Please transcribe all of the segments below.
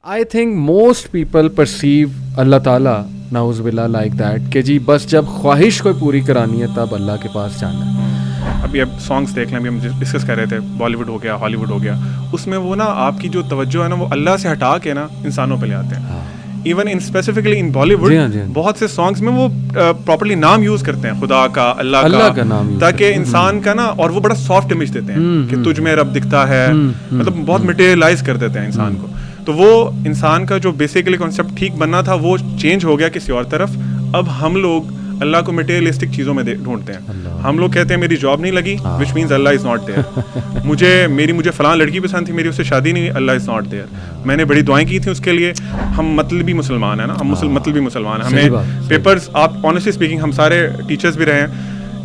I think most people perceive اللہ تعالیٰ نعوذ باللہ like that کہ جی بس جب خواہش کوئی پوری کرانی ہے تب اللہ کے پاس جانا ہے. ابھی اب سانگس دیکھ لیں, ابھی ہم ڈسکس کر رہے تھے بالی ووڈ ہو گیا, ہالی ووڈ ہو گیا, اس میں وہ نا آپ کی جو توجہ ہے نا وہ اللہ سے ہٹا کے نا انسانوں پہ لے آتے ہیں. Even in specifically in Bollywood بہت سے سانگس میں وہ پراپرلی نام یوز کرتے ہیں, خدا کا, اللہ کا نام, تاکہ انسان کا نا, اور وہ بڑا سافٹ امیج دیتے ہیں کہ تجھ میں رب دکھتا ہے, مطلب بہت مٹیریلائز کر دیتے ہیں انسان کو. تو وہ انسان کا جو بیسیکلی کانسیپٹ ٹھیک بننا تھا وہ چینج ہو گیا کسی اور طرف. اب ہم لوگ اللہ کو مٹیریلسٹک چیزوں میں ڈھونڈتے ہیں. ہم لوگ کہتے ہیں میری جاب نہیں لگی, which means Allah is not there. مجھے فلاں لڑکی پسند تھی, میری اس سے شادی نہیں ہوئی, اللہ از ناٹ دیئر. میں نے بڑی دعائیں کی تھیں اس کے لیے. ہم مطلبی مسلمان ہیں نا, ہم مطلبی مسلمان ہیں. ہمیں پیپرز, آپ آنیسٹلی اسپیکنگ ہم سارے ٹیچرز بھی رہے ہیں,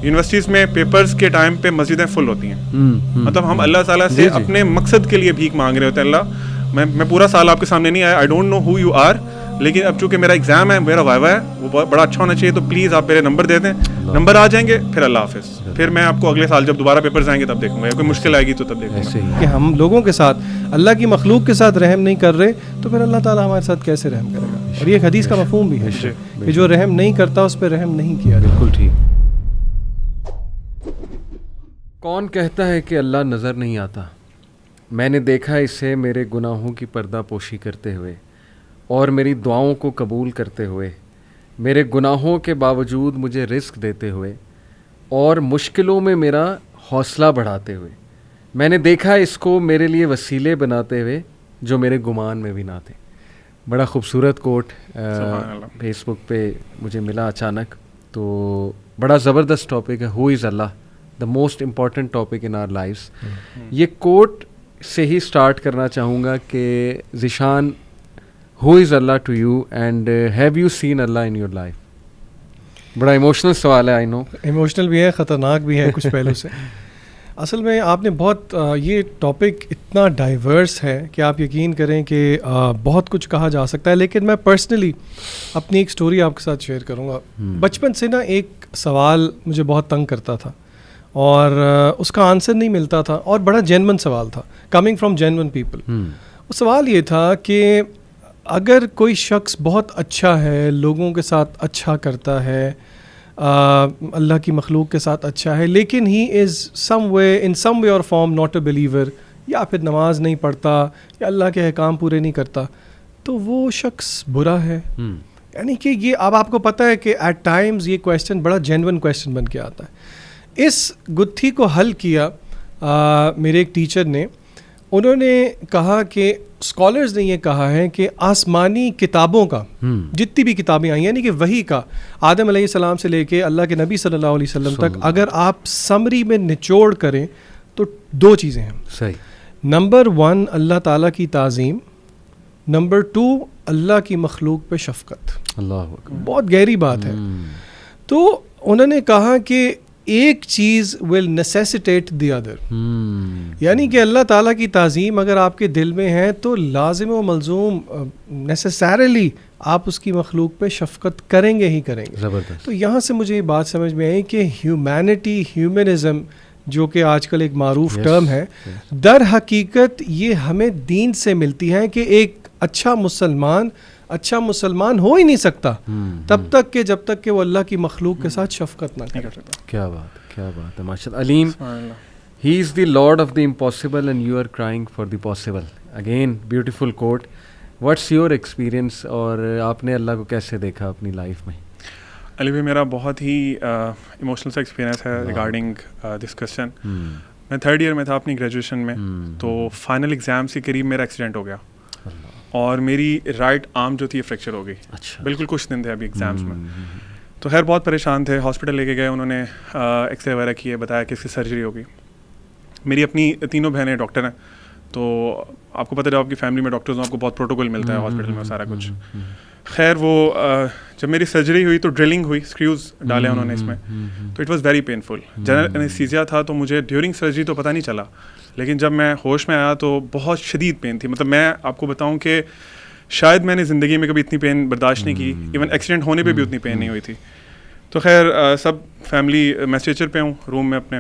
یونیورسٹیز میں پیپرز کے ٹائم پہ مسجدیں فل ہوتی ہیں. مطلب ہم اللہ تعالیٰ سے اپنے مقصد کے لیے بھیک مانگ رہے ہوتے ہیں. اللہ میں پورا سال آپ کے سامنے نہیں آیا, I don't know who you are, لیکن اب چونکہ میرا ایگزام ہے, میرا وائوا ہے, وہ بڑا اچھا ہونا چاہیے, تو پلیز آپ میرے نمبر دے دیں. نمبر آ جائیں گے پھر اللہ حافظ. پھر میں آپ کو اگلے سال جب دوبارہ پیپرز آئیں گے تب دیکھوں گا, یا کوئی مشکل آئے گی تو تب دیکھوں گا. کہ ہم لوگوں کے ساتھ, اللہ کی مخلوق کے ساتھ رحم نہیں کر رہے تو پھر اللہ تعالیٰ ہمارے ساتھ کیسے رحم کرے گا. اور یہ ایک حدیث کا مفہوم بھی ہے کہ جو رحم نہیں کرتا اس پہ رحم نہیں کیا. بالکل ٹھیک. کون کہتا ہے کہ اللہ نظر نہیں آتا؟ میں نے دیکھا اسے میرے گناہوں کی پردہ پوشی کرتے ہوئے اور میری دعاؤں کو قبول کرتے ہوئے, میرے گناہوں کے باوجود مجھے رزق دیتے ہوئے اور مشکلوں میں میرا حوصلہ بڑھاتے ہوئے. میں نے دیکھا اس کو میرے لیے وسیلے بناتے ہوئے جو میرے گمان میں بھی نہ تھے. بڑا خوبصورت کوٹ فیس بک پہ مجھے ملا اچانک, تو بڑا زبردست ٹاپک ہے. Who is Allah, the most important topic in our lives. یہ کوٹ سے ہی سٹارٹ کرنا چاہوں گا کہ Zeeshan, who is Allah to you and have you seen Allah in your life? بڑا ایموشنل سوال ہے, آئی نو ایموشنل بھی ہے, خطرناک بھی ہے کچھ پہلو سے. اصل میں آپ نے بہت یہ ٹاپک اتنا ڈائیورس ہے کہ آپ یقین کریں کہ بہت کچھ کہا جا سکتا ہے. لیکن میں پرسنلی اپنی ایک سٹوری آپ کے ساتھ شیئر کروں گا. بچپن سے نا ایک سوال مجھے بہت تنگ کرتا تھا اور اس کا آنسر نہیں ملتا تھا, اور بڑا جینون سوال تھا, کمنگ فرام جینون پیپل. وہ سوال یہ تھا کہ اگر کوئی شخص بہت اچھا ہے, لوگوں کے ساتھ اچھا کرتا ہے, اللہ کی مخلوق کے ساتھ اچھا ہے, لیکن ہی از ان سم وے اور فارم ناٹ اے بلیور, یا پھر نماز نہیں پڑھتا یا اللہ کے احکام پورے نہیں کرتا, تو وہ شخص برا ہے. یعنی کہ یہ اب آپ کو پتہ ہے کہ ایٹ ٹائمز یہ کویسچن بڑا جینون کویسچن بن کے آتا ہے. اس گتھی کو حل کیا میرے ایک ٹیچر نے. انہوں نے کہا کہ اسکالرز نے یہ کہا ہے کہ آسمانی کتابوں کا جتنی بھی کتابیں آئی, یعنی کہ وحی کا, آدم علیہ السلام سے لے کے اللہ کے نبی صلی اللہ علیہ وسلم تک, اگر آپ سمری میں نچوڑ کریں تو دو چیزیں ہیں. صحیح. نمبر 1 اللہ تعالیٰ کی تعظیم, نمبر 2 اللہ کی مخلوق پہ شفقت. اللہ بہت گہری بات ہے. تو انہوں نے کہا کہ ایک چیز ول نیسیسیٹیٹ دی ادر, یعنی کہ اللہ تعالیٰ کی تعظیم اگر آپ کے دل میں ہے تو لازم و ملزوم نیسیسریلی آپ اس کی مخلوق پہ شفقت کریں گے ہی کریں گے. تو یہاں سے مجھے یہ بات سمجھ میں آئی کہ ہیومینٹی, ہیومنزم جو کہ آج کل ایک معروف ٹرم ہے, در حقیقت یہ ہمیں دین سے ملتی ہے کہ ایک اچھا مسلمان ہو ہی نہیں سکتا تب تک کہ جب تک کہ وہ اللہ کی مخلوق کے ساتھ شفقت نہ کرے. کیا بات ہے ماشاء اللہ. Aleem, he is the lord of the impossible and you are crying for the possible. Again beautiful quote. What's your experience, اور آپ نے اللہ کو کیسے دیکھا اپنی لائف میں؟ علی بھائی, میرا بہت ہی ایموشنل سا ایکسپیرینس ہے ریگارڈنگ دس کویسچن. میں 3rd ایئر میں تھا اپنی گریجویشن میں, تو فائنل ایگزام سے قریب میرا ایکسیڈنٹ ہو گیا اور میری رائٹ آرم جو تھی فریکچر ہو گئی. بالکل کچھ دن تھے ابھی ایگزامس میں, تو خیر بہت پریشان تھے. ہاسپٹل لے کے گئے, انہوں نے ایکس رے وغیرہ کیے, بتایا کہ اس کی سرجری ہوگی. میری اپنی 3 بہنیں ڈاکٹر ہیں, تو آپ کو پتہ ہے آپ کی فیملی میں ڈاکٹرز ہوں, آپ کو بہت پروٹوکول ملتا ہے ہاسپٹل میں سارا کچھ. خیر وہ جب میری سرجری ہوئی تو ڈرلنگ ہوئی, اسکریوز ڈالے انہوں نے اس میں, تو it was very painful. General anaesthesia تھا تو مجھے ڈیورنگ سرجری تو پتہ نہیں چلا, لیکن جب میں ہوش میں آیا تو بہت شدید پین تھی. مطلب میں آپ کو بتاؤں کہ شاید میں نے زندگی میں کبھی اتنی پین برداشت نہیں کی, ایون ایکسیڈنٹ ہونے پہ بھی اتنی پین نہیں ہوئی تھی. تو خیر سب فیملی, میں اسٹریچر پہ ہوں روم میں اپنے,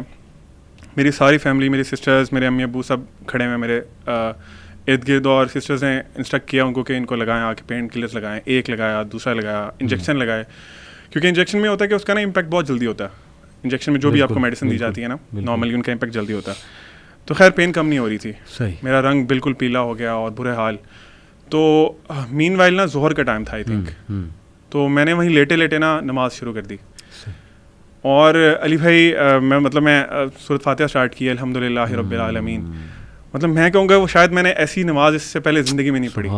میری ساری فیملی, میری سسٹرز, میرے امی ابو سب کھڑے ہوئے میرے ارد گرد اور سسٹرز نے انسٹرکٹ کیا ان کو کہ ان کو لگائیں، آ کے پین کلرز لگائیں، ایک لگایا، دوسرا لگایا، انجیکشن لگائے، کیونکہ انجیکشن میں ہوتا ہے کہ اس کا نا امپیکٹ بہت جلدی ہوتا ہے. انجیکشن میں جو بھی آپ کو میڈیسن دی جاتی ہے نا نارملی ان کا امپیکٹ جلدی ہوتا ہے. تو خیر پین کم نہیں ہو رہی تھی، میرا رنگ بالکل پیلا ہو گیا اور برے حال. تو مین وائل نا ظہر کا ٹائم تھا آئی تھنک، تو میں نے وہیں لیٹے لیٹے نا نماز شروع کر دی. اور علی بھائی میں سورۃ فاتحہ اسٹارٹ کی الحمدللہ رب العالمین. مطلب میں کہوں گا وہ شاید میں نے ایسی نماز اس سے پہلے زندگی میں نہیں پڑھی.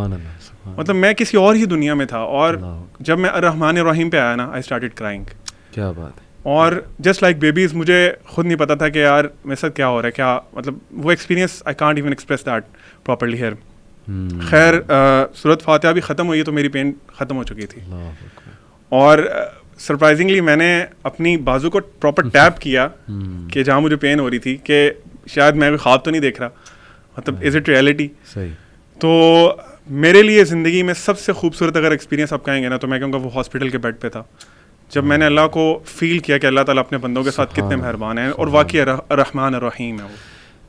مطلب میں کسی اور ہی دنیا میں تھا. اور جب میں الرحمن الرحیم پہ آیا نا آئی اسٹارٹڈ کرائنگ. کیا بات ہے. اور جسٹ لائک بیبیز مجھے خود نہیں پتا تھا کہ یار میرے ساتھ کیا ہو رہا ہے، کیا مطلب وہ experience I can't even express that properly here. خیر سورۃ فاتحہ بھی ختم ہوئی تو میری پین ختم ہو چکی تھی. اور سرپرائزنگلی میں نے اپنی بازو کو پراپر ٹیپ کیا کہ جہاں مجھے پین ہو رہی تھی کہ شاید میں خواب تو نہیں دیکھ رہا، مطلب از اٹ ریئلٹی. تو میرے لیے زندگی میں سب سے خوبصورت اگر ایکسپیرینس آپ کہیں گے نا تو میں کہوں گا وہ ہاسپٹل کے بیڈ پہ تھا، جب میں نے اللہ کو فیل کیا کہ اللہ تعالیٰ اپنے بندوں کے ساتھ کتنے مہربان ہیں اور واقعی الرحمن الرحیم ہے وہ.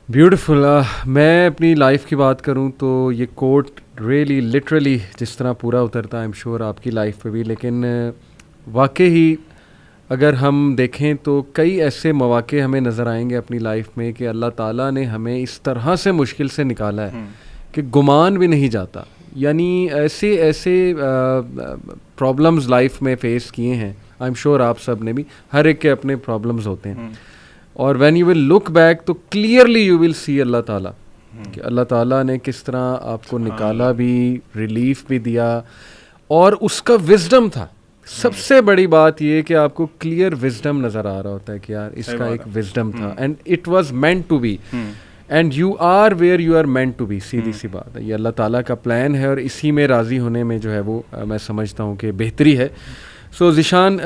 بیوٹیفل. میں اپنی لائف کی بات کروں تو یہ کوٹ ریئلی لٹرلی جس طرح پورا اترتا ہے ایم شیور آپ کی لائف پہ بھی. لیکن واقعی اگر ہم دیکھیں تو کئی ایسے مواقع ہمیں نظر آئیں گے اپنی لائف میں کہ اللہ تعالیٰ نے ہمیں اس طرح سے مشکل سے نکالا ہے کہ گمان بھی نہیں جاتا. یعنی ایسے پرابلمز لائف میں فیس کیے ہیں، آئی ایم شیور آپ سب نے بھی، ہر ایک کے اپنے پرابلمز ہوتے ہیں. اور when you will look back تو clearly you will see Allah تعالیٰ کہ اللہ تعالیٰ نے کس طرح آپ کو نکالا بھی، ریلیف بھی دیا، اور اس کا وزڈم تھا. سب سے بڑی بات یہ کہ آپ کو کلیئر وزڈم نظر آ رہا ہوتا ہے کہ یار اس کا ایک وزڈم تھا and it was meant to be and you are where you are meant to be. سیدھی سی بات ہے، یہ اللہ تعالیٰ کا پلان ہے اور اسی میں راضی ہونے میں جو ہے وہ میں سمجھتا ہوں کہ بہتری ہے. سو ذیشان،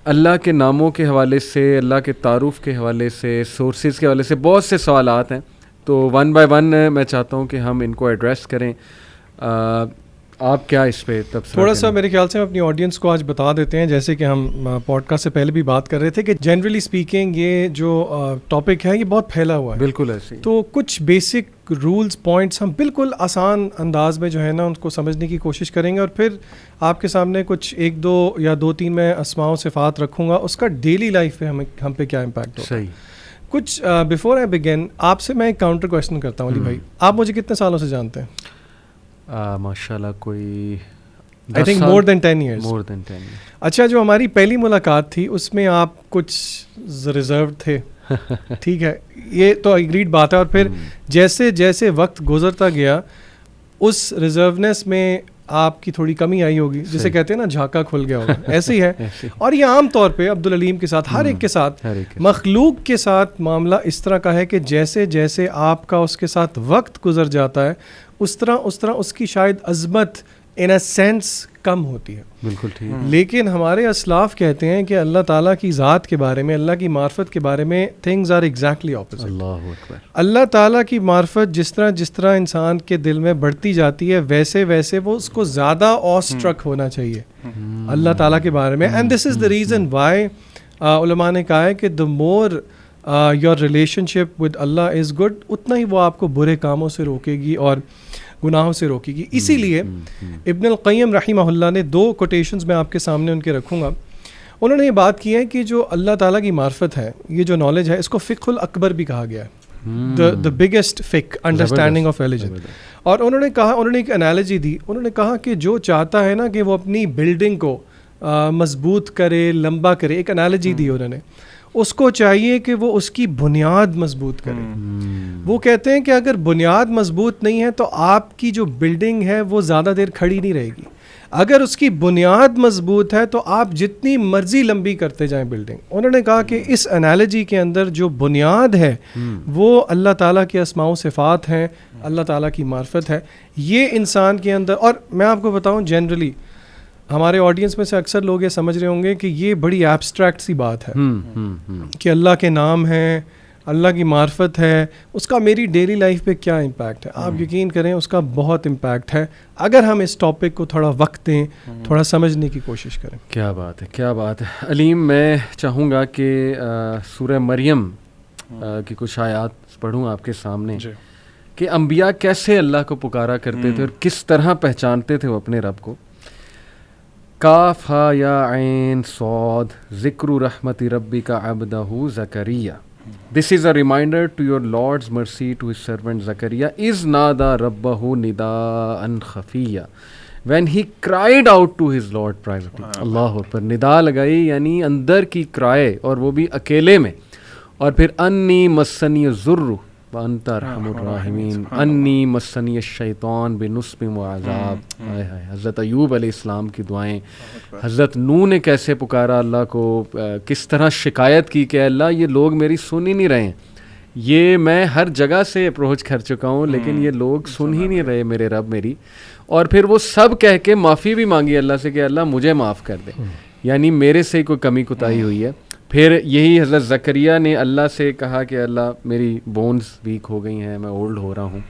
اللہ کے ناموں کے حوالے سے، اللہ کے تعارف کے حوالے سے، سورسز کے حوالے سے بہت سے سوالات ہیں، تو ون بائی ون میں چاہتا ہوں کہ ہم ان کو ایڈریس کریں. آپ کیا اس پہ تھوڑا سا میرے خیال سے ہم اپنی آڈینس کو آج بتا دیتے ہیں، جیسے کہ ہم پوڈ کاسٹ سے پہلے بھی بات کر رہے تھے کہ جنرلی اسپیکنگ یہ جو ٹاپک ہے یہ بہت پھیلا ہوا ہے. بالکل ایسے. تو کچھ بیسک رولز پوائنٹس ہم بالکل آسان انداز میں جو ہے نا ان کو سمجھنے کی کوشش کریں گے، اور پھر آپ کے سامنے کچھ 1-2 یا 2-3 میں اسماء و صفات رکھوں گا، اس کا ڈیلی لائف پہ ہم پہ کیا امپیکٹ ہوگا. صحیح. کچھ بیفور آئی بگن آپ سے میں ایک کاؤنٹر کویشچن کرتا ہوں علی بھائی، آپ مجھے کتنے سالوں سے جانتے ہیں؟ ماشاء اللہ کوئی I think more than 10 years. More than 10 years. اچھا، جو ہماری پہلی ملاقات تھی اس میں آپ کچھ ریزرو تھے، ٹھیک ہے، یہ تو اگریڈ بات ہے. اور پھر جیسے جیسے وقت گزرتا گیا اس ریزرونیس میں آپ کی تھوڑی کمی آئی ہوگی، جسے کہتے ہیں نا جھاکا کھل گیا ہوگا. ایسے ہی ہے. اور یہ عام طور پہ عبدالعلیم کے ساتھ، ہر ایک کے ساتھ، مخلوق کے ساتھ معاملہ اس طرح کا ہے کہ جیسے جیسے آپ کا اس کے ساتھ وقت گزر جاتا ہے اس طرح اس کی شاید عظمت ان اے سینس کم ہوتی ہے. بالکل ٹھیک. لیکن ہمارے اسلاف کہتے ہیں کہ اللہ تعالیٰ کی ذات کے بارے میں، اللہ کی معرفت کے بارے میں تھنگز آر ایگزیکٹلی اپوزٹ. اللہ اکبر. اللہ تعالیٰ کی معرفت جس طرح انسان کے دل میں بڑھتی جاتی ہے ویسے ویسے وہ اس کو زیادہ آ اسٹرک ہونا چاہیے اللہ تعالیٰ کے بارے میں. And this is the reason why علماء نے کہا ہے کہ the more your relationship with Allah is good, اتنا ہی وہ آپ کو برے کاموں سے روکے گی اور گناہوں سے روکے گی. اسی لیے ابن القیم رحمہ اللہ نے 2 کوٹیشنز میں آپ کے سامنے ان کے رکھوں گا. انہوں نے یہ بات کی ہے کہ جو اللہ تعالیٰ کی معرفت ہے، یہ جو نالج ہے، اس کو فقہ الاکبر بھی کہا گیا ہے، the biggest fiqh understanding of religion. اور انہوں نے ایک انالوجی دی. انہوں نے کہا کہ جو چاہتا ہے نا کہ وہ اپنی بلڈنگ کو مضبوط کرے، لمبا کرے، ایک انالوجی دی انہوں نے، اس کو چاہیے کہ وہ اس کی بنیاد مضبوط کرے. وہ کہتے ہیں کہ اگر بنیاد مضبوط نہیں ہے تو آپ کی جو بلڈنگ ہے وہ زیادہ دیر کھڑی نہیں رہے گی. اگر اس کی بنیاد مضبوط ہے تو آپ جتنی مرضی لمبی کرتے جائیں بلڈنگ. انہوں نے کہا کہ اس انالوجی کے اندر جو بنیاد ہے وہ اللہ تعالیٰ کے اسماء و صفات ہیں، اللہ تعالیٰ کی معرفت ہے. یہ انسان کے اندر، اور میں آپ کو بتاؤں جنرلی ہمارے آڈینس میں سے اکثر لوگ یہ سمجھ رہے ہوں گے کہ یہ بڑی ایبسٹریکٹ سی بات ہے کہ اللہ کے نام ہیں، اللہ کی معرفت ہے، اس کا میری ڈیلی لائف پہ کیا امپیکٹ ہے. آپ یقین کریں اس کا بہت امپیکٹ ہے اگر ہم اس ٹاپک کو تھوڑا وقت دیں، تھوڑا سمجھنے کی کوشش کریں. کیا بات ہے، کیا بات ہے. علیم، میں چاہوں گا کہ سورہ مریم کی کچھ آیات پڑھوں آپ کے سامنے کہ انبیاء کیسے اللہ کو پکارا کرتے تھے اور کس طرح پہچانتے تھے وہ اپنے رب کو. کاف ہا یا عین صاد ذکر رحمت ربک عبدہ زکریا. This is a reminder to your Lord's mercy to his servant Zakaria iz nada rabbahu nidaan khafiya when he cried out to his Lord privately. اللہ پر ندا لگائی یعنی اندر کی کرائے اور وہ بھی اکیلے میں. اور پھر انی مسنی الضر وانت ارحم الراحمین انی مسنی الشیطان بنصب وعذاب. حضرت ایوب علیہ السلام کی دعائیں, حضرت نوح نے کیسے پکارا اللہ کو, کس طرح شکایت کی کہ اللہ یہ لوگ میری سن ہی نہیں رہے ہیں, یہ میں ہر جگہ سے اپروچ کر چکا ہوں لیکن یہ لوگ سن ہی نہیں رہے میرے رب میری. اور پھر وہ سب کہہ کے معافی بھی مانگی اللہ سے کہ اللہ مجھے معاف کر دے, یعنی میرے سے کوئی کمی کوتاہی ہوئی ہے. پھر یہی حضرت زکریا نے اللہ سے کہا کہ اللہ میری بونز ویک ہو گئی ہیں, میں اولڈ ہو رہا ہوں,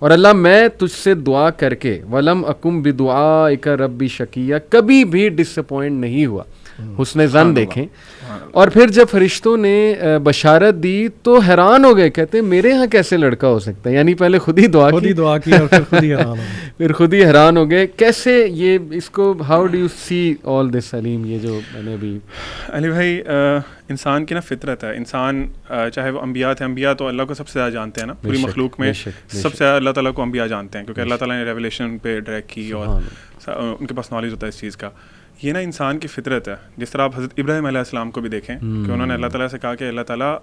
اور اللہ میں تجھ سے دعا کر کے ولم اکم بدعائک ربی شقیہ, کبھی بھی ڈس اپوائنٹ نہیں ہوا. حسن زن دیکھیں. اور پھر جب فرشتوں نے بشارت دی تو حیران ہو گئے, کہتے ہیں میرے ہاں کیسے لڑکا ہو سکتا ہے, یعنی پہلے خود ہی دعا کی اور پھر خود ہی حیران ہو گئے. پھر خود ہی حیران ہو گئے کیسے یہ اس کو. ہاؤ ڈو یو سی آل دس علیم, یہ جو میں نے ابھی علی بھائی انسان کی نا فطرت ہے, انسان چاہے وہ انبیاء تھے, انبیاء تو اللہ کو سب سے زیادہ جانتے ہیں نا, پوری مخلوق میں سب سے زیادہ اللہ تعالیٰ کو انبیاء جانتے ہیں کیونکہ اللہ تعالیٰ نے ریولیشن پہ ڈائریکٹ کی اور ان کے پاس نالج ہوتا ہے اس چیز کا. یہ نا انسان کی فطرت ہے. جس طرح آپ حضرت ابراہیم علیہ السلام کو بھی دیکھیں کہ انہوں نے اللہ تعالیٰ سے کہا کہ اللہ تعالیٰ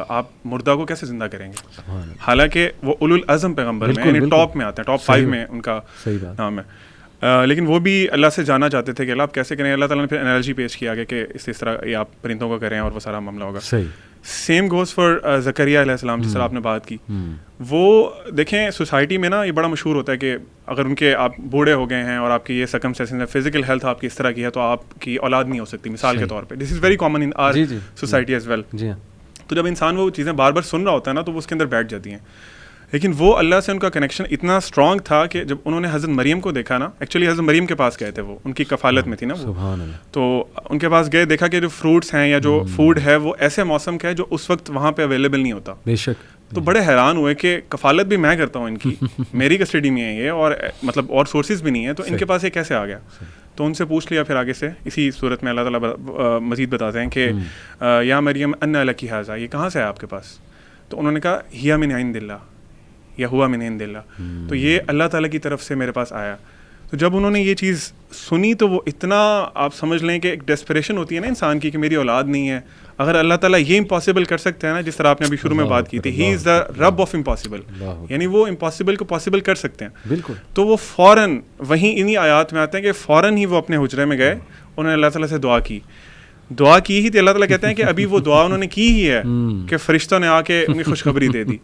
آپ مردہ کو کیسے زندہ کریں گے, حالانکہ وہ اولو العزم پیغمبر میں یعنی ٹاپ میں آتے ہیں, ٹاپ 5 میں ان کا نام ہے, لیکن وہ بھی اللہ سے جانا چاہتے تھے کہ اللہ آپ کیسے کریں. اللہ تعالیٰ نے پھر انالوجی پیش کیا کہ اس طرح یہ آپ پرندوں کو کریں اور وہ سارا معاملہ ہوگا. سیم گوز فار زکریا علیہ السلام, جس طرح آپ نے بات کی. وہ دیکھیں سوسائٹی میں نا یہ بڑا مشہور ہوتا ہے کہ اگر ان کے آپ بوڑھے ہو گئے ہیں اور آپ کی یہ سرکمسٹینسز ہے, فزیکل ہیلتھ آپ کی اس طرح کی ہے تو آپ کی اولاد نہیں ہو سکتی, مثال کے طور پہ. This is very common in our society as well. تو جب انسان وہ چیزیں بار بار سن رہا ہوتا ہے نا تو وہ اس کے اندر بیٹھ جاتی ہیں. لیکن وہ اللہ سے ان کا کنیکشن اتنا اسٹرانگ تھا کہ جب انہوں نے حضرت مریم کو دیکھا نا, ایکچولی حضرت مریم کے پاس گئے تھے, وہ ان کی کفالت میں تھی نا وہ, تو ان کے پاس گئے, دیکھا کہ جو فروٹس ہیں یا جو فوڈ ہے وہ ایسے موسم کا ہے جو اس وقت وہاں پہ اویلیبل نہیں ہوتا. بے شک. تو بڑے حیران ہوئے کہ کفالت بھی میں کرتا ہوں ان کی, میری کسٹڈی میں ہے یہ, اور مطلب اور سورسز بھی نہیں ہیں, تو ان کے پاس یہ کیسے آ گیا. تو ان سے پوچھ لیا پھر آگے سے, اسی صورت میں اللہ تعالیٰ مزید بتاتے ہیں کہ یا مریم ان لکی ھذا, یہ کہاں سے ہے آپ کے پاس. تو انہوں نے کہا ہیا من عند اللہ یا ہوا من عند اللہ, تو یہ اللہ تعالیٰ کی طرف سے میرے پاس آیا. تو جب انہوں نے یہ چیز سنی تو وہ اتنا, آپ سمجھ لیں کہ ایک ڈیسپریشن ہوتی ہے نا انسان کی کہ میری اولاد نہیں ہے, اگر اللہ تعالیٰ یہ امپاسبل کر سکتے ہیں نا, جس طرح آپ نے ابھی شروع میں بات کی تھی, ہی از دا رب آف امپاسبل, یعنی وہ امپاسبل کو پاسبل کر سکتے ہیں. بالکل. تو وہ فوراً وہیں انہی آیات میں آتے ہیں کہ فوراً ہی وہ اپنے حجرے میں گئے, انہوں نے اللہ تعالیٰ سے دعا کی ہی تھی. اللہ تعالیٰ کہتے ہیں کہ ابھی وہ دعا انہوں نے کی ہی ہے کہ فرشتوں نے آ کے انہیں خوشخبری دے دی.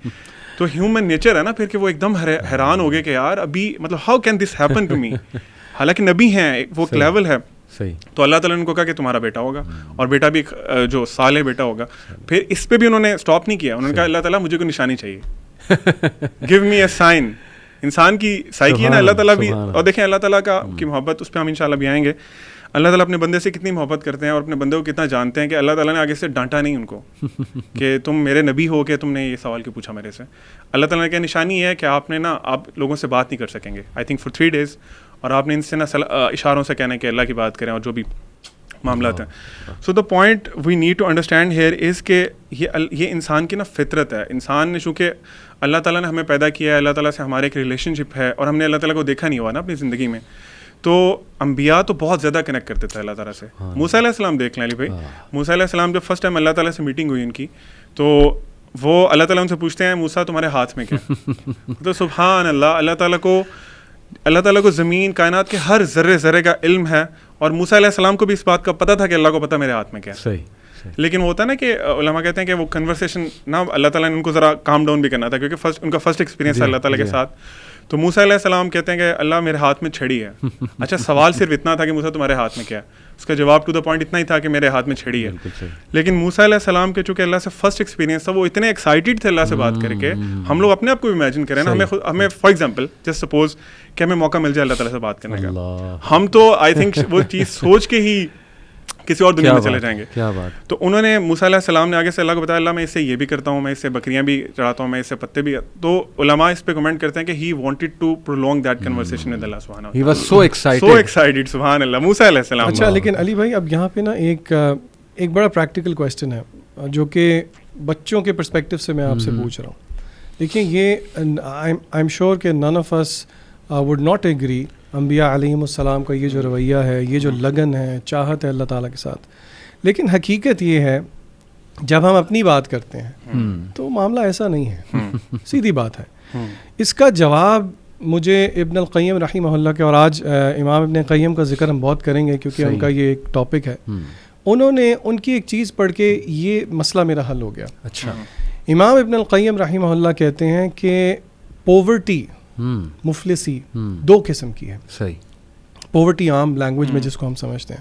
تو ہیومن نیچر ہے نا پھر کہ وہ ایک دم حیران ہو گئے کہ یار ابھی مطلب how can this happen to me, حالانکہ نبی ہیں, وہ ایک لیول ہے. تو اللہ تعالیٰ نے ان کو کہا کہ تمہارا بیٹا ہوگا, اور بیٹا بھی جو صالح بیٹا ہوگا. پھر اس پہ بھی انہوں نے اسٹاپ نہیں کیا, انہوں نے کہا اللہ تعالیٰ مجھے کوئی نشانی چاہیے, گیو می اے سائن. انسان کی سائیکی ہے نا, اللہ تعالیٰ بھی, اور دیکھیں اللہ تعالیٰ کی محبت, اس پہ ہم انشاءاللہ بھی آئیں گے. اللہ تعالیٰ اپنے بندے سے کتنی محبت کرتے ہیں اور اپنے بندے کو کتنا جانتے ہیں کہ اللہ تعالیٰ نے آگے سے ڈانٹا نہیں ان کو کہ تم میرے نبی ہو کے تم نے یہ سوال کیوں پوچھا میرے سے. اللہ تعالیٰ نے کہا نشانی یہ ہے کہ آپ نے نا, آپ لوگوں سے بات نہیں کر سکیں گے آئی تھنک فار 3 days, اور آپ نے ان سے نا اشاروں سے کہنا ہے کہ اللہ کی بات کریں اور جو بھی معاملات ہیں. So the point we need to understand here is کہ یہ انسان کی نا فطرت ہے. انسان نے چونکہ اللہ تعالیٰ نے ہمیں پیدا کیا ہے, اللہ تعالیٰ سے ہمارے ایک ریلیشن شپ ہے, اور ہم نے اللہ تعالیٰ کو دیکھا نہیں ہوا نا اپنی زندگی میں, تو انبیاء تو بہت زیادہ کنیکٹ کرتے تھے اللہ تعالیٰ سے. موسیٰ علیہ السلام دیکھ لیں علی بھائی, موسیٰ علیہ السلام جب فرسٹ ٹائم اللہ تعالیٰ سے میٹنگ ہوئی ان کی, تو وہ اللہ تعالیٰ ان سے پوچھتے ہیں موسیٰ تمہارے ہاتھ میں کیا. تو سبحان اللہ, اللہ تعالیٰ کو زمین کائنات کے ہر ذرے ذرے کا علم ہے, اور موسیٰ علیہ السلام کو بھی اس بات کا پتہ تھا کہ اللہ کو پتہ میرے ہاتھ میں کیا ہے. لیکن وہ ہوتا ہے نا کہ علماء کہتے ہیں کہ وہ کنورسیشن نا اللہ تعالیٰ نے ان کو ذرا کام ڈاؤن بھی کرنا تھا, کیونکہ ان کا فرسٹ ایکسپیرینس ہے اللہ تعالیٰ کے ساتھ. تو موسیٰ علیہ السلام کہتے ہیں کہ اللہ میرے ہاتھ میں چھڑی ہے. اچھا سوال صرف اتنا تھا کہ موسیٰ تمہارے ہاتھ میں کیا ہے, اس کا جواب ٹو دا پوائنٹ اتنا ہی تھا کہ میرے ہاتھ میں چھڑی ہے. لیکن موسیٰ علیہ السلام کے چونکہ اللہ سے فرسٹ ایکسپیرینس تھا, وہ اتنے ایکسائٹیڈ تھے اللہ سے بات کر کے. ہم لوگ اپنے آپ کو امیجن کریں نا, ہمیں فار ایگزامپل جسٹ سپوز کہ ہمیں موقع مل جائے اللہ تعالیٰ سے بات کرنے کا, ہم تو آئی تھنک وہ چیز سوچ کے ہی کسی اور دنیا میں چلے جائیں گے. کیا بات. تو انہوں نے موسیٰ علیہ السلام نے آگے سے اللہ کو بتایا, اللہ میں اس سے یہ بھی کرتا ہوں, میں اس سے بکریاں بھی چڑھاتا ہوں, میں اس سے پتے بھی. تو علماء اس پہ کمنٹ کرتے ہیں کہ he wanted to prolong that conversation with اللہ سبحانہ. ہی واز سو ایکسائٹڈ سبحان اللہ, موسیٰ علیہ السلام. اچھا لیکن علی بھائی اب یہاں پہ نا ایک بڑا پریکٹیکل کویسچن ہے جو کہ بچوں کے پرسپیکٹیو سے میں آپ سے پوچھ رہا ہوں. دیکھیں یہ آئی ایم شیور کہ none of us would not agree, انبیاء علیہم السلام کا یہ جو رویہ ہے, یہ جو لگن ہے, چاہت ہے اللہ تعالیٰ کے ساتھ, لیکن حقیقت یہ ہے جب ہم اپنی بات کرتے ہیں تو معاملہ ایسا نہیں ہے, سیدھی بات ہے. اس کا جواب مجھے ابن القیم رحمہ اللہ کے, اور آج امام ابن قیم کا ذکر ہم بہت کریں گے کیونکہ ان کا یہ ایک ٹاپک ہے, انہوں نے ان کی ایک چیز پڑھ کے یہ مسئلہ میرا حل ہو گیا. اچھا. امام ابن القیم رحمہ اللہ کہتے ہیں کہ پوورٹی, مفلسی دو قسم کی ہے. صحیح. پوورٹی عام لینگویج میں جس کو ہم سمجھتے ہیں,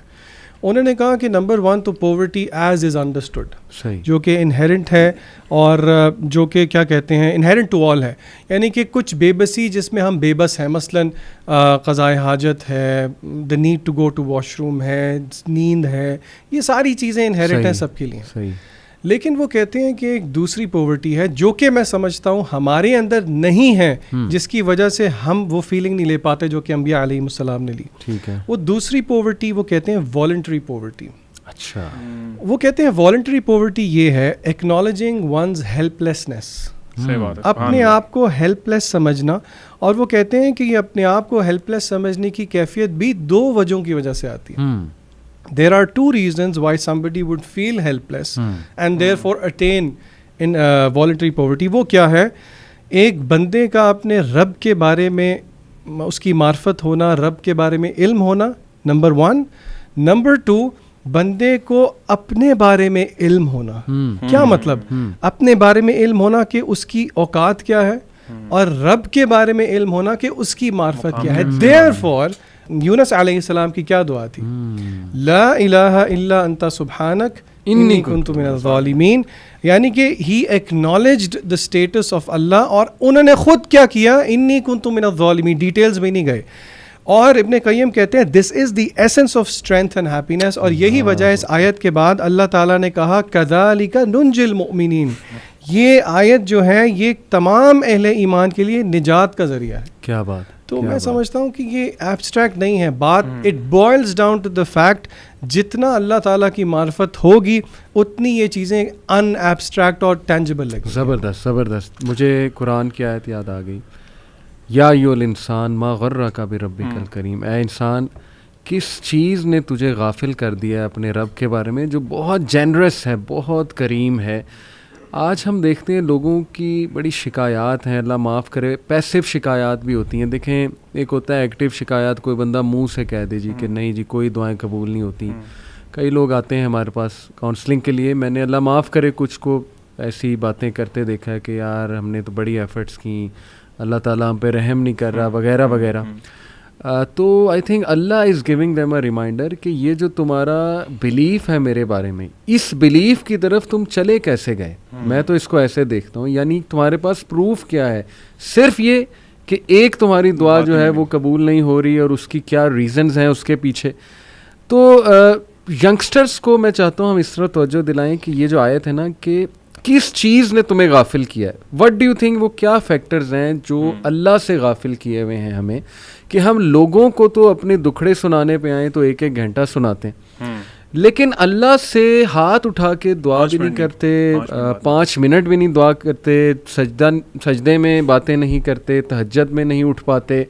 انہوں نے کہا کہ نمبر 1 تو پوورٹی ایز از انڈرسٹوڈ, جو کہ انہیرنٹ ہے اور جو کہ کیا کہتے ہیں انہیرنٹ ٹو آل ہے, یعنی کہ کچھ بے بسی جس میں ہم بے بس ہیں, مثلاً قضائے حاجت ہے, the need to go to washroom ہے, نیند ہے, یہ ساری چیزیں انہیرنٹ ہیں سب کے لیے. صحیح. لیکن وہ کہتے ہیں کہ ایک دوسری پوورٹی ہے جو کہ میں سمجھتا ہوں ہمارے اندر نہیں ہے, جس کی وجہ سے ہم وہ فیلنگ نہیں لے پاتے جو کہ انبیاء علیہ السلام نے لی. ٹھیک ہے. وہ دوسری پوورٹی وہ کہتے ہیں والنٹری پوورٹی. اچھا. وہ کہتے ہیں والنٹری پوورٹی یہ ہے ایکنالجنگ ونز ہیلپ لیسنس, اپنے آپ کو ہیلپ لیس سمجھنا. اور وہ کہتے ہیں کہ یہ اپنے آپ کو ہیلپ لیس سمجھنے کی کیفیت بھی دو وجہوں کی وجہ سے آتی ہے. There are two reasons why somebody would feel helpless and therefore attain in voluntary poverty. وہ کیا ہے؟ ایک بندے کا اپنے رب کے بارے میں اس کی معرفت ہونا, رب کے بارے میں علم ہونا, نمبر 1. نمبر 2, بندے کو اپنے بارے میں علم ہونا. کیا مطلب؟ اپنے بارے میں علم ہونا کہ اس کی اوقات کیا ہے, اور رب کے بارے میں علم ہونا کہ اس کی معرفت کیا ہے. Therefore یونس علیہ السلام کی کیا دعا تھی؟ لا الہ الا انت سبحانک انی کنت من الظالمین. یعنی کہ ہی acknowledged the status of Allah, اور انہوں نے خود کیا کیا, انی کنت من الظالمین, ڈیٹیلز میں نہیں گئے. اور ابن قیم کہتے ہیں this is the essence of strength and happiness. اور یہی وجہ اس آیت کے بعد اللہ تعالیٰ نے کہا کذالک ننجی المؤمنین. یہ آیت جو ہے یہ تمام اہل ایمان کے لیے نجات کا ذریعہ ہے. کیا بات. تو میں سمجھتا ہوں کہ یہ ایبسٹریکٹ نہیں ہے بات, it boils down to the fact جتنا اللہ تعالیٰ کی معرفت ہوگی اتنی یہ چیزیں ان ایبسٹریکٹ اور ٹینجبل لگیں. زبردست زبردست. مجھے قرآن کی آیت یاد آ گئی, یا ایھا الانسان ما غرک بربک الکریم. اے انسان کس چیز نے تجھے غافل کر دیا ہے اپنے رب کے بارے میں جو بہت جینرس ہے, بہت کریم ہے. آج ہم دیکھتے ہیں لوگوں کی بڑی شکایات ہیں, اللہ معاف کرے, پیسو شکایات بھی ہوتی ہیں. دیکھیں ایک ہوتا ہے ایکٹیو شکایات, کوئی بندہ منہ سے کہہ دے جی کہ نہیں جی کوئی دعائیں قبول نہیں ہوتی. کئی لوگ آتے ہیں ہمارے پاس کاؤنسلنگ کے لیے, میں نے اللہ معاف کرے کچھ کو ایسی باتیں کرتے دیکھا ہے کہ یار ہم نے تو بڑی ایفرٹس کی, اللہ تعالیٰ ہم پہ رحم نہیں کر رہا وغیرہ وغیرہ. تو I think Allah is giving them a reminder کہ یہ جو تمہارا بلیف ہے میرے بارے میں, اس بلیف کی طرف تم چلے کیسے گئے. میں تو اس کو ایسے دیکھتا ہوں, یعنی تمہارے پاس پروف کیا ہے, صرف یہ کہ ایک تمہاری دعا جو ہے وہ قبول نہیں ہو رہی اور اس کی کیا ریزنز ہیں اس کے پیچھے. تو ینگسٹرس کو میں چاہتا ہوں ہم اس طرح توجہ دلائیں کہ یہ جو آیت ہے نا کہ کس چیز نے تمہیں غافل کیا ہے, وٹ ڈو یو تھنک وہ کیا فیکٹرز ہیں جو اللہ سے غافل کیے ہوئے ہیں ہمیں, کہ ہم لوگوں کو تو اپنے دکھڑے سنانے پہ آئیں تو 1-1 گھنٹہ سناتے ہیں, لیکن اللہ سے ہاتھ اٹھا کے دعا بھی نہیں کرتے, 5 منٹ بھی نہیں دعا کرتے, سجدے میں باتیں نہیں کرتے, تہجد میں نہیں اٹھ پاتے.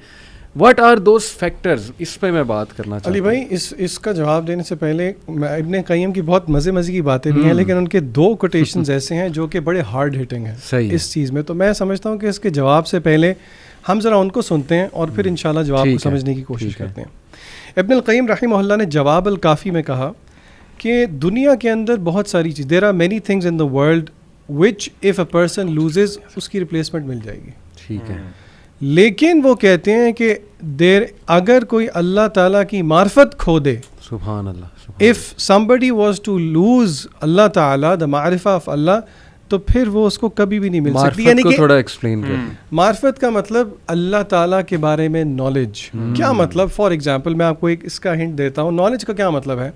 واٹ آر دوز فیکٹرز, اس پہ میں بات کرنا چاہتا ہوں. علی بھائی اس کا جواب دینے سے پہلے ابن قیم کی بہت مزے کی باتیں بھی ہیں, لیکن ان کے 2 کوٹیشنز ایسے ہیں جو کہ بڑے ہارڈ ہٹنگ ہیں اس چیز میں. تو میں سمجھتا ہوں کہ اس کے جواب سے پہلے ہم ذرا ان کو سنتے ہیں اور پھر انشاءاللہ جواب کو سمجھنے کی کوشش کرتے ہیں. ابن القیم رحمہ اللہ نے جواب الکافی میں کہا کہ دنیا کے اندر بہت ساری چیز, there are many things in the world which if a person loses اس کی ریپلیسمنٹ مل جائے گی. ٹھیک ہے. لیکن وہ کہتے ہیں کہ اگر کوئی اللہ تعالیٰ کی معرفت کھو دے, سبحان اللہ, if somebody was to lose اللہ تعالیٰ the معرفہ of اللہ, تو پھر وہ اس کو کبھی بھی نہیں مل سکتی. یعنی کہ تھوڑا ایکسپلین کریں. معرفت کا مطلب اللہ تعالیٰ کے بارے میں نالج. کیا مطلب؟ فار ایگزامپل میں آپ کو ایک اس کا ہنٹ دیتا ہوں. نالج کا کیا مطلب ہے؟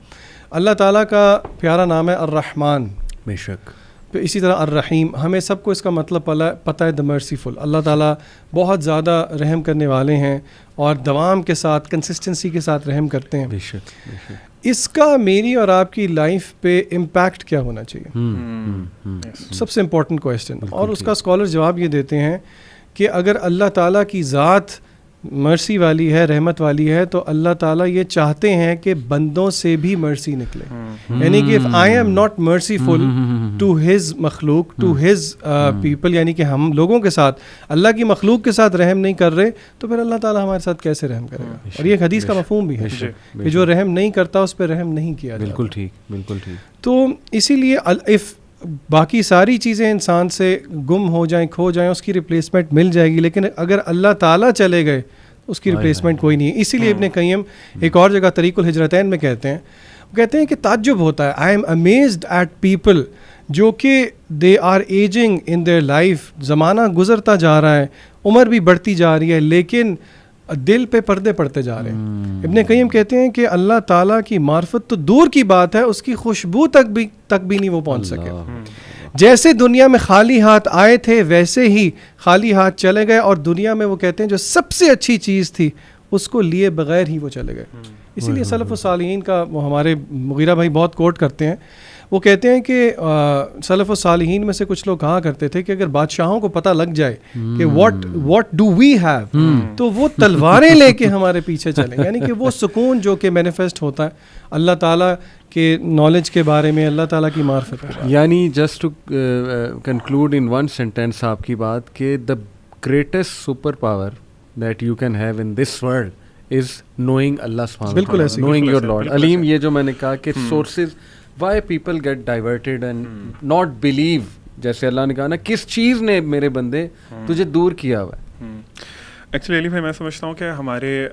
اللہ تعالیٰ کا پیارا نام ہے الرحمن، بے شک، اسی طرح الرحیم. ہمیں سب کو اس کا مطلب پتہ ہے، دا مرسیفل. اللہ تعالیٰ بہت زیادہ رحم کرنے والے ہیں اور دوام کے ساتھ کنسسٹنسی کے ساتھ رحم کرتے ہیں. بے شک، بے شک. اس کا میری اور آپ کی لائف پہ امپیکٹ کیا ہونا چاہیے؟ سب سے امپورٹنٹ کویشچن. اور اس کا اسکالر جواب یہ دیتے ہیں کہ اگر اللہ تعالیٰ کی ذات مرسی والی ہے، رحمت والی ہے، تو اللہ تعالیٰ یہ چاہتے ہیں کہ بندوں سے بھی مرسی نکلے. یعنی کہ if I am not merciful to his مخلوق، to his people، یعنی کہ ہم لوگوں کے ساتھ اللہ کی مخلوق کے ساتھ رحم نہیں کر رہے، تو پھر اللہ تعالیٰ ہمارے ساتھ کیسے رحم کرے گا؟ اور یہ ایک حدیث کا مفہوم بھی ہے کہ جو رحم نہیں کرتا اس پہ رحم نہیں کیا جاتا. بالکل ٹھیک، بالکل ٹھیک. تو اسی لیے if باقی ساری چیزیں انسان سے گم ہو جائیں، کھو جائیں، اس کی ریپلیسمنٹ مل جائے گی، لیکن اگر اللہ تعالیٰ چلے گئے اس کی ریپلیسمنٹ کوئی نہیں ہے. اسی لیے ابن قیم ایک اور جگہ طریق الہجرتین میں کہتے ہیں کہ تعجب ہوتا ہے، I am amazed at people جو کہ they are ageing in their life, زمانہ گزرتا جا رہا ہے، عمر بھی بڑھتی جا رہی ہے، لیکن دل پہ پردے پڑتے جا رہے ہیں. ابن قیم کہتے ہیں کہ اللہ تعالیٰ کی معرفت تو دور کی بات ہے، اس کی خوشبو تک بھی نہیں وہ پہنچ سکے. جیسے دنیا میں خالی ہاتھ آئے تھے ویسے ہی خالی ہاتھ چلے گئے، اور دنیا میں وہ کہتے ہیں جو سب سے اچھی چیز تھی اس کو لیے بغیر ہی وہ چلے گئے. اسی لیے سلف الصالحین کا وہ ہمارے مغیرہ بھائی بہت کوٹ کرتے ہیں. وہ کہتے ہیں کہ سلف الصالحین میں سے کچھ لوگ کہا کرتے تھے کہ اگر بادشاہوں کو پتہ لگ جائے کہ واٹ ڈو وی ہیو، تو وہ تلواریں لے کے ہمارے پیچھے چلیں. یعنی کہ وہ سکون جو کہ مینیفیسٹ ہوتا ہے اللہ تعالیٰ کے نالج کے بارے میں، اللہ تعالیٰ کی معرفت کے بارے میں. یعنی just to conclude in one sentence آپ کی بات کہ the greatest super power that you can have in this world is knowing اللہ سبحانہ، بالکل ایسے، نوئنگ یور لارڈ. علیم، یہ جو میں نے کہا کہ sources why people get diverted and not believe, جیسے اللہ نے کہا نا، کس چیز نے میرے بندے تجھے دور کیا ہوا ہے. ایکچولی علی بھائی میں سمجھتا ہوں کہ ہمارے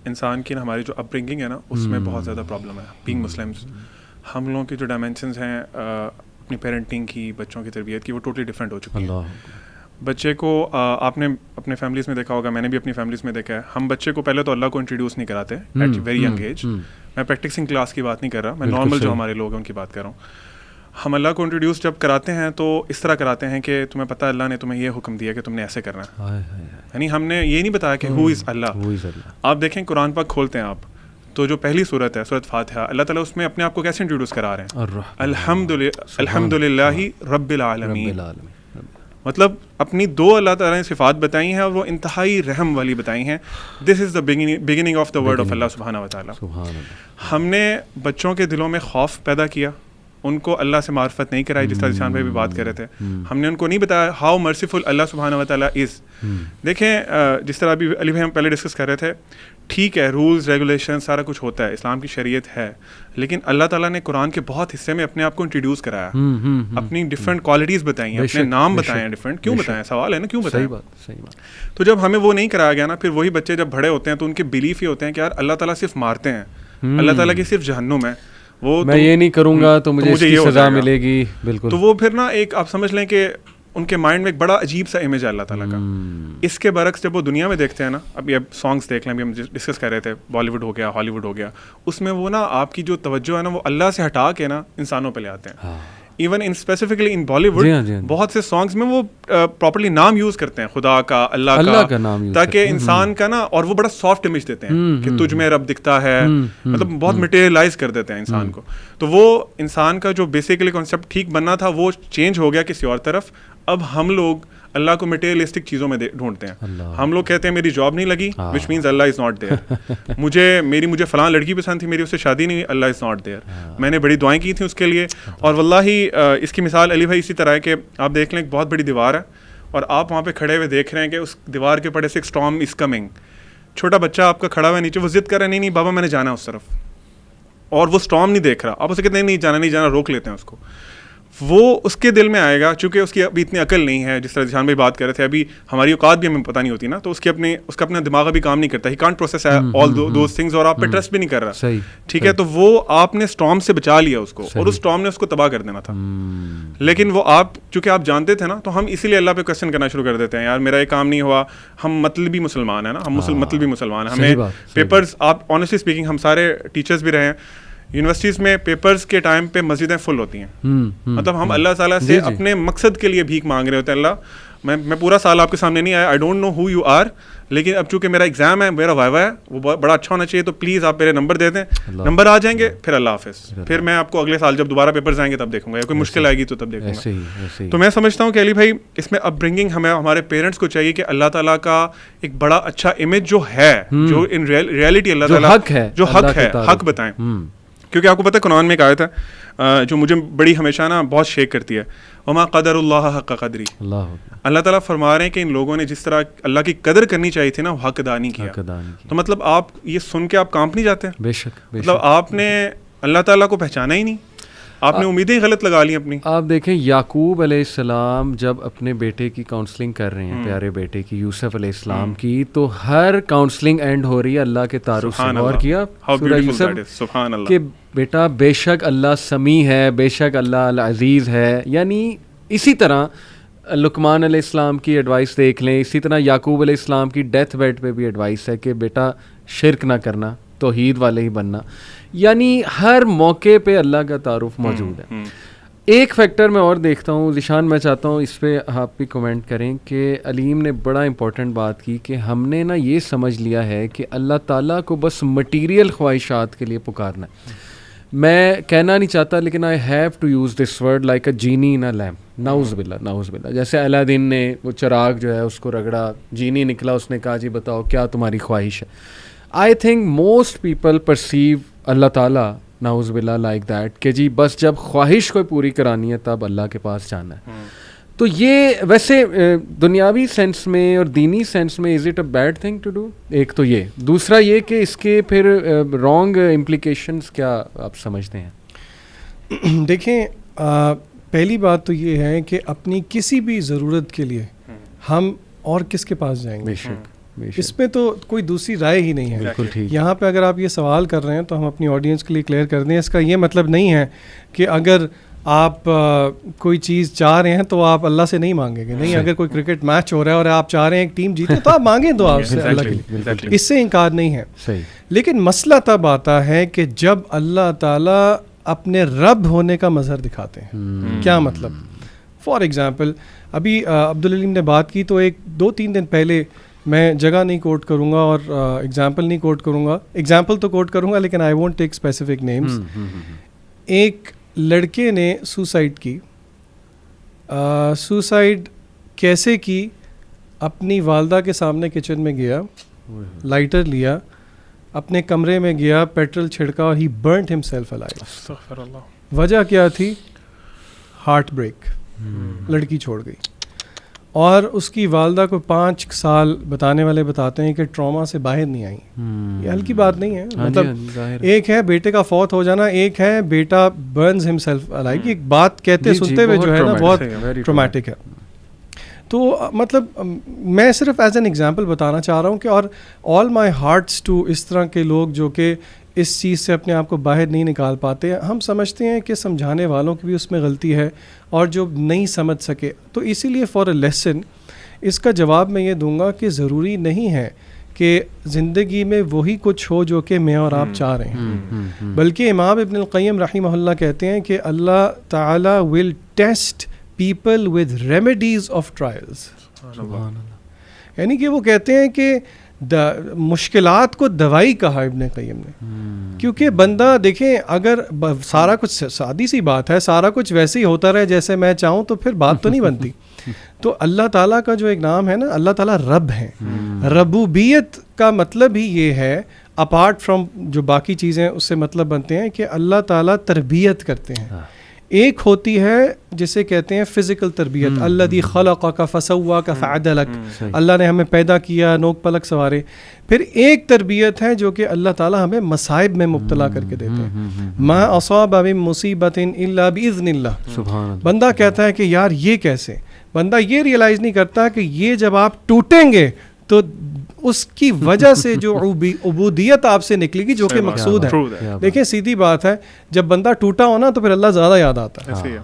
انسان کی ہماری جو اپ برنگنگ ہے نا، اس میں بہت زیادہ پرابلم ہے. بینگ مسلمس، ہم لوگوں کی جو ڈائمینشنز ہیں اپنی پیرنٹنگ کی، بچوں کی تربیت کی، وہ ٹوٹلی ڈفرینٹ ہو چکی ہیں. بچے کو آپ نے اپنے فیملیز میں دیکھا ہوگا، میں نے بھی اپنی فیملیز میں دیکھا ہے، ہم بچے کو پہلے تو اللہ کو انٹروڈیوس نہیں کراتے ایٹ ویری ینگ ایج. میں پریکٹسنگ کلاس کی بات نہیں کر رہا، میں نارمل جو ہمارے لوگ ہیں ان کی بات کر رہا ہوں. ہم اللہ کو انٹروڈیوس جب کراتے ہیں تو اس طرح کراتے ہیں کہ تمہیں پتہ اللہ نے تمہیں یہ حکم دیا کہ تم نے ایسے کرنا ہے. یعنی ہم نے یہ نہیں بتایا کہ ہو از اللہ. آپ دیکھیں قرآن پاک کھولتے ہیں آپ تو جو پہلی صورت ہے سورۃ فاتحہ، اللہ تعالیٰ اس میں اپنے آپ کو کیسے انٹروڈیوس کرا رہے ہیں؟ الحمد للہ رب العالمین. مطلب اپنی دو اللہ تعالیٰ نے صفات بتائی ہیں اور وہ انتہائی رحم والی بتائی ہیں. This is the beginning of the word of اللہ سبحانہ و تعالیٰ. ہم نے بچوں کے دلوں میں خوف پیدا کیا، ان کو اللہ سے معرفت نہیں کرائی، جس طرح جسان بھائی بھی بات کر رہے تھے. ہم نے ان کو نہیں بتایا ہاؤ مرسیفل اللہ سبحانہ و تعالیٰ از. دیکھیں جس طرح ابھی علی بھائی ہم پہلے ڈسکس کر رہے تھے، ٹھیک ہے رولز ریگولیشن سارا کچھ ہوتا ہے، اسلام کی شریعت ہے، لیکن اللہ تعالیٰ نے قرآن کے بہت حصے میں اپنے آپ کو انٹروڈیوس کرایا، اپنی ڈفرینٹ کوالٹیز بتائی ہیں، اپنے نام بتائے ہیں ڈفرینٹ. کیوں بتائیں؟ سوال ہے نا کیوں بتائیں. تو جب ہمیں وہ نہیں کرایا گیا نا، پھر وہی بچے جب بڑے ہوتے ہیں تو ان کے بلیف یہ ہوتے ہیں کہ یار اللہ تعالیٰ صرف مارتے ہیں، اللہ تعالیٰ کی صرف جہنم ہے، وہ میں یہ نہیں کروں گا تو مجھے اس کی سزا ملے گی. بالکل. تو وہ پھر نا ایک آپ سمجھ لیں کہ ان کے مائنڈ میں ایک بڑا عجیب سا امیج ہے اللہ تعالیٰ کا. اس کے برعکس جب وہ دنیا میں دیکھتے ہیں نا، ابھی اب سانگس دیکھ لیں، ابھی ہم ڈسکس کر رہے تھے بالی ووڈ ہو گیا، ہالی ووڈ ہو گیا، اس میں وہ نا آپ کی جو توجہ ہے نا وہ اللہ سے ہٹا کے نا انسانوں پہ لے آتے ہیں. Even in specifically in Bollywood بہت سے سانگس میں وہ پراپرلی نام یوز کرتے ہیں، خدا کا، اللہ کا نام، تاکہ انسان کا نا، اور وہ بڑا سافٹ امیج دیتے ہیں کہ تجھ میں رب دکھتا ہے، مطلب بہت مٹیریلائز کر دیتے ہیں انسان کو. تو وہ انسان کا جو بیسیکلی کانسیپٹ ٹھیک بننا تھا وہ چینج ہو گیا کسی اور طرف. اب ہم لوگ اللہ کو مٹیریلسٹک چیزوں میں ڈھونڈتے ہیں. ہم لوگ کہتے ہیں میری جاب نہیں لگی، which means Allah is not there. مجھے فلاں لڑکی پسند تھی، میری اس سے شادی نہیں ہوئی، اللہ از ناٹ دیئر. میں نے بڑی دعائیں کی تھیں اس کے لیے. اور واللہ اس کی مثال علی بھائی اسی طرح ہے کہ آپ دیکھ لیں ایک بہت بڑی دیوار ہے اور آپ وہاں پہ کھڑے ہوئے دیکھ رہے ہیں کہ اس دیوار کے پڑے سے ایک اسٹارم از کمنگ. چھوٹا بچہ آپ کا کھڑا ہوا ہے نیچے، وہ ضد کر رہا ہے نہیں بابا میں نے جانا ہے اس طرف، اور وہ اسٹارم نہیں دیکھ رہا. آپ اسے کہتے ہیں نہیں جانا، روک لیتے ہیں اس کو. وہ اس کے دل میں آئے گا، چونکہ اس کی ابھی اتنی عقل نہیں ہے، جس طرح جہان بھائی بات کر رہے تھے، ابھی ہماری اوقات بھی ہمیں پتہ نہیں ہوتی نا، تو اس کا اپنا دماغ ابھی کام نہیں کرتا. He can't process all those things, اور آپ پہ ٹرسٹ بھی نہیں کر رہا. ٹھیک ہے، تو وہ آپ نے اسٹارم سے بچا لیا اس کو، اور اس اسٹارم نے اس کو تباہ کر دینا تھا. لیکن وہ چونکہ آپ جانتے تھے نا، تو ہم اسی لیے اللہ پہ کوشچن کرنا شروع کر دیتے ہیں، یار میرا یہ کام نہیں ہوا. ہم مطلبی مسلمان ہیں نا، ہم مطلبی مسلمان ہیں. ہمیں پیپرز، آپ آنیسٹلی اسپیکنگ ہم سارے ٹیچرز بھی رہے ہیں، یونیورسٹیز میں پیپرز کے ٹائم پہ مسجدیں فل ہوتی ہیں. مطلب ہم اللہ تعالیٰ سے اپنے مقصد کے لیے بھیک مانگ رہے ہوتے ہیں, اللہ میں پورا سال آپ کے سامنے نہیں آیا, I don't know who you are, لیکن اب چونکہ میرا ایگزام ہے, میرا وائوا ہے, وہ بڑا اچھا ہونا چاہیے, تو پلیز آپ میرے نمبر دے دیں. نمبر آ جائیں گے پھر اللہ حافظ, پھر میں آپ کو اگلے سال جب دوبارہ پیپرز آئیں گے تب دیکھوں گا, یا کوئی مشکل آئے گی تو تب دیکھوں گا. تو میں سمجھتا ہوں کہ علی بھائی اس میں اپ برنگنگ ہمیں ہمارے پیرنٹس کو چاہیے کہ اللہ تعالیٰ کا ایک بڑا اچھا امیج جو ہے, جو ان ریئلٹی اللہ تعالیٰ جو حق ہے, حق بتائیں. کیونکہ آپ کو پتہ ہے قرآن میں ایک آیت ہے جو مجھے بڑی ہمیشہ نا بہت شیک کرتی ہے, وما قدر اللہ حق قدری. اللہ تعالیٰ فرما رہے ہیں کہ ان لوگوں نے جس طرح اللہ کی قدر کرنی چاہیے تھی نا, وہ حق ادا نہیں کیا. تو مطلب آپ یہ سن کے آپ کانپ نہیں جاتے؟ بے شک. مطلب آپ نے اللہ تعالیٰ کو پہچانا ہی نہیں, آپ نے امیدیں ہی غلط لگا لی اپنی. آپ دیکھیں یعقوب علیہ السلام جب اپنے بیٹے کی کاؤنسلنگ کر رہے ہیں, پیارے بیٹے کی, یوسف علیہ السلام کی, تو ہر کاؤنسلنگ اینڈ ہو رہی ہے اللہ کے تعارف سے. غور کیا سورہ یوسف کہ بیٹا بے شک اللہ سمیع ہے, بے شک اللہ العزیز ہے. یعنی اسی طرح لقمان علیہ السلام کی ایڈوائس دیکھ لیں, اسی طرح یعقوب علیہ السلام کی ڈیتھ بیڈ پہ بھی ایڈوائس ہے کہ بیٹا شرک نہ کرنا, توحید والے ہی بننا. یعنی ہر موقع پہ اللہ کا تعارف موجود ہے. ایک فیکٹر میں اور دیکھتا ہوں ذیشان, میں چاہتا ہوں اس پہ آپ بھی کمنٹ کریں کہ علیم نے بڑا امپورٹنٹ بات کی کہ ہم نے نا یہ سمجھ لیا ہے کہ اللہ تعالیٰ کو بس مٹیریل خواہشات کے لیے پکارنا ہے. میں کہنا نہیں چاہتا لیکن I have to use this word like a genie in a lamp. نعوذ باللہ, نعوذ باللہ. جیسے الادین نے وہ چراغ جو ہے اس کو رگڑا, جینی نکلا, اس نے کہا جی بتاؤ کیا تمہاری خواہش ہے. I think most people perceive اللہ تعالیٰ نعوذ باللہ لائک دیٹ کہ جی بس جب خواہش کوئی پوری کرانی ہے تب اللہ کے پاس جانا ہے. تو یہ ویسے دنیاوی سینس میں اور دینی سینس میں is it a bad thing to do? ایک تو یہ, دوسرا یہ کہ اس کے پھر رانگ امپلیکیشنس کیا آپ سمجھتے ہیں؟ دیکھیں پہلی بات تو یہ ہے کہ اپنی کسی بھی ضرورت کے لیے ہم اور کس کے پاس جائیں گے؟ بے شک. اس میں تو کوئی دوسری رائے ہی نہیں ہے. بالکل ٹھیک. یہاں پہ اگر آپ یہ سوال کر رہے ہیں تو ہم اپنی آڈینس کے لیے کلیئر کر دیں, اس کا یہ مطلب نہیں ہے کہ اگر آپ کوئی چیز چاہ رہے ہیں تو آپ اللہ سے نہیں مانگیں گے. نہیں, اگر کوئی کرکٹ میچ ہو رہا ہے اور آپ چاہ رہے ہیں ایک ٹیم جیتے تو آپ مانگیں دعا آپ سے اللہ کے لیے, اس سے انکار نہیں ہے. لیکن مسئلہ تب آتا ہے کہ جب اللہ تعالیٰ اپنے رب ہونے کا مظہر دکھاتے ہیں. کیا مطلب؟ فار ایگزامپل ابھی عبدالعلیم نے بات کی تو 2-3 دن پہلے, میں جگہ نہیں کوٹ کروں گا اور ایگزامپل نہیں کوٹ کروں گا, ایگزامپل تو کوٹ کروں گا لیکن I won't take specific names. ایک لڑکے نے سوسائڈ کی. سوسائڈ کیسے کی؟ اپنی والدہ کے سامنے کچن میں گیا, لائٹر لیا, اپنے کمرے میں گیا, پیٹرول چھڑکا اور ہی برنٹ ہمسیلف الائیو. وجہ کیا تھی؟ ہارٹ بریک, لڑکی چھوڑ گئی. اور اس کی والدہ کو 5 سال بتانے والے بتاتے ہیں کہ ٹراما سے باہر نہیں آئی. یہ ہلکی بات نہیں ہے. مطلب ایک ہے بیٹے کا فوت ہو جانا, ایک ہے بیٹا برنز ہمسیلف الائیو. ایک بات کہتے سنتے ہوئے جو ہے نا بہت ٹرامیٹک ہے. تو مطلب میں صرف ایز این ایگزامپل بتانا چاہ رہا ہوں کہ اور آل مائی ہارٹس ٹو اس طرح کے لوگ جو کہ اس چیز سے اپنے آپ کو باہر نہیں نکال پاتے. ہم سمجھتے ہیں کہ سمجھانے والوں کی بھی اس میں غلطی ہے اور جو نہیں سمجھ سکے, تو اسی لیے فار اے لیسن اس کا جواب میں یہ دوں گا کہ ضروری نہیں ہے کہ زندگی میں وہی کچھ ہو جو کہ میں اور آپ چاہ رہے ہیں, بلکہ امام ابن القیم رحمہ اللہ کہتے ہیں کہ اللہ تعالی will test people with remedies of trials. یعنی کہ وہ کہتے ہیں کہ مشکلات کو دوائی کہا ابن قیم نے, کیونکہ بندہ دیکھیں اگر سارا کچھ, سادی سی بات ہے, سارا کچھ ویسے ہی ہوتا رہے جیسے میں چاہوں تو پھر بات تو نہیں بنتی. تو اللہ تعالیٰ کا جو ایک نام ہے نا, اللہ تعالیٰ رب ہیں. ربوبیت کا مطلب ہی یہ ہے, اپارٹ فرام جو باقی چیزیں اس سے مطلب بنتے ہیں, کہ اللہ تعالیٰ تربیت کرتے ہیں. ایک ہوتی ہے جسے کہتے ہیں فزیکل تربیت, الذی خلقک فسواک فعدلک, اللہ نے ہمیں پیدا کیا, نوک پلک سوارے. پھر ایک تربیت ہے جو کہ اللہ تعالیٰ ہمیں مصائب میں مبتلا کر کے دیتے ہیں. ما اصاب من مصیبت الا باذن اللہ. بندہ کہتا ہے کہ یار یہ کیسے, بندہ یہ ریئلائز نہیں کرتا کہ یہ جب آپ ٹوٹیں گے تو اس کی وجہ سے جو عبودیت آپ سے نکلے گی جو کہ مقصود ہے. دیکھیں سیدھی بات ہے, جب بندہ ٹوٹا ہو نا تو پھر اللہ زیادہ یاد آتا ہے.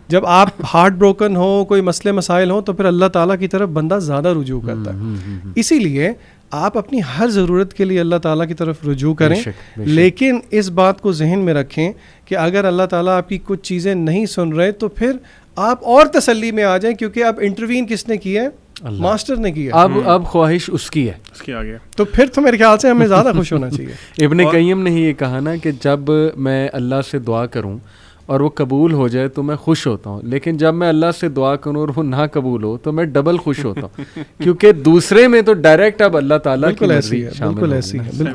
جب آپ ہارٹ بروکن ہو, کوئی مسئلے مسائل ہو, تو پھر اللہ تعالیٰ کی طرف بندہ زیادہ رجوع کرتا ہے. اسی لیے آپ اپنی ہر ضرورت کے لیے اللہ تعالیٰ کی طرف رجوع کریں, لیکن اس بات کو ذہن میں رکھیں کہ اگر اللہ تعالیٰ آپ کی کچھ چیزیں نہیں سن رہے تو پھر آپ اور تسلی میں آ جائیں, کیونکہ اب انٹروین کس نے کیا ہے؟ ماسٹر نے کیا. اب خواہش اس کی ہے, اس کی آگے, تو پھر تو میرے خیال سے ہمیں زیادہ خوش ہونا چاہیے. ابن قیم نے ہی یہ کہا نا کہ جب میں اللہ سے دعا کروں اور وہ قبول ہو جائے تو میں خوش ہوتا ہوں, لیکن جب میں اللہ سے دعا کروں اور وہ نہ قبول ہو تو میں ڈبل خوش ہوتا ہوں, کیونکہ دوسرے میں تو ڈائریکٹ اب اللہ تعالیٰ کی مرضی شامل ہے.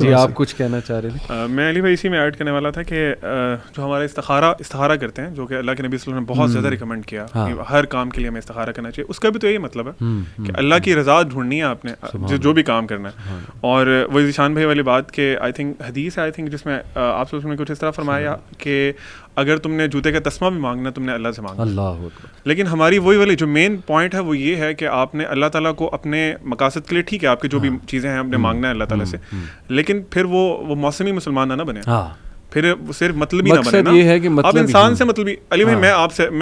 جی آپ کچھ کہنا چاہ رہے تھے؟ میں علی بھائی اسی میں ایڈ کرنے والا تھا کہ جو ہمارا استخارہ کرتے ہیں, جو کہ اللہ کے نبی صلی اللہ علیہ وسلم نے بہت زیادہ ریکمینڈ کیا کہ ہر کام کے لیے ہمیں استخارہ کرنا چاہیے, اس کا بھی تو یہی مطلب ہے کہ اللہ کی رضا ڈھونڈنی ہے آپ نے جو بھی کام کرنا ہے. اور وہ ذیشان بھائی والی بات کہ آئی تھنک حدیث ہے, آئی تھنک جس میں آپ نے کچھ اس طرح فرمایا کہ اگر تم نے جوتے کا تسمہ بھی مانگنا تم نے اللہ سے مانگنا. اللہ, لیکن ہماری وہی والی جو مین پوائنٹ ہے وہ یہ ہے کہ آپ نے اللہ تعالیٰ کو اپنے مقاصد کے لیے, ٹھیک ہے آپ کی جو بھی چیزیں ہیں آپ نے مانگنا ہے اللہ تعالیٰ سے, لیکن پھر وہ موسمی مسلمان نہ بنے, پھر صرف مطلبی نہ بنے نا. یہ ہے کہ آپ انسان سے مطلبی, علی بھائی میں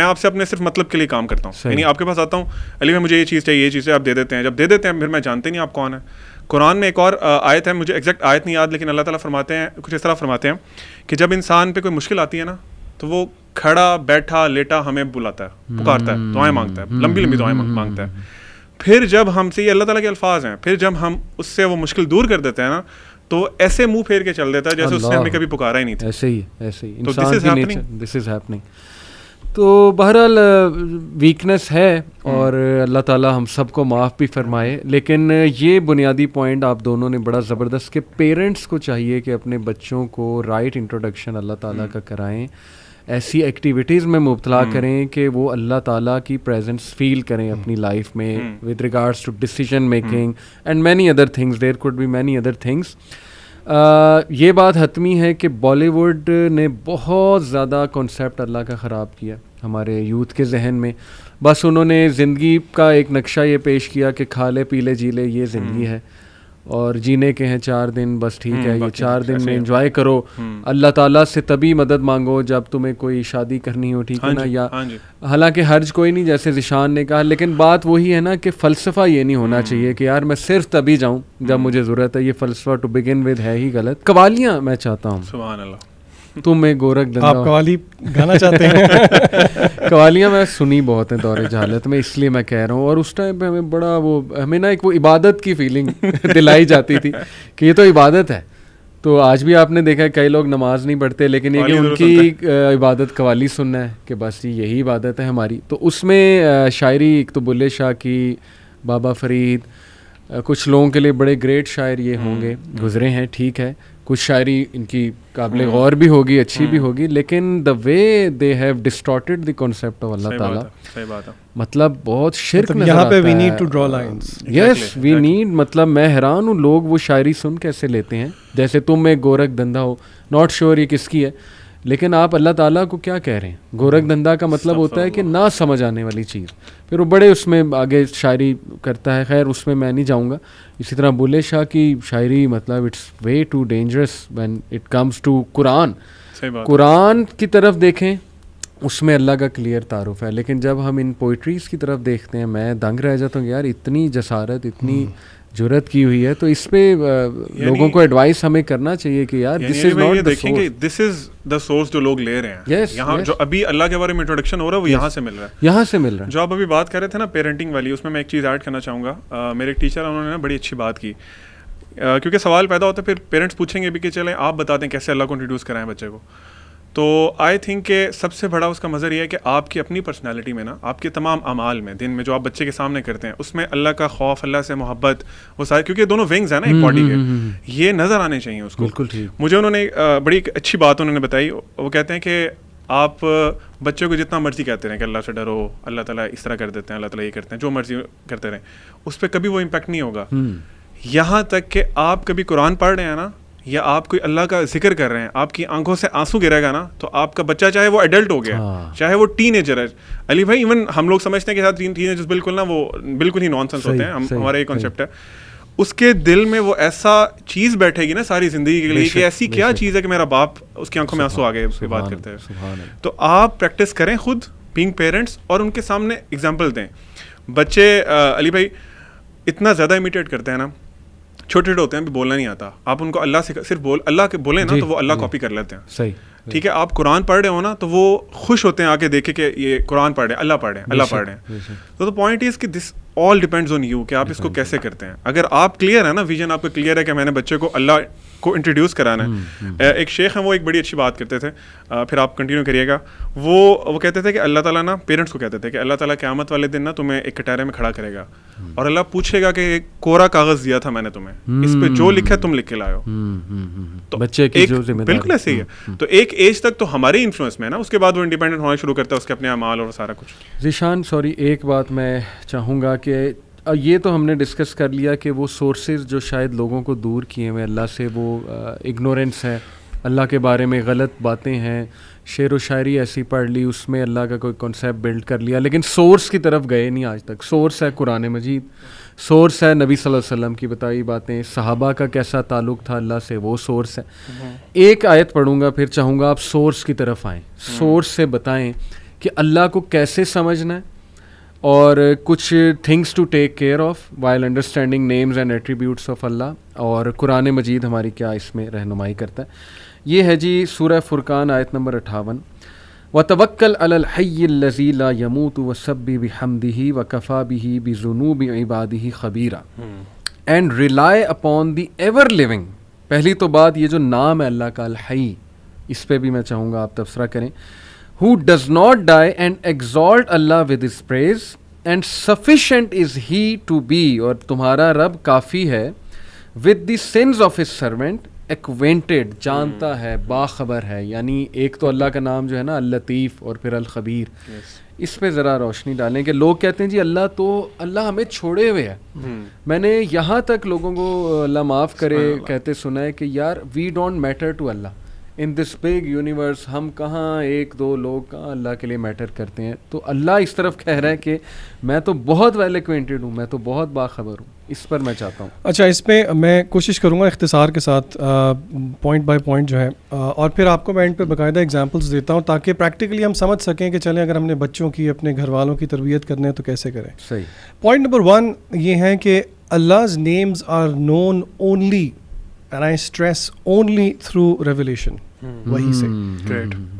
آپ سے اپنے صرف مطلب کے لیے کام کرتا ہوں, یعنی آپ کے پاس آتا ہوں, علی بھائی مجھے یہ چیز چاہیے, یہ چیزیں آپ دے دیتے ہیں, جب دے دیتے ہیں پھر میں جانتے نہیں آپ کون ہیں. قرآن میں ایک اور آیت ہے, مجھے ایگزیکٹ آیت نہیں یاد, لیکن اللہ تعالیٰ فرماتے ہیں کچھ اس طرح فرماتے ہیں کہ جب انسان پہ کوئی مشکل آتی ہے نا تو وہ کھڑا بیٹھا لیٹا ہمیں بلاتا ہے, پکارتا ہے, دعائیں مانگتا ہے, لمبی لمبی دعائیں مانگتا ہے. پھر جب ہم سے, یہ اللہ تعالیٰ کے الفاظ ہیں, پھر جب ہم اس سے وہ مشکل دور کر دیتے ہیں نا تو ایسے منہ پھیر کے چل دیتا ہے جیسے اس نے ہمیں کبھی پکارا ہی نہیں تھا. ایسے ہی انسان کی نیچر, دس از ہیپننگ. تو بہرحال ویکنس ہے اور اللہ تعالیٰ ہم سب کو معاف بھی فرمائے, لیکن یہ بنیادی پوائنٹ آپ دونوں نے بڑا زبردست کہ پیرنٹس کو چاہیے کہ اپنے بچوں کو رائٹ انٹروڈکشن اللہ تعالیٰ کا کرائیں, ایسی ایکٹیویٹیز میں مبتلا کریں کہ وہ اللہ تعالیٰ کی پریزنس فیل کریں اپنی لائف میں with regards to decision making and many other things, there could be many other things. یہ بات حتمی ہے کہ بالی ووڈ نے بہت زیادہ کنسیپٹ اللہ کا خراب کیا ہمارے یوتھ کے ذہن میں. بس انہوں نے زندگی کا ایک نقشہ یہ پیش کیا کہ کھا لے پی لے جی لے, یہ زندگی ہے اور جینے کے ہیں 4 دن, بس ٹھیک ہے یہ 4 دن میں انجوائے کرو. اللہ تعالیٰ سے تبھی مدد مانگو جب تمہیں کوئی شادی کرنی ہو, ٹھیک ہے نا, یا حالانکہ حرج کوئی نہیں جیسے ذیشان نے کہا, لیکن بات وہی ہے نا کہ فلسفہ یہ نہیں ہونا چاہیے کہ یار میں صرف تبھی جاؤں جب مجھے ضرورت ہے. یہ فلسفہ ٹو بگن ود ہے ہی غلط. قوالیاں میں چاہتا ہوں, سبحان اللہ, تم میں گورکھ دندا, آپ قوالی گانا چاہتے ہیں؟ قوالیاں میں سنی بہت ہیں دور جہالت میں, اس لیے میں کہہ رہا ہوں. اور اس ٹائم پہ ہمیں بڑا ہمیں نا ایک وہ عبادت کی فیلنگ دلائی جاتی تھی کہ یہ تو عبادت ہے. تو آج بھی آپ نے دیکھا ہے کئی لوگ نماز نہیں پڑھتے, لیکن یہ کہ ان کی عبادت قوالی سننا ہے کہ بس یہی عبادت ہے ہماری. تو اس میں شاعری ایک تو بلے شاہ کی, بابا فرید, کچھ لوگوں کے لیے بڑے گریٹ شاعر یہ ہوں گے, گزرے ہیں, ٹھیک ہے, کچھ شاعری ان کی قابل غور بھی ہوگی, اچھی بھی ہوگی, لیکن the way they have distorted the concept of اللہ تعالیٰ, مطلب بہت شرک نظر آتا ہے. یہاں پہ we need to draw lines, yes we need, مطلب میں حیران ہوں لوگ وہ شاعری سن کیسے لیتے ہیں جیسے تم میں گورکھ دندا ہو. ناٹ شیور یہ کس کی ہے, لیکن آپ اللہ تعالیٰ کو کیا کہہ رہے ہیں. گورکھ دندا کا مطلب ہوتا ہے کہ نہ سمجھ آنے والی چیز. پھر وہ بڑے اس میں آگے شاعری کرتا ہے, خیر اس میں میں نہیں جاؤں گا. اسی طرح بلے شاہ کی شاعری مطلب it's way too dangerous when it comes to قرآن. قرآن کی طرف دیکھیں اس میں اللہ کا کلیئر تعارف ہے, لیکن جب ہم ان پوئٹریز کی طرف دیکھتے ہیں میں دنگ رہ جاتا ہوں. یار اتنی جسارت, اتنی جرت کی ہوئی ہے, تو اس پہ لوگوں کو ایڈوائس ہمیں کرنا چاہیے کہ یار دس از ناٹ دی دیکھیں کہ دس از دا سورس جو لوگ لے رہے ہیں یہاں, جو ابھی اللہ کے بارے میں انٹروڈکشن ہو رہا ہے وہ یہاں سے مل رہا ہے, یہاں سے مل رہا ہے. جو آپ ابھی بات کر رہے تھے نا پیرنٹنگ والی, اس میں ایک چیز ایڈ کرنا چاہوں گا. میرے ایک ٹیچر انہوں نے نا بڑی اچھی بات کی, کیونکہ سوال پیدا ہوتا ہے پھر پیرنٹس پوچھیں گے بھی کہ چلیں آپ بتا دیں کیسے اللہ کو انٹروڈیوس کرائیں بچے کو. تو آئی تھنک کہ سب سے بڑا اس کا مظہر یہ ہے کہ آپ کی اپنی پرسنالٹی میں نا, آپ کے تمام اعمال میں, دن میں جو آپ بچے کے سامنے کرتے ہیں, اس میں اللہ کا خوف, اللہ سے محبت, وہ سارے, کیونکہ دونوں ونگز ہیں نا ایک باڈی کے, یہ نظر آنے چاہیے اس کو. بالکل ٹھیک. مجھے انہوں نے بڑی اچھی بات انہوں نے بتائی. وہ کہتے ہیں کہ آپ بچے کو جتنا مرضی کہتے رہیں کہ اللہ سے ڈرو, اللہ تعالیٰ اس طرح کر دیتے ہیں, اللہ تعالیٰ یہ کرتے ہیں, جو مرضی کرتے رہیں, اس پہ کبھی وہ امپیکٹ نہیں ہوگا. یہاں تک کہ آپ کبھی قرآن پڑھ رہے ہیں نا, یا آپ کوئی اللہ کا ذکر کر رہے ہیں, آپ کی آنکھوں سے آنسو گرے گا نا, تو آپ کا بچہ چاہے وہ ایڈلٹ ہو گیا, چاہے وہ ٹین ایجر ہے. علی بھائی ایون ہم لوگ سمجھتے ہیں کہ ٹین ایجرز بالکل نا وہ بالکل ہی نان سینس ہوتے ہیں, ہمارا یہ کانسیپٹ ہے. اس کے دل میں وہ ایسا چیز بیٹھے گی نا ساری زندگی کے لیے کہ ایسی کیا چیز ہے کہ میرا باپ, اس کی آنکھوں میں آنسو آ گئے اس کی بات کرتے ہوئے. تو آپ پریکٹس کریں خود بینگ پیرنٹس, اور ان کے سامنے اگزامپل دیں. بچے علی بھائی اتنا زیادہ امیٹیٹ کرتے ہیں نا چھوٹے چھوٹے ہوتے ہیں بھی بولنا نہیں آتا, آپ ان کو اللہ سے صرف اللہ کے بولیں نا تو وہ اللہ کاپی کر لیتے ہیں. صحیح, ٹھیک ہے. آپ قرآن پڑھ رہے ہو نا تو وہ خوش ہوتے ہیں آ کے دیکھے کہ یہ قرآن پڑھ رہے ہیں, اللہ پڑھ رہے ہیں, اللہ پڑھ رہے ہیں. تو پوائنٹ از کہ دس آل ڈیپینڈز آن یو کہ آپ اس کو کیسے کرتے ہیں. اگر آپ کلیئر ہے نا, ویژن آپ کا کلیئر ہے کہ میں نے بچے کو اللہ کو انٹروڈیوس کرانا ہے. ایک شیخ ہیں, وہ ایک بڑی اچھی بات کرتے تھے, پھر آپ کنٹینیو کریے گا. وہ کہتے تھے کہ اللہ تعالیٰ نا پیرنٹس کو کہتے تھے کہ اللہ تعالیٰ قیامت والے دن نا تمہیں ایک کٹارے میں کھڑا کرے گا اور اللہ پوچھے گا کہ ایک کوڑا کاغذ دیا تھا میں نے تمہیں, اس پہ جو لکھا ہے تم لکھ کے لائے ہو. تو بچے کی جو ذمہ داری, بالکل ایسے ہی ہے. تو ایک ایج تک تو ہمارے انفلوئنس میں ہے نا, اس کے بعد وہ انڈیپینڈنٹ ہونا شروع کرتا ہے, اس کے اپنے اعمال اور سارا کچھ. ذیشان سوری, ایک بات میں چاہوں گا کہ یہ تو ہم نے ڈسکس کر لیا کہ وہ سورسز جو شاید لوگوں کو دور کیے ہوئے اللہ سے, وہ اگنورینس ہے, اللہ کے بارے میں غلط باتیں ہیں, شعر و شاعری ایسی پڑھ لی, اس میں اللہ کا کوئی کنسیپٹ بلڈ کر لیا, لیکن سورس کی طرف گئے نہیں آج تک. سورس ہے قرآن مجید, سورس ہے نبی صلی اللہ علیہ وسلم کی بتائی باتیں, صحابہ کا کیسا تعلق تھا اللہ سے, وہ سورس ہے. ایک آیت پڑھوں گا, پھر چاہوں گا آپ سورس کی طرف آئیں, سورس سے بتائیں کہ اللہ کو کیسے سمجھنا ہے اور کچھ things to take care of while understanding names and attributes of Allah, اور قرآن مجید ہماری کیا اس میں رہنمائی کرتا ہے. یہ ہے جی سورہ فرقان آیت نمبر 58, وَتَوَكَّلْ عَلَى الْحَيِّ الَّذِي لَا يَمُوتُ وَسَبِّحْ بِحَمْدِهِ وَكَفَى بِهِ بِذُنُوبِ عِبَادِهِ خَبِيرًا and rely upon the ever living. پہلی تو بات یہ جو نام ہے اللہ کا الحی, اس پہ بھی میں چاہوں گا آپ تبصرہ کریں. Who does not die and exalt Allah with his praise and sufficient is he to be, اور تمہارا رب کافی ہے, with the sins of his servant acquainted, جانتا ہے, باخبر ہے. یعنی ایک تو اللہ کا نام جو ہے نا اللطیف اور پھر الخبیر, اس پہ ذرا روشنی ڈالیں کہ لوگ کہتے ہیں جی اللہ ہمیں چھوڑے ہوئے ہے. میں نے یہاں تک لوگوں کو اللہ معاف کرے کہتے سنا ہے کہ یار we don't matter to Allah in this big universe, ہم کہاں ایک دو لوگ کہاں اللہ کے لیے میٹر کرتے ہیں. تو اللہ اس طرف کہہ رہا ہے کہ میں تو بہت ویل ایکوینٹڈ ہوں, میں تو بہت باخبر ہوں. اس پر میں چاہتا ہوں. اچھا, اس پہ میں کوشش کروں گا اختصار کے ساتھ پوائنٹ بائی پوائنٹ جو ہے, اور پھر آپ کو میں اینڈ پہ باقاعدہ ایگزامپلس دیتا ہوں تاکہ پریکٹیکلی ہم سمجھ سکیں کہ چلیں اگر ہم نے بچوں کی, اپنے گھر والوں کی تربیت کرنے ہے تو کیسے کریں. صحیح. پوائنٹ نمبر 1 یہ ہے کہ Allah's names are known only, and I stress only, through revelation. وہی سے,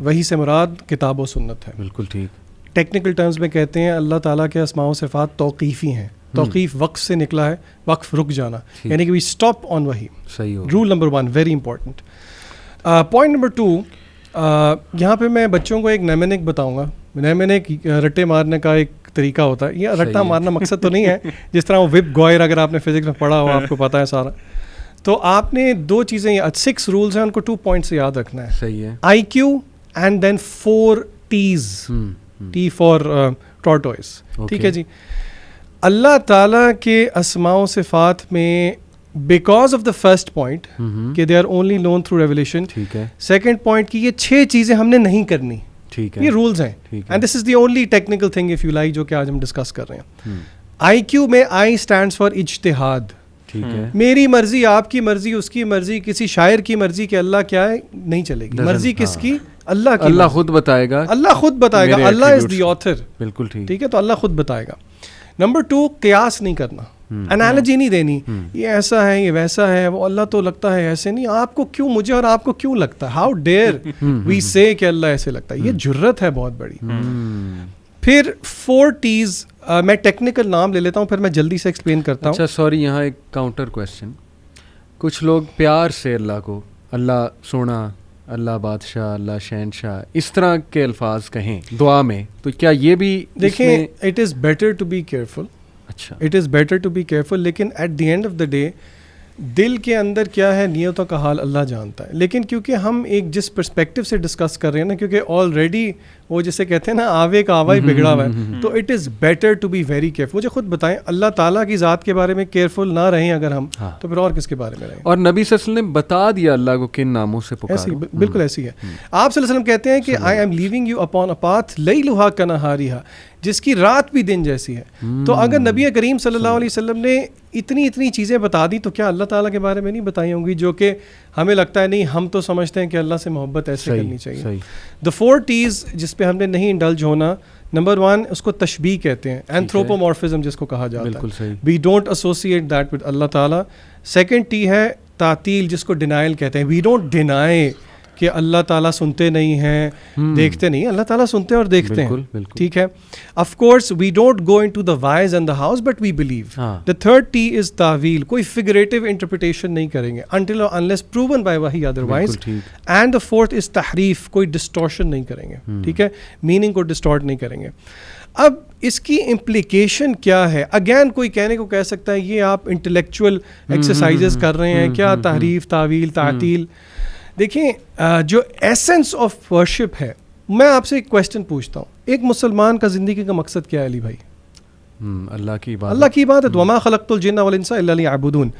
وہی سے مراد کتاب و سنت ہے. بالکل ٹھیک. ٹیکنیکل ٹرمز میں کہتے ہیں اللہ تعالیٰ کے اسماء و صفات توقیفی ہیں. توقیف وقف سے نکلا ہے, وقف رک جانا, یعنی کہ وی اسٹاپ آن وہی. صحیح. Roll number 1 very important. Point number 2, یہاں پہ میں بچوں کو ایک نیمینک بتاؤں گا. نیمینک رٹے مارنے کا ایک طریقہ ہوتا ہے. یہ رٹا مارنا مقصد تو نہیں ہے جس طرح وہ وپ گوئر, اگر آپ نے فزکس میں پڑھا ہو آپ کو پتہ ہے سارا. تو آپ نے 2 چیزیں, 6 رولز ہیں, ان کو 2 پوائنٹ سے یاد رکھنا ہے. صحیح ہے. IQ and then 4 T's. T for tortoise. ٹھیک ہے جی. اللہ تعالیٰ کے اسماء و صفات میں because of the first point کہ they are only known through revelation. ٹھیک ہے. سیکنڈ پوائنٹ کی یہ 6 چیزیں ہم نے نہیں کرنی. ٹھیک ہے. یہ رولز ہیں, and this is the only technical thing if you like جو کہ آج ہم ڈسکس کر رہے ہیں. IQ میں I اسٹینڈس فار اجتہاد. ٹھیک ہے. میری مرضی, آپ کی مرضی, اس کی مرضی, کسی شاعر کی مرضی کہ اللہ کیا ہے نہیں چلے گی. مرضی کس کی؟ اللہ کی. اللہ خود بتائے گا. اللہ خود بتائے گا. اللہ از دی آتھر. بالکل ٹھیک. ٹھیک ہے, تو اللہ خود بتائے گا. نمبر 2 قیاس نہیں کرنا, انالوجی نہیں دینی, یہ ایسا ہے یہ ویسا ہے, وہ اللہ تو لگتا ہے ایسے نہیں, آپ کو کیوں, مجھے اور آپ کو کیوں لگتا ہے, ہاؤ ڈیئر وی سے کہ اللہ ایسے لگتا ہے. یہ جرت ہے بہت بڑی. پھر 4 T's, میں ٹیکنیکل نام لے لیتا ہوں پھر میں جلدی سے ایکسپلین کرتا ہوں. اچھا سوری, یہاں ایک کاؤنٹر کویسچن. کچھ لوگ پیار سے اللہ کو اللہ سونا, اللہ بادشاہ, اللہ شہنشاہ, اس طرح کے الفاظ کہیں دعا میں, تو کیا یہ بھی دیکھیں, it is better to be careful. اچھا, it is better to be careful, لیکن at the end of the day دل کے اندر کیا ہے, نیتوں کا حال اللہ جانتا ہے. لیکن کیونکہ ہم ایک جس پرسپیکٹو سے ڈسکس کر رہے ہیں نا, کیونکہ آلریڈی وہ جسے کہتے ہیں نا آوے کا آوا ہی بگڑا ہوا ہے, تو it is better to be very careful. مجھے خود بتائیں, اللہ تعالیٰ کی ذات کے بارے میں کیئرفل نہ رہیں اگر ہم, تو پھر اور کس کے بارے میں رہیں. اور نبی صلی اللہ علیہ وسلم نے بتا دیا اللہ کو کن ناموں سے پکارو. بالکل ایسی ہے. آپ صلی اللہ علیہ وسلم کہتے ہیں کہ I am leaving you upon a path لیلھا کنہاریھا, جس کی رات بھی دن جیسی ہے. تو اگر نبی کریم صلی اللہ علیہ وسلم نے اتنی چیزیں بتا دی تو کیا اللہ تعالیٰ کے بارے میں نہیں بتائی ہوں گی جو کہ ہمیں لگتا ہے نہیں ہم تو سمجھتے ہیں کہ اللہ سے محبت ایسے کرنی چاہیے. The 4 T's جس پہ ہم نے نہیں انڈلج ہونا. نمبر 1 اس کو تشبیہ کہتے ہیں, اینتھروپومورفزم جس کو کہا جاتا ہے. We don't associate that with اللہ تعالیٰ. سیکنڈ T ہے تعطیل جس کو ڈینائل کہتے ہیں. We don't deny کہ اللہ تعالیٰ سنتے نہیں ہیں, دیکھتے نہیں. اللہ تعالیٰ سنتے ہیں اور دیکھتے ہیں, ٹھیک ہے. Of course we don't go into the whys and the hows but we believe. The third T is تعویل, کوئی فگریٹو انٹرپریٹیشن نہیں کریں گے انٹل اور انلیس پروون بائی وحی otherwise. And the fourth is تحریف, کوئی ڈسٹورشن نہیں کریں گے, ٹھیک ہے, میننگ کو ڈسٹورٹ نہیں کریں گے. اب اس کی امپلیکیشن کیا ہے؟ اگین کوئی کہنے کو کہہ سکتا ہے یہ آپ انٹلیکچوئل ایکسرسائزز کر رہے ہیں, کیا تحریف, تعویل, تعطیل. دیکھیں جو ایسنس آف ورشپ ہے, میں آپ سے ایک کویسچن پوچھتا ہوں, ایک مسلمان کا زندگی کا مقصد کیا ہے علی بھائی؟ اللہ کی عبادت. اللہ کی عبادت. وما خلقت الجن والانس الا لیعبدون.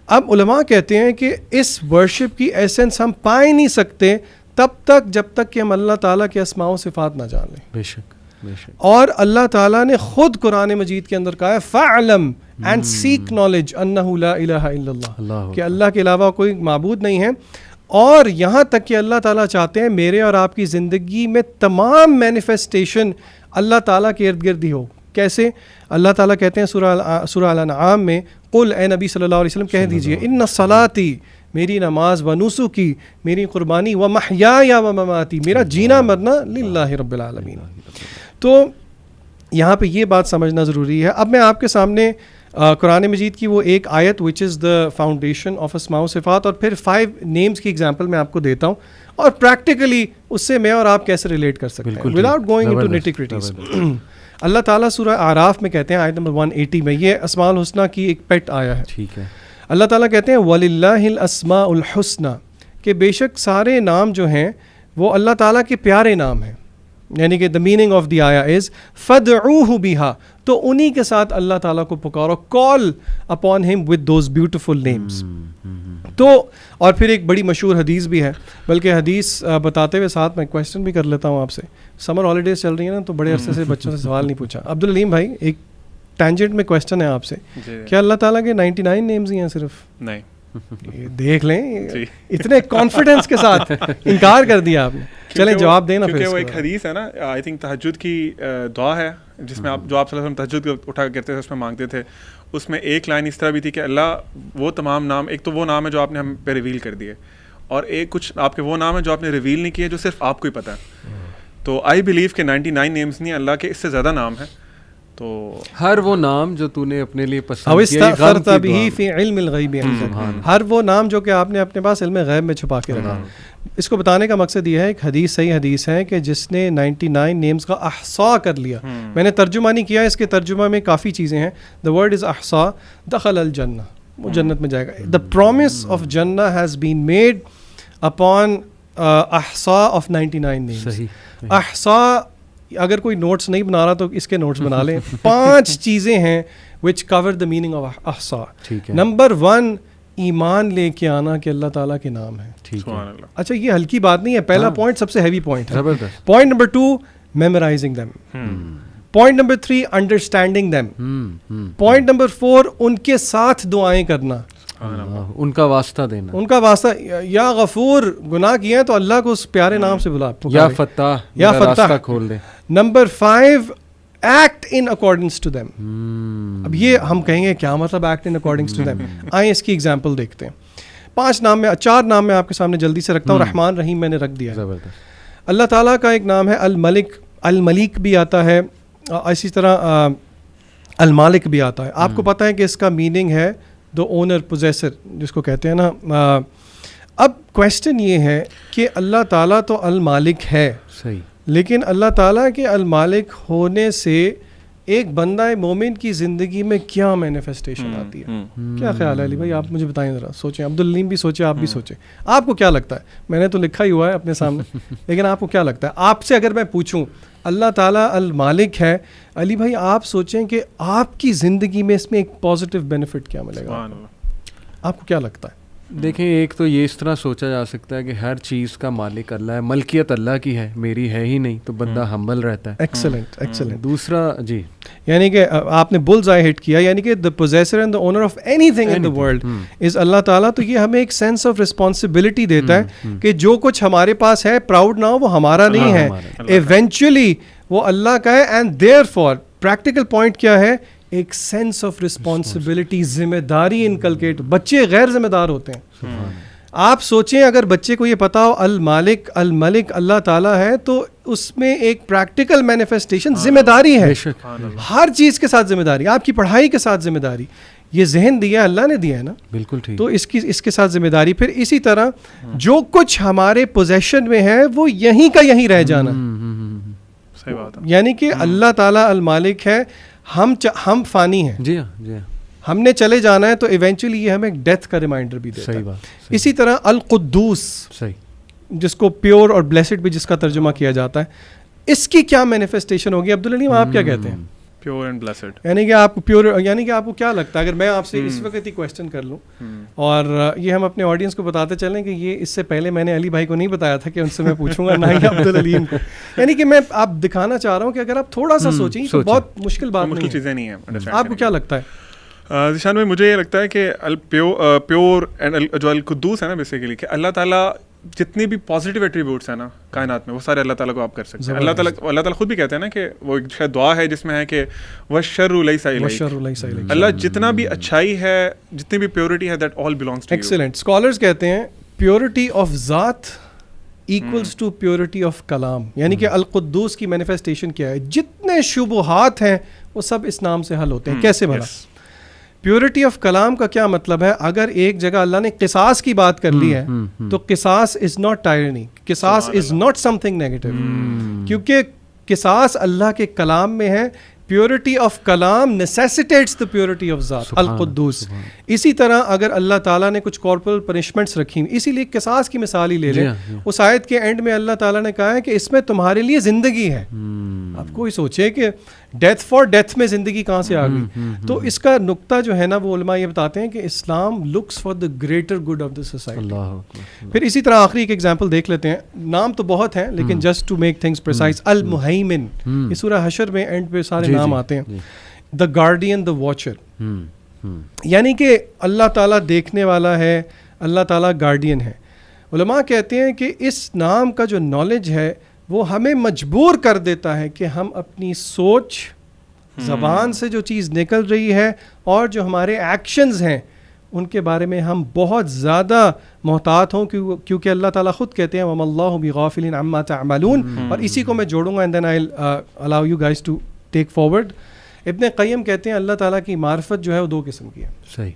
اب علماء کہتے ہیں کہ اس ورشپ کی ایسنس ہم پا ہی نہیں سکتے جب تک کہ ہم اللہ تعالیٰ کے اسماء و صفات نہ جان لیں. بے شک. اور اللہ تعالیٰ نے خود قرآن مجید کے اندر کہا ہے فَعْلَمْ and seek knowledge أَنَّهُ لَا إِلَهَ إِلَّا اللَّهُ, کہ اللہ کے علاوہ کوئی معبود نہیں ہے. اور یہاں تک کہ اللہ تعالیٰ چاہتے ہیں میرے اور آپ کی زندگی میں تمام مینیفیسٹیشن اللہ تعالیٰ کے ارد گرد ہی ہو. کیسے؟ اللہ تعالیٰ کہتے ہیں سورہ الانعام میں, قل اے نبی صلی اللہ علیہ وسلم کہہ دیجئے, ان صلاتی, میری نماز, و نسکی, میری قربانی, و محیایا و مماتی, میرا جینا مرنا للہ رب العالمین. تو یہاں پہ یہ بات سمجھنا ضروری ہے. اب میں آپ کے سامنے قرآن مجید کی وہ ایک آیت وچ از دا فاؤنڈیشن آف اسماء و صفات اور پھر 5 نیمز کی ایگزامپل میں آپ کو دیتا ہوں, اور پریکٹیکلی اس سے میں اور آپ کیسے ریلیٹ کر سکتے ہیں وداؤٹ گوئنگ انٹو نیٹی گریٹیز. اللہ تعالیٰ سورہ اعراف میں کہتے ہیں آیت نمبر 180 میں, یہ اسماء الحسنہ کی ایک پیٹ آیا ہے, ٹھیک ہے. اللہ تعالیٰ کہتے ہیں وَلِلَّهِ الْأَسْمَاءُ الْحُسْنَى, کہ بے شک سارے نام جو ہیں وہ اللہ تعالیٰ کے پیارے نام ہیں. یعنی کہ دا میننگ آف دی آیا از فَدْعُوهُ بِهَا, تو انہی کے ساتھ اللہ تعالیٰ کو پکارو, call upon him with those beautiful names. تو اور پھر ایک بڑی مشہور حدیث بھی ہے, بلکہ حدیث بتاتے ہوئے ساتھ میں کویسچن بھی کر لیتا ہوں آپ سے. سمر ہالیڈیز چل رہی ہیں نا, تو بڑے عرصے سے بچوں سے سوال نہیں پوچھا. عبدالعلیم بھائی, ایک ٹینجنٹ میں کویسچن ہے آپ سے, کیا اللہ تعالیٰ کے 99 نیمز ہی ہیں صرف؟ نہیں, دیکھ لیں, اتنے کانفیڈنس کے ساتھ انکار کر دیا آپ نے. چلیں جواب دینا. کیونکہ وہ ایک حدیث ہے نا, آئی تھنک تہجد کی دعا ہے جس میں آپ, جو آپ صلی اللہ علیہ وسلم تہجد اٹھا کرتے تھے, اس میں مانگتے تھے. اس میں ایک لائن اس طرح بھی تھی کہ اللہ وہ تمام نام, ایک تو وہ نام ہے جو آپ نے ہم پہ ریویل کر دیے, اور ایک کچھ آپ کے وہ نام ہے جو آپ نے ریویل نہیں کیے جو صرف آپ کو ہی پتہ ہے. تو آئی بلیو کہ 99 نیمز نہیں, اللہ کے اس سے زیادہ نام ہیں. تو ہر وہ نام جو تو نے اپنے لیے پسند کیا, فی علم الغیب عندک, ہر وہ نام جو کہ آپ نے اپنے پاس علم غیب میں چھپا کے رکھا. اس کو بتانے کا مقصد یہ ہے, ایک حدیث, صحیح حدیث ہے کہ جس نے 99 نیمز کا احصاء کر لیا. میں نے ترجمہ نہیں کیا, اس کے ترجمہ میں کافی چیزیں ہیں. دا ورڈ از احصاء, دخل الجنہ, وہ جنت میں جائے گا. دا پرومس آف جنہ ہیز بین میڈ اپون احصاء آف 99 نیمز. احصاء, اگر کوئی نوٹس نہیں بنا رہا تو اس کے نوٹس بنا لیں. 5 چیزیں ہیں which cover the meaning of احصاء. نمبر 1, ایمان لے کے آنا کہ اللہ تعالیٰ کے نام ہے. اچھا, یہ ہلکی بات نہیں ہے, پہلا پوائنٹ سب سے ہیوی پوائنٹ ہے. Point number 2, memorising them. Point number 3, understanding them. Point number 4, ان کے ساتھ دعائیں کرنا, ان کا واسطہ دینا. ان کا واسطہ, یا غفور, گناہ کیے ہیں تو اللہ کو اس پیارے نام سے بلا, یا فتح, یا فتح کھول دے. Number 5, act in accordance to them. اب یہ ہم کہیں گے کیا مطلب act in accordance to them? آئیں اس کی ایگزامپل دیکھتے ہیں. 4 نام میں آپ کے سامنے جلدی سے رکھتا ہوں. رحمان رحیم میں نے رکھ دیا. اللہ تعالیٰ کا ایک نام ہے الملک, الملیک بھی آتا ہے, اسی طرح المالک بھی آتا ہے. آپ کو پتہ ہے کہ اس کا میننگ ہے دا اونر, پوزیسر جس کو کہتے ہیں نا. اب کویسچن یہ ہے کہ اللہ تعالیٰ تو المالک ہے, صحیح, لیکن اللہ تعالیٰ کے المالک ہونے سے ایک بندہ مومن کی زندگی میں کیا مینیفیسٹیشن آتی ہے؟ کیا خیال ہے علی بھائی, آپ مجھے بتائیں ذرا. سوچیں, عبدالعلیم بھی سوچیں, آپ بھی سوچیں, آپ کو کیا لگتا ہے؟ میں نے تو لکھا ہی ہوا ہے اپنے سامنے, لیکن آپ کو کیا لگتا ہے؟ آپ سے اگر میں پوچھوں اللہ تعالیٰ المالک ہے, علی بھائی آپ سوچیں کہ آپ کی زندگی میں اس میں ایک پازیٹیو بینیفٹ کیا ملے گا؟ آپ کو کیا لگتا ہے؟ دیکھیں ایک تو یہ اس طرح سوچا جا سکتا ہے کہ ہر چیز کا مالک اللہ ہے, ملکیت اللہ کی ہے, میری ہے ہی نہیں, تو بندہ ہمبل رہتا ہے. Excellent excellent. دوسرا جی یعنی کہ آپ نے بلز آئی ہٹ کیا, یعنی کہ the possessor and the owner of anything in the world is اللہ تعالیٰ. تو یہ ہمیں ایک سینس آف رسپانسبلٹی دیتا ہے کہ جو کچھ ہمارے پاس ہے پراؤڈ نہ ہو, وہ ہمارا نہیں ہے, ایونچولی وہ اللہ کا ہے. And there for practical point کیا ہے, ایک سینس آف رسپانسبلٹی, ذمہ داری انکلکیٹ. بچے غیر ذمہ دار ہوتے ہیں. آپ سوچیں اگر بچے کو یہ پتا ہو المالک الملک اللہ تعالیٰ ہے, تو اس میں ایک پریکٹیکل مینیفیسٹیشن ذمہ داری ہے. ہر چیز کے ساتھ ذمہ داری, آپ کی پڑھائی کے ساتھ ذمہ داری. یہ ذہن دیا اللہ نے دیا ہے نا, بالکل ٹھیک. تو اس کے ساتھ ذمہ داری. پھر اسی طرح جو کچھ ہمارے پوزیشن میں ہے وہ یہیں کا یہیں رہ جانا. صحیح بات ہے. یعنی کہ اللہ تعالیٰ المالک ہے, ہم فانی ہیں, جی ہاں جی ہاں, ہم نے چلے جانا ہے, تو ایونچولی یہ ہمیں ایک ڈیتھ کا ریمائنڈر بھی دیتا ہے. صحیح بات. اسی طرح القدوس, صحیح, جس کو پیور اور بلیسڈ بھی جس کا ترجمہ کیا جاتا ہے, اس کی کیا مینیفیسٹیشن ہوگی عبدالعلیم, آپ کیا کہتے ہیں؟ پیور اینڈ بلیسڈ, یعنی کہ آپ کو پیور, یعنی کہ آپ کو کیا لگتا ہے, اگر میں آپ سے اس وقت ہی کویسچن کر لوں, اور یہ ہم اپنے آڈینس کو بتاتے چلیں کہ یہ اس سے پہلے میں نے علی بھائی کو نہیں بتایا تھا کہ ان سے میں پوچھوں گا, نہ ہی عبدالعلیم کو. یعنی کہ میں آپ دکھانا چاہ رہا ہوں کہ اگر آپ تھوڑا سا سوچیں تو بہت مشکل بات نہیں ہے, چیزیں نہیں ہیں. آپ کو کیا لگتا ہے؟ ذیشان بھائی, مجھے یہ لگتا ہے کہ پیور اینڈ جو القدوس ہے نا, بیسیکلی کہ اللہ تعالیٰ جتنی بھی پازیٹیو ایٹریبیوٹس ہیں نا کائنات میں, وہ سارے اللہ تعالیٰ کو آپ کر سکتے ہیں. اللہ تعالیٰ خود بھی کہتے ہیں نا کہ وہ ایک شاید دعا ہے جس میں ہے کہ وَالشَّرُّ لَيْسَ إِلَيْكَ, اللہ جتنا بھی اچھائی ہے, جتنی بھی پیورٹی ہے, that all belongs to you. Excellent. Scholars کہتے ہیں پیورٹی آف ذات ایکولس ٹو پیورٹی آف کلام. یعنی کہ القدوس کی مینیفیسٹیشن کیا ہے, جتنے شبہات ہیں وہ سب اس نام سے حل ہوتے ہیں. کیسے بھلا؟ پیورٹی آف کلام کا کیا مطلب ہے؟ اگر ایک جگہ اللہ نے قصاص کی بات کر لی ہے, تو قصاص از ناٹ ٹائرنی, قصاص is not some thing negative, کیونکہ قصاص اللہ کے کلام میں ہے. پیورٹی آف کلام نیسیسیٹیٹس دا پیورٹی آف ذات, القدوس. اسی طرح اگر اللہ تعالیٰ نے کچھ کارپورل پنشمنٹس رکھی ہیں, اسی لیے قصاص کی مثال ہی لے لیں, اس آیت کے اینڈ میں اللہ تعالیٰ نے کہا ہے کہ اس میں تمہارے لیے زندگی ہے. آپ کوئی سوچے کہ ڈیتھ فار ڈیتھ میں زندگی کہاں سے آ گئی. تو اس کا نقطہ جو ہے نا, وہ علماء یہ بتاتے ہیں کہ اسلام looks for the greater good of the society. پھر اسی طرح آخری ایک ایگزامپل دیکھ لیتے ہیں, نام تو بہت ہیں لیکن just to make things precise, المہیمن. یہ سورہ حشر میں اینڈ پہ سارے نام آتے ہیں. دا گارڈین, دا واچر, یعنی کہ اللہ تعالیٰ دیکھنے والا ہے, اللہ تعالیٰ گارڈین ہے. علماء کہتے ہیں کہ اس نام کا جو نالج ہے وہ ہمیں مجبور کر دیتا ہے کہ ہم اپنی سوچ, زبان سے جو چیز نکل رہی ہے اور جو ہمارے ایکشنز ہیں ان کے بارے میں ہم بہت زیادہ محتاط ہوں, کیونکہ اللہ تعالیٰ خود کہتے ہیں وَمَا اللَّهُ بِغَافِلٍ عَمَّا تَعْمَلُونَ. اور اسی کو میں جوڑوں گا, and then I'll allow you guys to take forward. ابن قیم کہتے ہیں اللہ تعالیٰ کی معرفت جو ہے وہ دو قسم کی ہے. صحیح,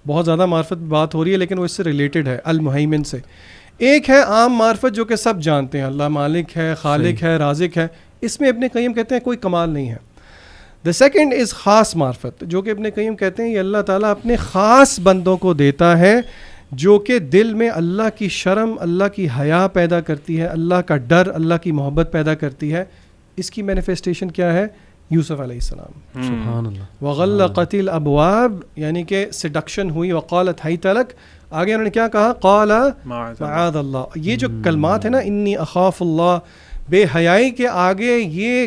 بہت زیادہ معرفت بات ہو رہی ہے لیکن وہ اس سے ریلیٹڈ ہے المہیمن سے. ایک ہے عام معرفت جو کہ سب جانتے ہیں, اللہ مالک ہے, خالق ہے, رازق ہے. اس میں ابن قیم کہتے ہیں کوئی کمال نہیں ہے. دا سیکنڈ از خاص معرفت, جو کہ ابن قیم کہتے ہیں یہ اللہ تعالیٰ اپنے خاص بندوں کو دیتا ہے, جو کہ دل میں اللہ کی شرم, اللہ کی حیا پیدا کرتی ہے, اللہ کا ڈر, اللہ کی محبت پیدا کرتی ہے. اس کی مینیفیسٹیشن کیا ہے؟ یوسف علیہ السلام, سبحان اللہ. وغلقت الابواب, یعنی کہ سیڈکشن ہوئی. وقالت حیت لک, آگے انہوں نے کیا کہا؟ قال معاذ اللہ. یہ جو کلمات ہیں نا, انی اخاف اللہ, بے حیائی کے آگے یہ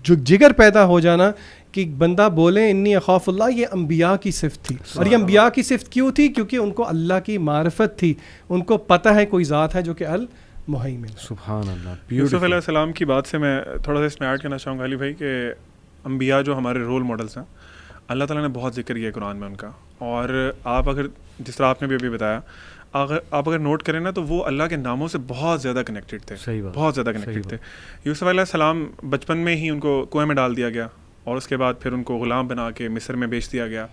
جو جگر پیدا ہو جانا کہ بندہ بولے انی اخاف اللہ, یہ انبیاء کی صفت تھی. اور یہ انبیاء کی صفت کیوں تھی؟ کیونکہ ان کو اللہ کی معرفت تھی, ان کو پتہ ہے کوئی ذات ہے جو کہ المہیمن. سبحان اللہ. یوسف علیہ السلام کی بات سے میں تھوڑا سا اس میں ایڈ کرنا چاہوں گا علی بھائی کہ انبیاء جو ہمارے رول ماڈلس ہیں, اللہ تعالیٰ نے بہت ذکر کیا قرآن میں ان کا. اور آپ اگر جس طرح آپ نے بھی ابھی بتایا, آپ اگر نوٹ کریں نا تو وہ اللہ کے ناموں سے بہت زیادہ کنیکٹڈ تھے, بہت زیادہ کنیکٹڈ تھے. یوسف علیہ السلام بچپن میں ہی ان کو کنویں میں ڈال دیا گیا, اور اس کے بعد پھر ان کو غلام بنا کے مصر میں بیچ دیا گیا.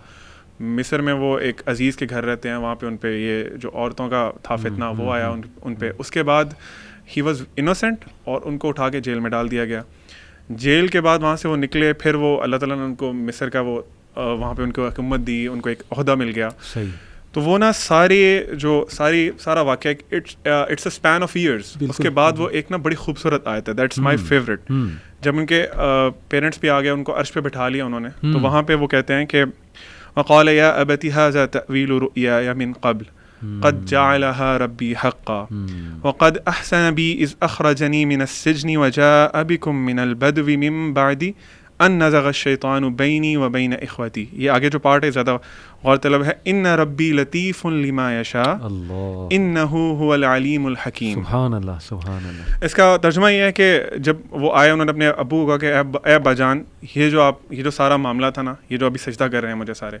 مصر میں وہ ایک عزیز کے گھر رہتے ہیں, وہاں پہ ان پہ یہ جو عورتوں کا تھا فتنہ وہ آیا ان پہ. اس کے بعد ہی واز انوسینٹ, اور ان کو اٹھا کے جیل میں ڈال دیا گیا. جیل کے بعد وہاں سے وہ نکلے, پھر وہ اللہ تعالیٰ نے ان کو مصر کا وہ وہاں پہ ان کو حکومت دی, ان کو ایک عہدہ مل گیا. تو وہ نا سارا واقعہ it's a span of years. اس کے بعد وہ ایک نا بڑی خوبصورت آیت ہے, دیٹس مائی فیوریٹ. جب ان کے پیرنٹس بھی آ گئے, ان کو عرش پہ بٹھا لیا انہوں نے, تو وہاں پہ وہ کہتے ہیں کہ وقال یا ابتی ھذا تأویل رؤیایا من قبل, قد جعلها ربي حقا وقد احسن بي اذ اخرجني من السجن وجاء بكم من البدو من بعد ان نزغ الشیطان بینی و بین اخوتی. یہ آگے جو پارٹ ہے زیادہ غور طلب ہے. ان ربی لطیف لما یشاء انہ هو العلیم الحکیم. سبحان اللہ سبحان اللہ. اس کا ترجمہ یہ ہے کہ جب وہ آئے انہوں نے اپنے ابو کو کہا کہ اے ابا جان یہ جو سارا معاملہ تھا نا, یہ جو ابھی سجدہ کر رہے ہیں مجھے سارے,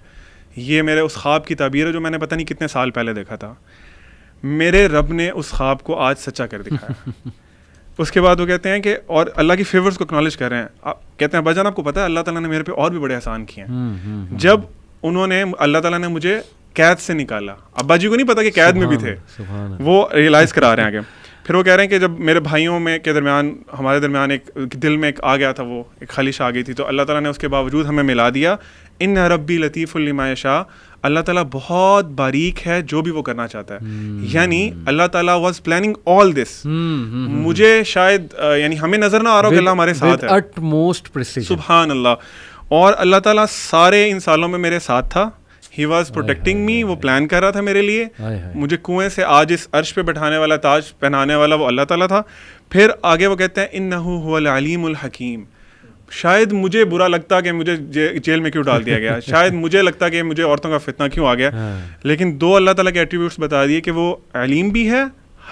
یہ میرے اس خواب کی تعبیر ہے جو میں نے پتہ نہیں کتنے سال پہلے دیکھا تھا. میرے رب نے اس خواب کو آج سچا کر دکھایا. اس کے بعد وہ کہتے ہیں کہ اور اللہ کی فیورز کو اکنالج کر رہے ہیں. کہتے ہیں بھجن آپ کو پتہ ہے اللہ تعالیٰ نے میرے پہ اور بھی بڑے احسان کیے ہیں. جب انہوں نے اللہ تعالیٰ نے مجھے قید سے نکالا, ابا جی کو نہیں پتا کہ قید میں بھی تھے, وہ ریئلائز کرا رہے ہیں آگے. پھر وہ کہہ رہے ہیں کہ جب میرے بھائیوں میں کے درمیان ہمارے درمیان ایک دل میں ایک آ گیا تھا, وہ ایک خلیش آ گئی تھی, تو اللہ تعالیٰ نے اس کے باوجود ہمیں ملا دیا. ان ربی لطیف لما یشاء, اللہ تعالیٰ بہت باریک ہے جو بھی وہ کرنا چاہتا ہے. یعنی اللہ تعالیٰ واز پلاننگ آل دس. مجھے شاید یعنی ہمیں نظر نہ آ رہا ہو کہ اللہ ہمارے ساتھ ہے. سبحان اللہ. اور اللہ تعالیٰ سارے ان سالوں میں میرے ساتھ تھا. ہی واز پروٹیکٹنگ می. وہ پلان کر رہا تھا میرے لیے. مجھے کنویں سے آج اس عرش پہ بٹھانے والا, تاج پہنانے والا وہ اللہ تعالیٰ تھا. پھر آگے وہ کہتے ہیں انہ هو العلیم الحکیم. شاید مجھے برا لگتا کہ مجھے جیل میں کیوں ڈال دیا گیا, شاید مجھے لگتا کہ مجھے عورتوں کا فتنہ کیوں آ گیا, لیکن دو اللہ تعالیٰ کے ایٹریبیوٹس بتا دیے کہ وہ علیم بھی ہے,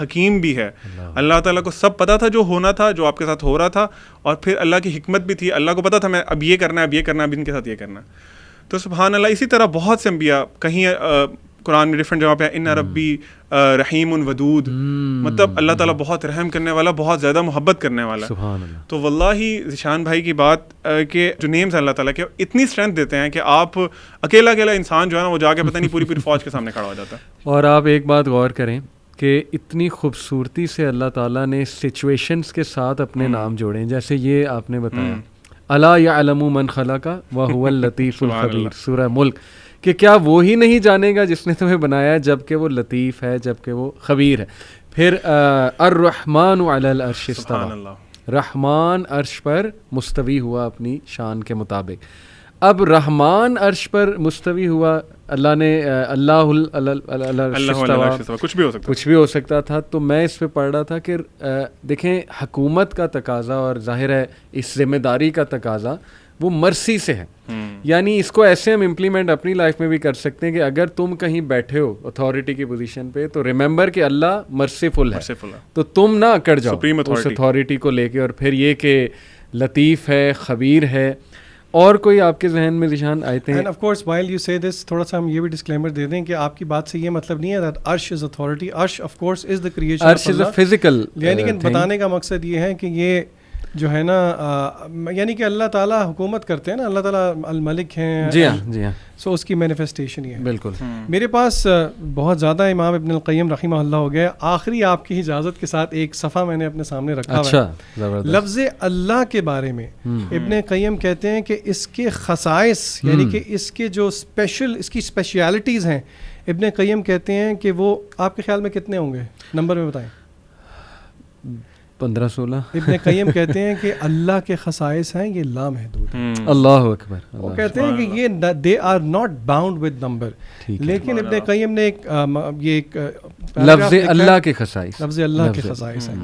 حکیم بھی ہے. اللہ تعالیٰ کو سب پتہ تھا جو ہونا تھا, جو آپ کے ساتھ ہو رہا تھا, اور پھر اللہ کی حکمت بھی تھی. اللہ کو پتہ تھا میں اب یہ کرنا ہے, اب یہ کرنا ہے, اب ان کے ساتھ یہ کرنا ہے. تو سبحان اللہ. اسی طرح بہت سے انبیاء, کہیں قرآن میں ڈفرینٹ جگہ پہ ان ربی رحیم ودود, مطلب اللہ تعالیٰ بہت رحم کرنے والا, بہت زیادہ محبت کرنے والا. تو واللہ ذیشان بھائی کی بات کہ جو نیمز ہیں اللہ تعالیٰ کے اتنی اسٹرینتھ دیتے ہیں کہ آپ اکیلا انسان جو ہے نا وہ جا کے پتہ نہیں پوری فوج کے سامنے کھڑا ہو جاتا ہے. اور آپ ایک بات غور کریں کہ اتنی خوبصورتی سے اللہ تعالیٰ نے سچویشنز کے ساتھ اپنے نام جوڑے ہیں. جیسے یہ آپ نے بتایا الا یعلم من خلق وهو اللطیف الخبیر, سورہ ملک, کہ کیا وہی نہیں جانے گا جس نے تمہیں بنایا جب کہ وہ لطیف ہے, جب کہ وہ خبیر ہے. پھر الرحمن علی العرش استوى, رحمان عرش پر مستوی ہوا اپنی شان کے مطابق. اب رحمان عرش پر مستوی ہوا, اللہ نے کچھ بھی ہو سکتا تھا. تو میں اس پہ پڑھ رہا تھا کہ دیکھیں حکومت کا تقاضا اور ظاہر ہے اس ذمہ داری کا تقاضا وہ مرسی سے ہے. یعنی اس کو ایسے ہم امپلیمنٹ اپنی لائف میں بھی کر سکتے ہیں کہ اگر تم کہیں بیٹھے ہو اتھارٹی کی پوزیشن پہ تو ریممبر کہ اللہ مرسیفل ہے, تو تم نہ اکڑ جاؤ اس اتھارٹی کو لے کے. اور پھر یہ کہ لطیف ہے, خبیر ہے. اور کوئی آپ کے ذہن میں ذیشان آئے تھے؟ And of course while you سے دس, تھوڑا سا ہم یہ بھی ڈسکلیمر دے دیں کہ آپ کی بات سے یہ مطلب نہیں ہے دیٹ عرش از اتھارٹی. عرش of course is the creation, عرش از اے فزیکل, یعنی کہ بتانے کا مقصد یہ ہے کہ یہ جو ہے نا یعنی کہ اللہ تعالیٰ حکومت کرتے ہیں نا, اللہ تعالیٰ الملک ہیں. جی ہاں. سو اس کی مینیفیسٹیشن یہ ہے. بالکل. میرے پاس بہت زیادہ امام ابن القیم رحمہ اللہ ہو گیا. آخری آپ کی اجازت کے ساتھ ایک صفحہ میں نے اپنے سامنے رکھا ہوا ہے. لفظ اللہ کے بارے میں ابن قیم کہتے ہیں کہ اس کے خصائص, یعنی کہ اس کے جو اس کی اسپیشلٹیز ہیں, ابن قیم کہتے ہیں کہ وہ آپ کے خیال میں کتنے ہوں گے, نمبر میں بتائیں. 15-16. ابن قیم کہتے ہیں کہ اللہ کے خصائص ہیں یہ لامحدود ہیں. اللہ اکبر. وہ کہتے ہیں کہ یہ they are not bound with number. لیکن ابن قیم نے ایک لفظ اللہ کے خصائص, لفظ اللہ کے خصائص ہیں.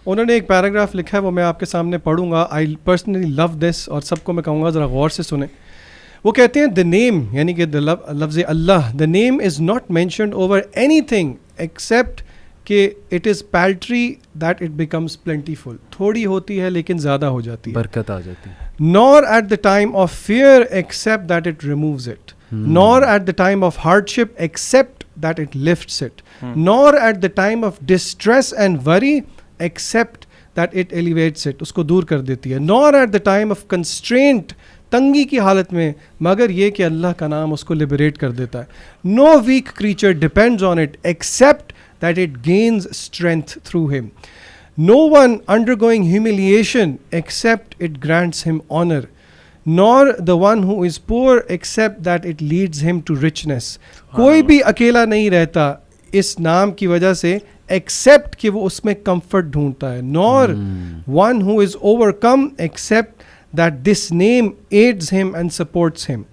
انہوں نے ایک پیراگراف لکھا ہے, وہ میں آپ کے سامنے پڑھوں گا. آئی پرسنلی لو دس, اور سب کو میں کہوں گا ذرا غور سے سنیں. وہ کہتے ہیں the name, یعنی کہ لفظ اللہ, the name is not mentioned over anything except کہ it is paltry that it becomes plentiful. تھوڑی ہوتی ہے لیکن زیادہ ہو جاتی ہے, برکت آ جاتی ہے. Nor at the time of fear except that it removes it, nor at the time of hardship except that it lifts it, nor at the time of distress and worry except that it elevates it, اس کو دور کر دیتی ہے. Nor at the time of constraint, تنگی کی حالت میں, مگر یہ کہ اللہ کا نام اس کو لبریٹ کر دیتا ہے. No weak creature depends on it except that it gains strength through him. No one undergoing humiliation except it grants him honor, nor the one who is poor except that it leads him to richness. کوئی بھی اکیلا نہیں رہتا اس نام کی وجہ سے except کہ وہ اس میں comfort ڈھونڈتا ہے. Nor one who is overcome except that this name aids him and supports him.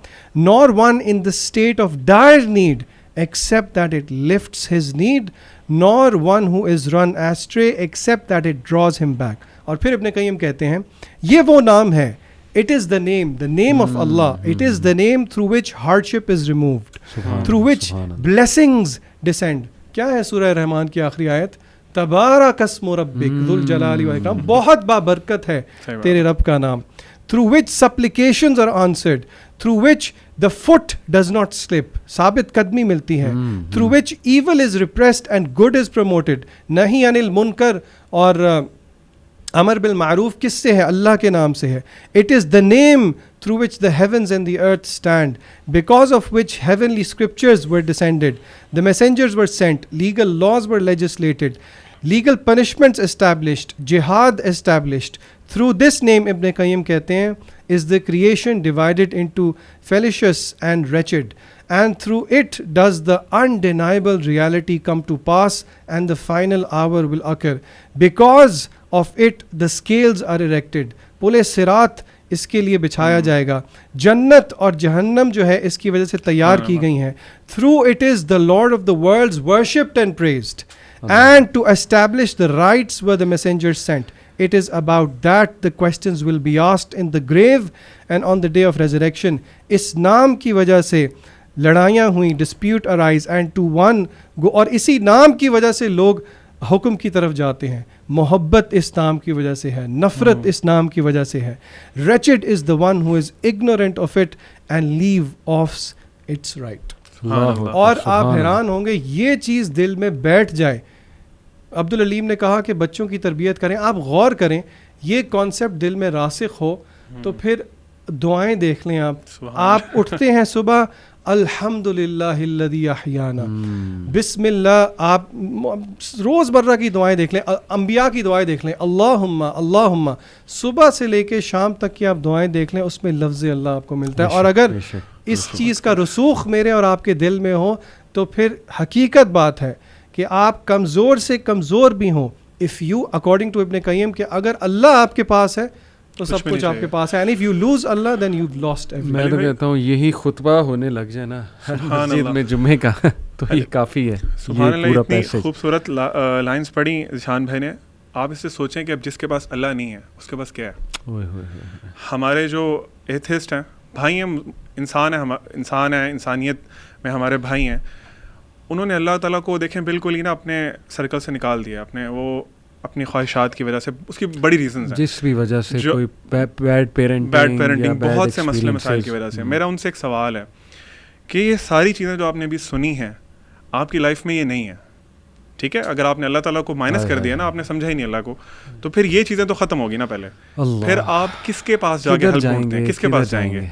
Nor one in the state of dire need except that it lifts his need, nor one who is run astray except that it draws him back. اور پھر ابن Qayyim کہتے ہیں یہ وہ نام ہے, it is the name of Allah, it is the name through which hardship is removed, through which blessings descend. کیا ہے سورہ رحمان کی آخری آیت؟ تبارک اسم ربک ذو الجلال والاکرام, بہت بابرکت ہے تیرے رب کا نام. Through which supplications are answered, through which the foot does not slip, ثابت قدمی ملتی ہے, through which evil is repressed and good is promoted. نہی عن المنکر اور امر بالمعروف کس سے ہے؟ اللہ کے نام سے ہے. It is the name through which the heavens and the earth stand, because of which heavenly scriptures were descended, the messengers were sent, legal laws were legislated, legal punishments established, jihad established. Through this name, Ibn Qayyim کہتے ہیں, is the creation divided into fallacious and wretched, and through it does the undeniable reality come to pass and the final hour will occur. Because of it the scales are erected, پل صراط اس کے لیے بچھایا جائے گا, جنت اور جہنم جو ہے اس کی وجہ سے تیار کی گئی ہیں. Through it is the Lord of the worlds worshipped and praised, and to establish the rights were the messengers sent. It is about that the questions will be asked in the grave and on the day of resurrection. اس نام کی وجہ سے لڑائیاں ہوئیں, dispute arise, and to one go, اور اسی نام کی وجہ سے لوگ حکم کی طرف جاتے ہیں. محبت اس نام کی وجہ سے ہے, نفرت اس نام کی وجہ سے ہے. Wretched is the one who is ignorant of it and leave off its right. اور آپ حیران ہوں گے, یہ چیز دل میں بیٹھ جائے. عبدالعلیم نے کہا کہ بچوں کی تربیت کریں, آپ غور کریں, یہ کانسیپٹ دل میں راسخ ہو تو پھر دعائیں دیکھ لیں. آپ اٹھتے ہیں صبح, الحمد للہ الذی احیانا, بسم اللہ, آپ روز مرہ کی دعائیں دیکھ لیں, انبیاء کی دعائیں دیکھ لیں, اللہم اللہم, صبح سے لے کے شام تک کی آپ دعائیں دیکھ لیں, اس میں لفظ اللہ آپ کو ملتا ہے. اور اگر اس چیز کا رسوخ میرے اور آپ کے دل میں ہو تو پھر حقیقت بات ہے کہ آپ کمزور سے کمزور بھی ہوں. اف یو اکارڈنگ ٹو ابن قیم کہ اگر اللہ آپ کے پاس ہے تو سب کچھ آپ کے پاس ہے, and if you lose Allah then you lost every. میں تو کہتا ہوں یہی خطبہ ہونے لگ جائے نا مسجد میں جمعے کا تو یہ کافی ہے. سبحان اللہ, اتنی خوبصورت لائنس پڑھی ذیشان بھائی نے. آپ اس سے سوچیں کہ اب جس کے پاس اللہ نہیں ہے اس کے پاس کیا ہے. ہمارے جو ایتھسٹ ہیں بھائی ہیں, انسان ہیں, انسانیت میں ہمارے بھائی ہیں, انہوں نے اللہ تعالیٰ کو دیکھیں بالکل ہی نا اپنے سرکل سے نکال دیا, اپنی خواہشات کی وجہ سے. اس کی بڑی ریزنز ہیں, جس بھی وجہ سے کوئی بیڈ پیرنٹنگ, بہت سے مسئلے مسائل کی وجہ سے. میرا ان سے ایک سوال ہے کہ یہ ساری چیزیں جو آپ نے ابھی سنی ہیں آپ کی لائف میں یہ نہیں ہے, ٹھیک ہے, اگر آپ نے اللہ تعالیٰ کو مائنس کر دیا نا, آپ نے سمجھا ہی نہیں اللہ کو, تو پھر یہ چیزیں تو ختم ہوگی نا پہلے. پھر آپ کس کے پاس جا کے ہیلپ ڈھونڈتے ہیں, کس کے پاس جائیں گے؟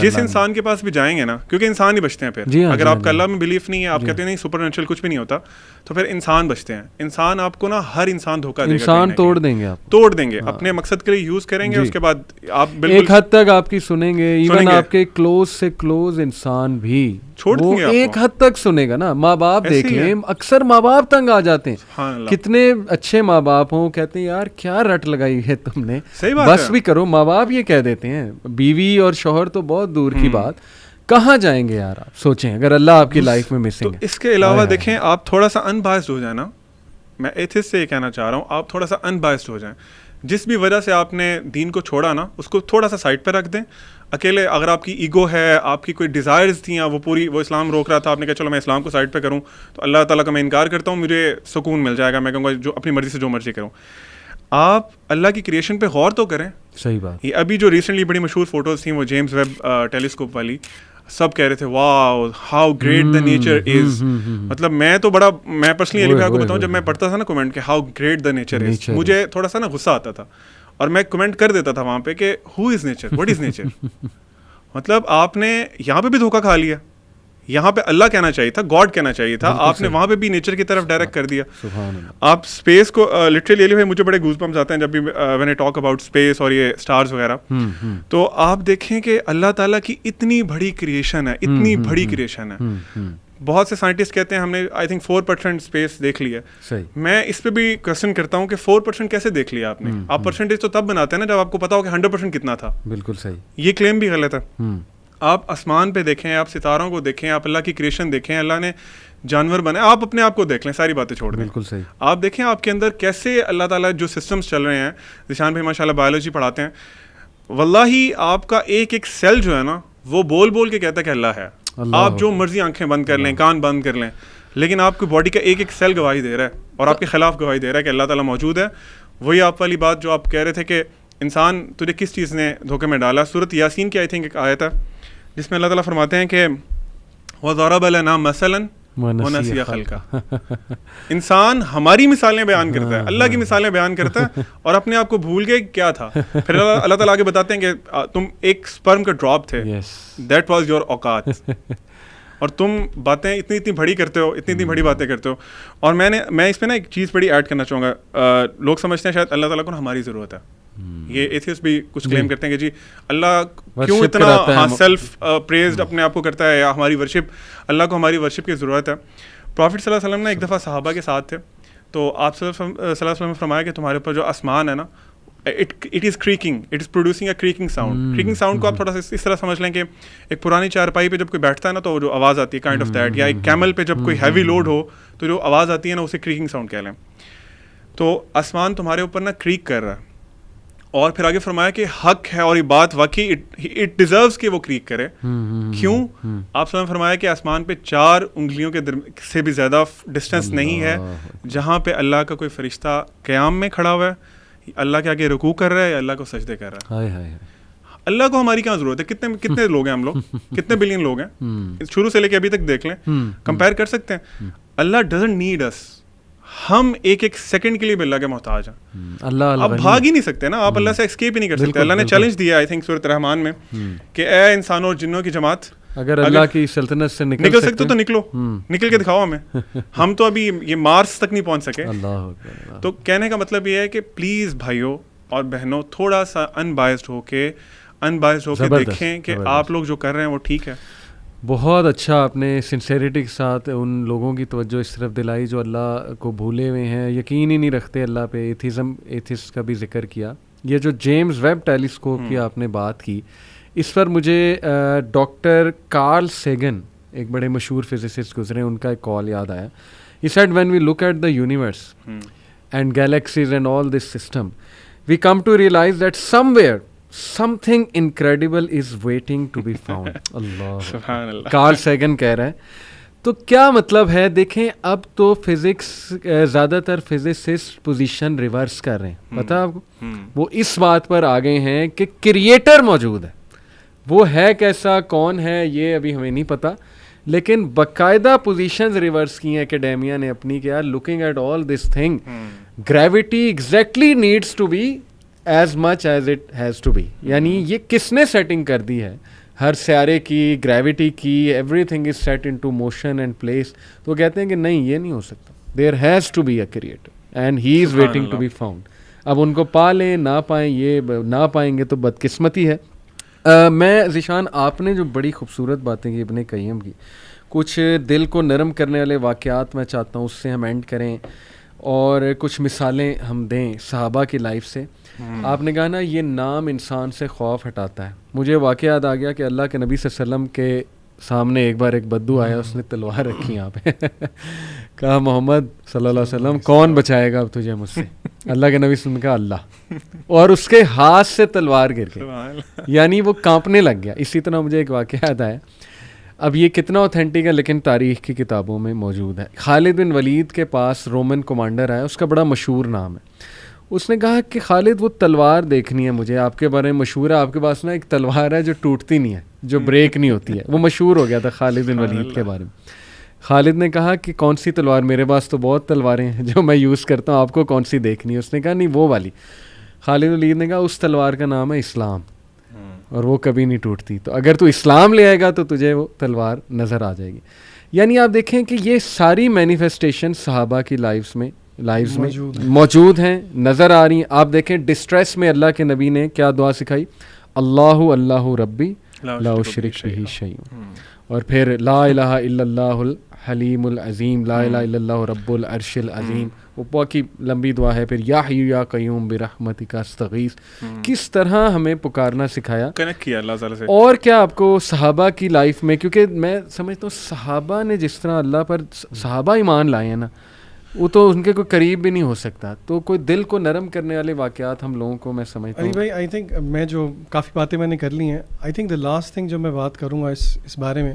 جس انسان کے پاس بھی جائیں گے نا, کیونکہ انسان ہی بچتے ہیں پھر. اگر آپ کا اللہ میں بلیف نہیں ہے, آپ کہتے ہیں نہیں سپر نیچرل کچھ بھی نہیں ہوتا, تو پھر انسان بچتے ہیں. انسان آپ کو نا ہر انسان دھوکہ دے گا, انسان توڑ دیں گے, آپ توڑ دیں گے, اپنے مقصد کے لیے یوز کریں گے. اس کے بعد آپ بالکل ایک حد تک آپ کی سنیں گے, ایون آپ کے کلوز سے کلوز انسان بھی چھوڑ دیں گے, ایک حد تک سنے گا نا. ماں باپ دیکھ لیں, اکثر ماں باپ تنگ آ جاتے ہیں. کتنے اچھے ماں باپ ہوں, کہتے ہیں یار کیا رٹ لگائی ہے تم نے, بس بھی کرو. ماں باپ یہ کہہ دیتے ہیں, بیوی اور شوہر تو بہت دور کی بات, کہاں جائیں گے یار آپ سوچیں اگر اللہ آپ کی لائف میں مسنگ ہے. اس کے علاوہ دیکھیں, آپ تھوڑا سا ان بائسڈ ہو جائیں نا, میں ایتھسٹ سے یہ کہنا چاہ رہا ہوں, آپ تھوڑا سا ان بائسڈ ہو جائیں. جس بھی وجہ سے آپ نے دین کو چھوڑا نا, اس کو تھوڑا سا سائڈ پہ رکھ دیں. اکیلے اگر آپ کی ایگو ہے, آپ کی کوئی ڈیزائرز تھیں, وہ اسلام روک رہا تھا, آپ نے کہا چلو میں اسلام کو سائڈ پہ کروں, تو اللہ تعالیٰ کا میں انکار کرتا ہوں, مجھے سکون مل جائے گا, میں کہوں گا جو اپنی مرضی سے جو مرضی کروں. آپ اللہ کی کریشن پہ غور تو کریں. صحیح بات. یہ ابھی جو ریسنٹلی بڑی مشہور فوٹوز تھیں وہ جیمز ویب ٹیلیسکوپ والی, سب کہہ رہے تھے wow how great the nature is. مطلب میں پرسنلی علی بھائی کو بتاؤں, جب میں پڑھتا تھا نا کمنٹ کہ ہاؤ گریٹ دا نیچر از, مجھے تھوڑا سا نا غصہ آتا تھا, اور میں کمنٹ کر دیتا تھا وہاں پہ کہ who is nature, what is nature. مطلب آپ نے یہاں پہ بھی دھوکہ کھا لیا, یہاں پہ اللہ کہنا چاہیے تھا, گاڈ کہنا چاہیے تھا, آپ نے وہاں پہ بھی نیچر کی طرف ڈائریکٹ کر دیا. آپ اسپیس کو لٹرلی علی بھائی, مجھے بڑے گوز بمپس آتے ہیں جب بھی when I talk about space اور یہ اسٹارز وغیرہ. تو آپ دیکھیں کہ اللہ تعالیٰ کی اتنی بڑی کریشن ہے, اتنی بڑی کریشن ہے. بہت سے سائنٹسٹ کہتے ہیں ہم نے آئی تھنک 4% اسپیس دیکھ لی ہے. میں اس پہ بھی کوشچن کرتا ہوں کہ 4% کیسے دیکھ لیا آپ نے؟ آپ پرسنٹیج تو تب بناتے ہیں نا جب آپ کو پتا ہو کہ 100% کتنا تھا. بالکل صحیح. یہ کلیم بھی غلط ہے. آپ آسمان پہ دیکھیں, آپ ستاروں کو دیکھیں, آپ اللہ کی کریشن دیکھیں, اللہ نے جانور بنائے, آپ اپنے آپ کو دیکھ لیں, ساری باتیں چھوڑ دیں. بالکل صحیح. آپ دیکھیں آپ کے اندر کیسے اللہ تعالیٰ جو سسٹمز چل رہے ہیں. ذیشان بھائی ماشاء اللہ بایولوجی پڑھاتے ہیں, واللہ آپ کا ایک ایک سیل جو ہے نا وہ بول بول کے کہتا ہے کہ اللہ ہے. آپ جو مرضی آنکھیں بند کر لیں, کان بند کر لیں, لیکن آپ کی باڈی کا ایک ایک سیل گواہی دے رہا ہے اور آپ کے خلاف گواہی دے رہا ہے کہ اللہ تعالیٰ موجود ہے. وہی آپ والی بات جو آپ کہہ رہے تھے کہ انسان تجھے کس چیز نے دھوکے میں ڈالا. سورۃ یاسین کی آئی تھنک ایک آیت ہے جس میں اللہ تعالیٰ فرماتے ہیں کہ وَضَرَبَ لَنَا مَثَلًا وَنَسِيَ خَلْقَهُ. انسان ہماری مثالیں بیان کرتا ہے, اللہ کی مثالیں بیان کرتا ہے اور اپنے آپ کو بھول گئے کیا تھا. پھر اللہ تعالیٰ آگے بتاتے ہیں کہ تم ایک سپرم کا ڈراپ تھے, دیٹ واز یور اوقات, اور تم باتیں اتنی بڑی کرتے ہو, اتنی بڑی باتیں کرتے ہو. اور میں اس پہ نا ایک چیز بڑی ایڈ کرنا چاہوں گا. لوگ سمجھتے ہیں شاید اللہ تعالیٰ کو ہماری ضرورت ہے. یہ ایتھیسٹ بھی کچھ کلیم کرتے ہیں کہ جی اللہ کیوں اتنا سیلف پریزڈ اپنے آپ کو کرتا ہے, یا ہماری ورشپ, اللہ کو ہماری ورشپ کی ضرورت ہے. پروفٹ صلی اللہ علیہ وسلم نے ایک دفعہ صحابہ کے ساتھ تھے, تو آپ صلی اللہ علیہ وسلم نے فرمایا کہ تمہارے اوپر جو آسمان ہے نا, it is cracking, it is producing a cracking sound. Cracking sound کو آپ تھوڑا سا اس طرح سمجھ لیں کہ ایک پرانی چارپائی پہ جب کوئی بیٹھتا ہے نا تو جو آواز آتی ہے کائنڈ آف دیٹ, یا ایک کیمل پہ جب کوئی ہیوی لوڈ ہو تو جو آواز آتی ہے نا اسے کریکنگ ساؤنڈ کہہ لیں. تو آسمان تمہارے اوپر نا کریک کر رہا ہے, اور پھر آگے فرمایا کہ حق ہے اور یہ بات واقعی اٹ ڈیزروز کہ وہ کریک کرے. کیوں؟ آپ نے فرمایا کہ آسمان پہ 4 انگلیوں کے سے بھی زیادہ ڈسٹینس نہیں ہے جہاں پہ اللہ کا کوئی فرشتہ قیام میں کھڑا ہوا ہے, اللہ کے آگے رکوع کر رہا ہے, یا اللہ کو سجدے کر رہا ہے. اللہ کو ہماری کہاں ضرورت ہے؟ کتنے لوگ ہیں ہم لوگ, کتنے بلین لوگ ہیں, شروع سے لے کے ابھی تک دیکھ لیں, کمپیئر کر سکتے ہیں. اللہ ڈزنٹ نیڈ اس. ہم ایک ایک سیکنڈ کے لیے بھی اللہ کے محتاج ہیں. اللہ آپ بھاگ ہی نہیں سکتے نا, آپ اللہ سے اسکیپ ہی نہیں کر سکتے. اللہ نے چیلنج دیا آئی تھنک سورۃ رحمان میں کہ اے انسانوں اور جنوں کی جماعت, اگر اللہ کی سلطنت سے نکل سکتے تو نکلو, نکل کے دکھاؤ ہمیں. ہم تو ابھی یہ مارس تک نہیں پہنچ سکے. تو کہنے کا مطلب یہ ہے کہ پلیز بھائیوں اور بہنوں تھوڑا سا انبائسڈ ہو کے دیکھیں کہ آپ لوگ جو کر رہے ہیں وہ ٹھیک ہے. بہت اچھا آپ نے سنسیریٹی کے ساتھ ان لوگوں کی توجہ اس طرف دلائی جو اللہ کو بھولے ہوئے ہیں, یقین ہی نہیں رکھتے اللہ پہ. ایتھسٹ کا بھی ذکر کیا. یہ جو جیمز ویب ٹیلیسکوپ کی آپ نے بات کی, اس پر مجھے ڈاکٹر کارل سیگن, ایک بڑے مشہور فزسسٹ گزرے, ان کا ایک کال یاد آیا. He said when we look at the universe and galaxies and all this system, we come to realize that somewhere something incredible is waiting to be found. سبحان اللہ. Karl Sagan کہہ رہا ہے. تو کیا مطلب ہے؟ دیکھیں اب تو فزکس زیادہ تر فزسسٹ پوزیشن ریورس کر رہے ہیں. پتہ آپ کو, وہ اس بات پر آ گئے ہیں کہ کریٹر موجود ہے. وہ ہے کیسا, کون ہے, یہ ابھی ہمیں نہیں پتہ, لیکن باقاعدہ پوزیشنز ریورس کی ہیں اکیڈیمیا نے اپنی, کہ یار looking at all this thing, gravity exactly needs to be as much as it has to be. یعنی یہ کس نے سیٹنگ کر دی ہے ہر سیارے کی, گریوٹی کی, everything is set into motion and place. تو کہتے ہیں کہ نہیں, یہ نہیں ہو سکتا, there has to be a creator and he is waiting to be found. اب ان کو پا لیں نہ پائیں, یہ نہ پائیں گے تو بدقسمتی ہے. میں ذیشان, آپ نے جو بڑی خوبصورت باتیں کی ابن قیم کی, کچھ دل کو نرم کرنے والے واقعات میں چاہتا ہوں اس سے ہم اینڈ کریں, اور کچھ مثالیں ہم دیں صحابہ کی لائف سے. آپ نے کہا نا یہ نام انسان سے خوف ہٹاتا ہے. مجھے واقعہ یاد آ گیا کہ اللہ کے نبی صلی اللہ علیہ وسلم کے سامنے ایک بار ایک بدو آیا, اس نے تلوار رکھی یہاں پہ, کہا محمد صلی اللہ علیہ وسلم کون بچائے گا اب تجھے مجھ سے؟ اللہ کے نبی صلی اللہ علیہ وسلم نے کہا اللہ, اور اس کے ہاتھ سے تلوار گر گئی, یعنی وہ کانپنے لگ گیا. اسی طرح مجھے ایک واقعہ یاد آیا, اب یہ کتنا اوتھینٹک ہے لیکن تاریخ کی کتابوں میں موجود ہے. خالد بن ولید کے پاس رومن کمانڈر آیا, اس کا بڑا مشہور نام ہے. اس نے کہا کہ خالد وہ تلوار دیکھنی ہے مجھے, آپ کے بارے میں مشہور ہے, آپ کے پاس نا ایک تلوار ہے جو ٹوٹتی نہیں ہے, جو بریک نہیں ہوتی ہے. وہ مشہور ہو گیا تھا خالد بن ولید کے بارے میں. خالد نے کہا کہ کون سی تلوار؟ میرے پاس تو بہت تلواریں ہیں جو میں یوز کرتا ہوں, آپ کو کون سی دیکھنی ہے؟ اس نے کہا نہیں وہ والی. خالد ولید نے کہا اس تلوار کا نام ہے اسلام, اور وہ کبھی نہیں ٹوٹتی, تو اگر تو اسلام لے آئے گا تو تجھے وہ تلوار نظر آ جائے گی. یعنی آپ دیکھیں کہ یہ ساری مینیفیسٹیشن صحابہ کی لائفز میں موجود ہیں, نظر آ رہی ہیں. آپ دیکھیں ڈسٹریس میں اللہ کے نبی نے کیا دعا سکھائی, اللہ اللہ ربی لا اشرک بہ شیئا. اور پھر لا الہ الا اللہ الحلیم العظیم، لا الہ الا اللہ رب العرش العظیم، وہ بہت ہی لمبی دعا ہے. پھر یا حی یا قیوم برحمتک استغیث. کس طرح ہمیں پکارنا سکھایا، کنیکٹ کیا اللہ تعالیٰ سے. اور کیا آپ کو صحابہ کی لائف میں، کیونکہ میں سمجھتا ہوں صحابہ نے جس طرح اللہ پر صحابہ ایمان لائے ہیں نا، وہ تو ان کے کوئی قریب بھی نہیں ہو سکتا. تو کوئی دل کو نرم کرنے والے واقعات ہم لوگوں کو، میں سمجھتا علی ہوں. بھائی آئی تھنک میں جو کافی باتیں میں نے کر لی ہیں، I think the last thing جو میں بات کروں گا اس بارے میں،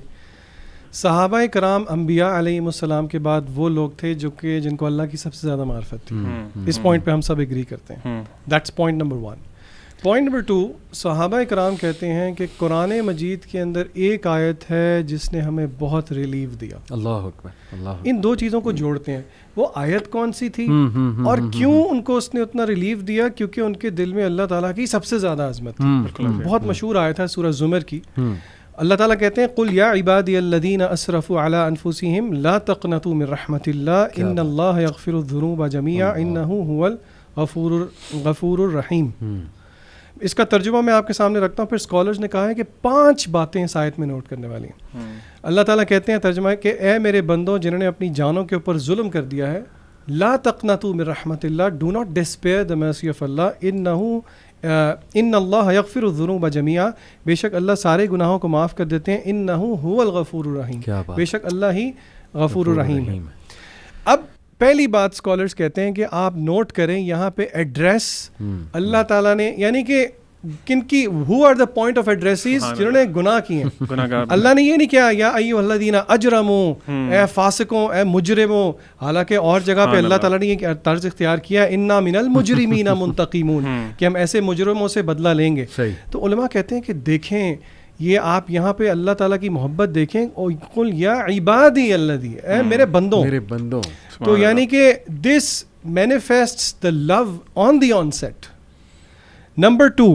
صحابہ کرام انبیاء علیہم السلام کے بعد وہ لوگ تھے جن کو اللہ کی سب سے زیادہ معرفت تھی. اس پوائنٹ پہ ہم سب ایگری کرتے ہیں. That's point number 1. Point number 2، صحابہ کرام کہتے ہیں کہ قرآن مجید کے اندر ایک آیت ہے جس نے ہمیں بہت ریلیف دیا. اللہ اکبر، اللہ. ان دو چیزوں کو جوڑتے ہیں. وہ آیت کون سی تھی اور کیوں ان کو اس نے اتنا ریلیف دیا؟ کیونکہ ان کے دل میں اللہ تعالیٰ کی سب سے زیادہ عظمت تھی. بہت مشہور آیت ہے سورہ زمر کی. اللہ تعالیٰ کہتے ہیں قل یا عبادی الذین اسرفوا علی انفسہم لا تقنطوا من رحمت اللہ ان اللہ یغفر الذنوب جميعا انہ هو الغفور الرحیم. اس کا ترجمہ میں آپ کے سامنے رکھتا ہوں. پھر اسکالرز نے کہا ہے کہ 5 باتیں اس آیت میں نوٹ کرنے والی ہیں. اللہ تعالیٰ کہتے ہیں ترجمہ ہے کہ اے میرے بندوں جنہوں نے اپنی جانوں کے اوپر ظلم کر دیا ہے، لا تقنطوا من رحمت اللہ، do not despair the mercy of اللہ، ان اللہ یغفر الذنوب جميعا، بے شک اللہ سارے گناہوں کو معاف کر دیتے ہیں، انہ هو الغفور الرحیم، بے شک اللہ ہی غفور الرحیم ہے. اب پہلی بات اسکالرس کہتے ہیں کہ آپ نوٹ کریں یہاں پہ ایڈریس اللہ تعالیٰ نے، یعنی کہ کن کی، who are the point of addresses, جنہوں نے گناہ کیے ہیں. اللہ نے یہ نہیں کہا یا ایھا الذین اجرموا، اے فاسقوں، اے مجرموں. حالانکہ اور جگہ پہ اللہ تعالیٰ نے یہ طرز اختیار کیا انا من المجرمین منتقمون، کہ ہم ایسے مجرموں سے بدلہ لیں گے. تو علماء کہتے ہیں کہ دیکھیں یہ آپ یہاں پہ اللہ تعالیٰ کی محبت دیکھیں. قل یا عبادی الذین، اے میرے بندوں، میرے بندوں. تو یعنی کہ دس مینیفیسٹس دا لو آن دی آن سیٹ. نمبر 2،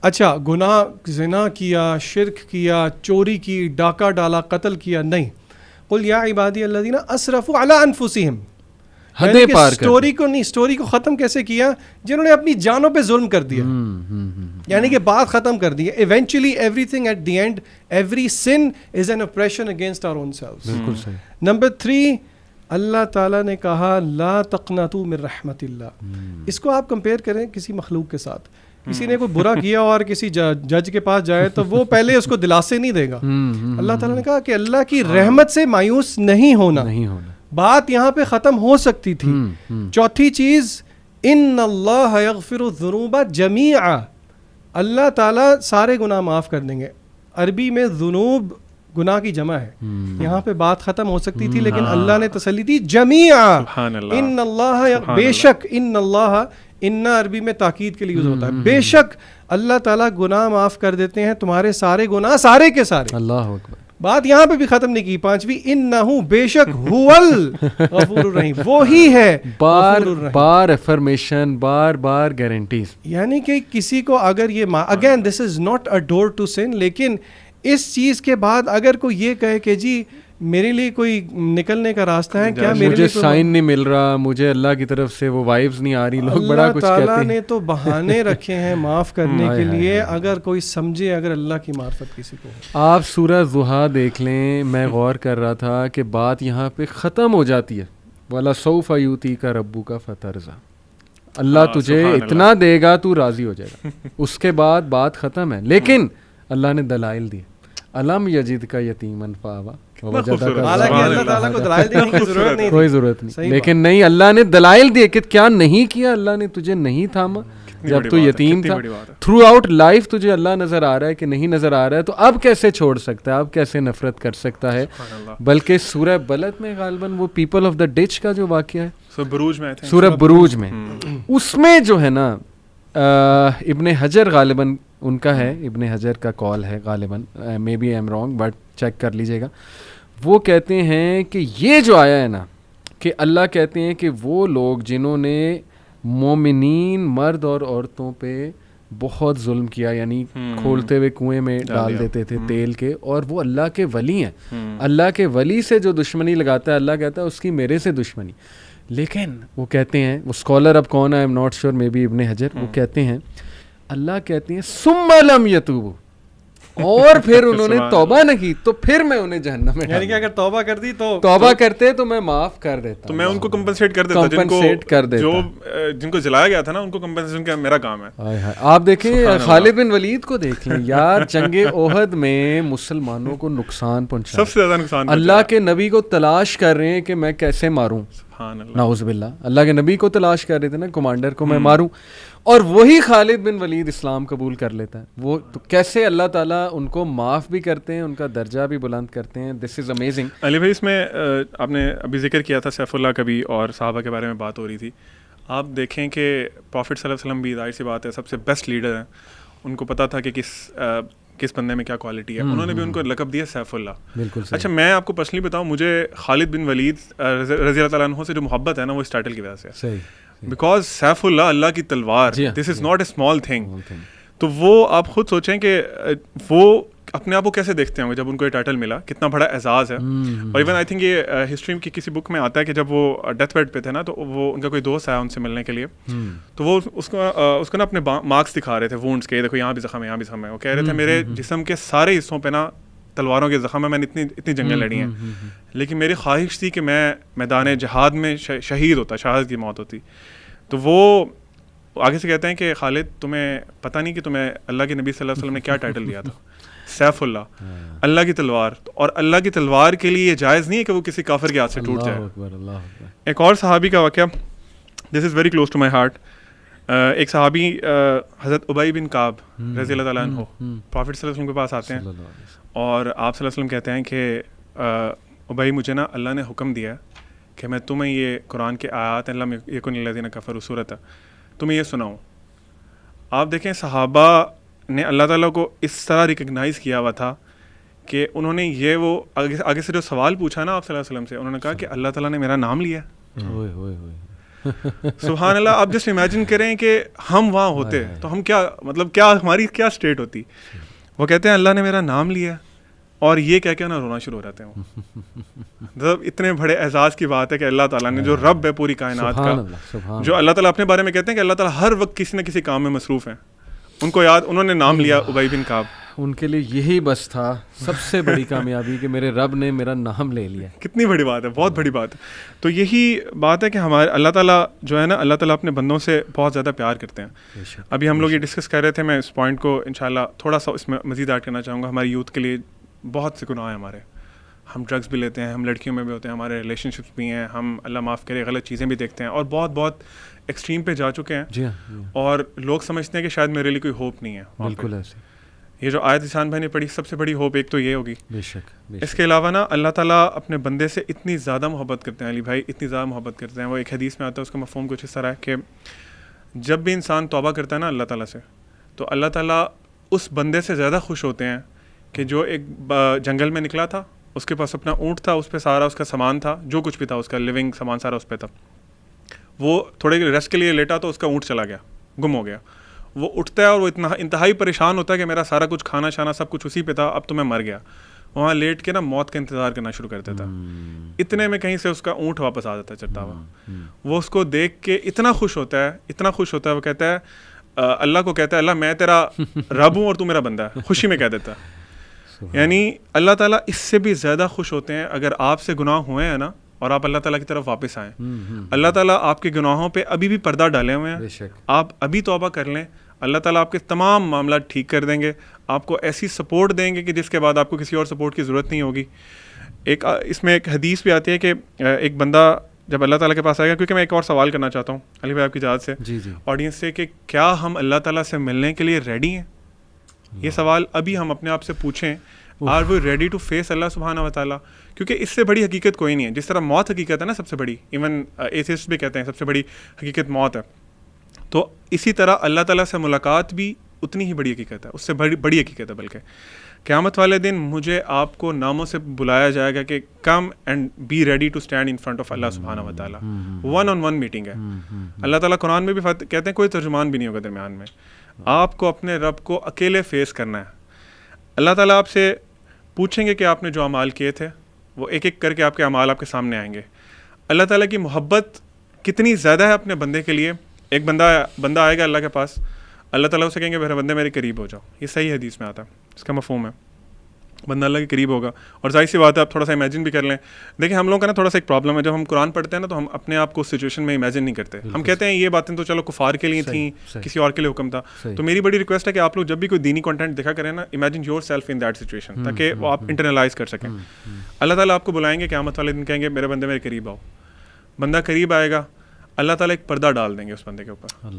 اچھا گناہ زنا کیا، شرک کیا، چوری کی، ڈاکہ ڈالا، قتل کیا، نہیں. قل یا عبادی الذین اسرفوا علی انفسہم، حدیں پار کر، سٹوری کو نہیں، سٹوری کو ختم کیسے کیا؟ جنہوں نے اپنی جانوں پہ ظلم کر دیا، یعنی کہ بات ختم کر دی. Eventually everything at the end, every sin is an oppression against our own selves. بالکل صحیح. نمبر 3، اللہ تعالیٰ نے کہا لا تقنطوا من رحمت اللہ. اس کو آپ کمپیئر کریں کسی مخلوق کے ساتھ. کسی نے کوئی برا کیا اور کسی جج کے پاس جائے تو وہ پہلے اس کو دلاسے نہیں دے گا. اللہ تعالیٰ نے کہا کہ اللہ کی رحمت سے مایوس نہیں ہونا. بات یہاں پہ ختم ہو سکتی تھی. چوتھی چیز، ان اللہ یغفر الذنوب جمیعا، اللہ تعالیٰ سارے گناہ معاف کر دیں گے. عربی میں ذنوب گناہ کی جمع ہے. یہاں پہ بات ختم ہو سکتی تھی لیکن اللہ نے تسلی دی جمیعا. ان اللہ، بے شک، ان اللہ، ان عربی میں تاکید کے لیے یوز ہوتا ہے. بے شک اللہ تعالیٰ گناہ معاف کر دیتے ہیں تمہارے سارے گناہ، سارے کے سارے. اللہ اکبر. بات یہاں پہ بھی ختم نہیں کی. 5ویں، انہ، بے شک، هو الغفور الرحیم، وہی ہے. بار افرمیشن، بار بار گارنٹیز. یعنی کہ کسی کو اگر یہ، again this is not a door to sin, لیکن اس چیز کے بعد اگر کوئی یہ کہے کہ جی میرے لیے کوئی نکلنے کا راستہ ہے کیا، مجھے سائن نہیں مل رہا، مجھے اللہ کی طرف سے وہ وائبز نہیں آ رہی، لوگ بڑا کچھ کہتے ہیں. اللہ تعالیٰ نے تو بہانے رکھے ہیں معاف کرنے کے لیے. اگر کوئی سمجھے اگر اللہ کی معرفت کسی کو. آپ سورہ ضحیٰ دیکھ لیں. میں غور کر رہا تھا کہ بات یہاں پہ ختم ہو جاتی ہے. وَلَسَوْفَ يُؤْتِيكَ رَبُّكَ فَتَرْضَىٰ، اللہ تجھے اتنا دے گا تو راضی ہو جائے گا. اس کے بعد بات ختم ہے. لیکن اللہ نے دلائل دیے. الم یجدک یتیما فآویٰ، کوئی ضرورت نہیں، لیکن نہیں، اللہ نے دلائل دیے کہ کیا نہیں کیا. اللہ نے تجھے نہیں تھاما جب تو یتیم تھا. تھرو آؤٹ لائف تجھے اللہ نظر آ رہا ہے کہ نہیں نظر آ رہا ہے، تو اب کیسے چھوڑ سکتا ہے، اب کیسے نفرت کر سکتا ہے. بلکہ سورہ بلد میں غالباً وہ پیپل آف دا ڈچ کا جو واقعہ ہے، سورہ بروج میں، اس میں جو ہے نا ابن حجر غالباً ان کا ہے، ابن حجر کا کال ہے غالباً، maybe I am wrong but check کر لیجیے گا. وہ کہتے ہیں کہ یہ جو آیا ہے نا، کہ اللہ کہتے ہیں کہ وہ لوگ جنہوں نے مومنین مرد اور عورتوں پہ بہت ظلم کیا، یعنی کھولتے ہوئے کنویں میں ڈال دیتے تھے تیل کے، اور وہ اللہ کے ولی ہیں. اللہ کے ولی سے جو دشمنی لگاتا ہے، اللہ کہتا ہے اس کی میرے سے دشمنی. لیکن وہ کہتے ہیں، وہ اسکالر اب کون ہے، I am not sure, maybe Ibn Hajar, وہ کہتے ہیں، اللہ کہتے ہیں ثم لم یتوبوا، اور پھر انہوں نے توبہ نہ کی تو پھر میں انہیں جہنم میں, یعنی کہ اگر توبہ کر دی تو توبہ کرتے تو میں معاف کر دیتا, تو میں ان کو کمپنسیٹ کر دیتا, جو جن کو جلایا گیا تھا نا ان کو کمپنسیشن کا میرا کام ہے. آپ دیکھیں خالد بن ولید کو دیکھ لیں یار, جنگ احد میں مسلمانوں کو نقصان پہنچا, سب سے زیادہ نقصان, اللہ کے نبی کو تلاش کر رہے ہیں کہ میں کیسے ماروں, نعوذ باللہ, اللہ کے نبی کو تلاش کر رہے تھے نا, کمانڈر کو میں ماروں, اور وہی خالد بن ولید اسلام قبول کر لیتا ہے. وہ تو کیسے اللہ تعالیٰ ان کو معاف بھی کرتے ہیں, ان کا درجہ بھی بلند کرتے ہیں. This is amazing. علی بھائی, اس میں آپ نے ابھی ذکر کیا تھا سیف اللہ کا بھی, اور صحابہ کے بارے میں بات ہو رہی تھی. آپ دیکھیں کہ پروفٹ صلی اللہ علیہ وسلم بھی, ظاہر سی بات ہے, سب سے بیسٹ لیڈر ہیں, ان کو پتہ تھا کہ کس بندے میں کیا کوالٹی ہے, انہوں نے بھی ان کو لقب دیا سیف اللہ. بالکل. اچھا, میں آپ کو پرسنلی بتاؤں, مجھے خالد بن ولید رضی اللہ تعالیٰ عنہ سے جو محبت ہے نا, وہ اس ٹائٹل کی وجہ سے. صحیح. بیکاز سیف اللہ, اللہ کی تلوار, this is not a small thing. تو وہ آپ خود سوچیں کہ وہ اپنے آپ کو کیسے دیکھتے ہوں گے جب ان کو یہ ٹائٹل ملا, کتنا بڑا اعزاز ہے. اور ایون آئی تھنک یہ ہسٹری کی کسی بک میں آتا ہے کہ جب وہ ڈیتھ بیڈ پہ تھے نا, تو وہ ان کا کوئی دوست آیا ان سے ملنے کے لیے, تو وہ اس کو نا اپنے مارکس دکھا رہے تھے وونڈس کے, دیکھو یہاں بھی زخم ہے, یہاں بھی زخم ہے. وہ کہہ رہے تھے میرے جسم کے سارے حصوں پہ نا تلواروں کے زخم ہے, میں نے اتنی جنگیں لڑی ہیں, لیکن میری خواہش تھی کہ میں میدان جہاد میں شہید ہوتا, شہادت کی موت ہوتی. تو وہ آگے سے کہتے ہیں کہ خالد, تمہیں پتہ نہیں کہ تمہیں اللہ کے نبی صلی اللہ علیہ وسلم نے کیا ٹائٹل دیا تھا, سیف اللہ, اللہ کی تلوار. اور اللہ کی تلوار کے لیے یہ جائز نہیں ہے کہ وہ کسی کافر کے ہاتھ سے ٹوٹ جائے. ایک اور صحابی کا واقعہ, this is very close to my heart. ایک صحابی حضرت ابی بن کعب رضی اللہ تعالیٰ عنہ پروفٹ صلی اللہ علیہ وسلم کے پاس آتے ہیں, اور آپ صلی اللہ علیہ وسلم کہتے ہیں کہ ابی, مجھے نا اللہ نے حکم دیا کہ میں تمہیں یہ قرآن کے آیات لم یکن الذین کفروا سورۃ, تمہیں یہ سناؤں. آپ دیکھیں صحابہ نے اللہ تعالیٰ کو اس طرح ریکگنائز کیا ہوا تھا کہ انہوں نے یہ وہ آگے سے جو سوال پوچھا نا آپ صلی اللہ علیہ وسلم سے, انہوں نے کہا کہ اللہ تعالیٰ نے میرا نام لیا. سبحان اللہ. آپ جسٹ امیجن کریں کہ ہم وہاں ہوتے تو ہم کیا, مطلب کیا ہماری کیا اسٹیٹ ہوتی. وہ کہتے ہیں اللہ نے میرا نام لیا, اور یہ کہہ کے نا رونا شروع ہو جاتے ہیں. مطلب اتنے بڑے اعزاز کی بات ہے کہ اللہ تعالیٰ نے, جو رب ہے پوری کائنات کا, جو اللہ تعالیٰ اپنے بارے میں کہتے ہیں کہ اللہ تعالیٰ ہر وقت کسی نہ کسی کام میں مصروف ہیں, ان کو یاد, انہوں نے نام لیا ابی بن کعب. ان کے لیے یہی بس تھا سب سے بڑی کامیابی کہ میرے رب نے میرا نام لے لیا. کتنی بڑی بات ہے, بہت بڑی بات ہے. تو یہی بات ہے کہ ہمارے اللہ تعالیٰ جو ہے نا, اللہ تعالیٰ اپنے بندوں سے بہت زیادہ پیار کرتے ہیں. ابھی ہم لوگ یہ ڈسکس کر رہے تھے, میں اس پوائنٹ کو انشاءاللہ تھوڑا سا اس میں مزید ایڈ کرنا چاہوں گا. ہماری یوتھ کے لیے بہت سے گناہ ہیں ہمارے, ہم ڈرگس بھی لیتے ہیں, ہم لڑکیوں میں بھی ہوتے ہیں, ہمارے ریلیشن شپس بھی ہیں, ہم اللہ معاف کرے غلط چیزیں بھی دیکھتے ہیں, اور بہت ایکسٹریم پہ جا چکے ہیں. اور لوگ سمجھتے ہیں کہ شاید میرے لیے کوئی ہوپ نہیں ہے. بالکل ایسے. یہ جو آیت احسان بھائی نے پڑھی, سب سے بڑی ہوپ ایک تو یہ ہوگی. بے شک. اس کے علاوہ نا اللہ تعالیٰ اپنے بندے سے اتنی زیادہ محبت کرتے ہیں, علی بھائی اتنی زیادہ محبت کرتے ہیں. وہ ایک حدیث میں آتا ہے, اس کا مفہوم کچھ اس طرح ہے کہ جب بھی انسان توبہ کرتا ہے نا اللہ تعالیٰ سے, تو اللہ تعالیٰ اس بندے سے زیادہ خوش ہوتے ہیں کہ جو ایک جنگل میں نکلا تھا, اس کے پاس اپنا اونٹ تھا, اس پہ سارا اس کا سامان تھا, جو کچھ بھی تھا اس کا لیونگ سامان سارا اس پہ تھا. وہ تھوڑے ریسٹ کے لیے لیٹا تو اس کا اونٹ چلا گیا, گم ہو گیا. وہ اٹھتا ہے اور وہ اتنا انتہائی پریشان ہوتا ہے کہ میرا سارا کچھ کھانا شانا سب کچھ اسی پہ تھا, اب تو میں مر گیا. وہاں لیٹ کے نا موت کا انتظار کرنا شروع کر دیتا. اتنے میں کہیں سے اس کا اونٹ واپس آ جاتا ہے چلتا ہوا. وہ اس کو دیکھ کے اتنا خوش ہوتا ہے, وہ کہتا ہے اللہ کو کہتا ہے اللہ میں تیرا رب ہوں اور تو میرا بندہ ہے, خوشی میں کہہ دیتا ہے. یعنی اللہ تعالیٰ اس سے بھی زیادہ خوش ہوتے ہیں اگر آپ سے گناہ ہوئے ہیں نا اور آپ اللہ تعالیٰ کی طرف واپس آئیں. اللہ تعالیٰ آپ کے گناہوں پہ ابھی بھی پردہ ڈالے ہوئے ہیں, آپ ابھی توبہ کر لیں, اللہ تعالیٰ آپ کے تمام معاملات ٹھیک کر دیں گے, آپ کو ایسی سپورٹ دیں گے کہ جس کے بعد آپ کو کسی اور سپورٹ کی ضرورت نہیں ہوگی. اس میں ایک حدیث بھی آتی ہے کہ ایک بندہ جب اللہ تعالیٰ کے پاس آئے گا, کیونکہ میں ایک اور سوال کرنا چاہتا ہوں علی بھائی آپ کی اجازت سے آڈینس سے, کہ کیا ہم اللہ تعالیٰ سے ملنے کے لیے ریڈی ہیں؟ یہ سوال ابھی ہم اپنے آپ سے پوچھیں, are we ready to face اللہ سبحانہ و تعالیٰ؟ کیونکہ اس سے بڑی حقیقت کوئی نہیں ہے. جس طرح موت حقیقت ہے نا سب سے بڑی, ایون ایتھیسٹ بھی کہتے ہیں سب سے بڑی حقیقت موت ہے, تو اسی طرح اللہ تعالیٰ سے ملاقات بھی اتنی ہی بڑی حقیقت ہے, اس سے بڑی حقیقت ہے. بلکہ قیامت والے دن مجھے آپ کو ناموں سے بلایا جائے گا کہ come and be ready to stand in front of اللہ سبحانہ و تعالیٰ. 1-on-1 میٹنگ ہے. اللہ تعالیٰ قرآن میں بھی کہتے ہیں کوئی ترجمان بھی نہیں ہوگا درمیان میں, آپ کو اپنے رب کو اکیلے فیس کرنا ہے. اللہ تعالیٰ آپ سے پوچھیں گے کہ آپ نے جو اعمال کیے تھے, وہ ایک ایک کر کے آپ کے اعمال آپ کے سامنے آئیں گے. اللہ تعالیٰ کی محبت کتنی زیادہ ہے اپنے بندے کے لیے. ایک بندہ آئے گا اللہ کے پاس, اللہ تعالیٰ اسے کہیں گے میرے بندے میرے قریب ہو جاؤ. یہ صحیح حدیث میں آتا ہے, اس کا مفہوم ہے بندہ اللہ کے قریب ہوگا. اور ظاہر سی بات ہے آپ تھوڑا سا امیجن بھی کر لیں. دیکھیں ہم لوگوں کا نا تھوڑا سا ایک پرابلم ہے, جب ہم قرآن پڑھتے ہیں نا تو ہم اپنے آپ کو اس سچویشن میں امیجن نہیں کرتے. ہم کہتے ہیں یہ باتیں تو چلو کفار کے لیے تھیں, کسی اور کے لیے حکم تھا. تو میری بڑی ریکویسٹ ہے کہ آپ لوگ جب بھی کوئی دینی کنٹینٹ دیکھا کریں نا, imagine your self in that situation, تاکہ وہ آپ انٹرنلائز کر سکیں. اللہ تعالیٰ آپ کو بلائیں گے قیامت والے دن, کہیں گے میرے بندے میرے قریب آؤ. بندہ قریب آئے گا, اللہ تعالیٰ ایک پردہ ڈال دیں گے اس بندے کے اوپر.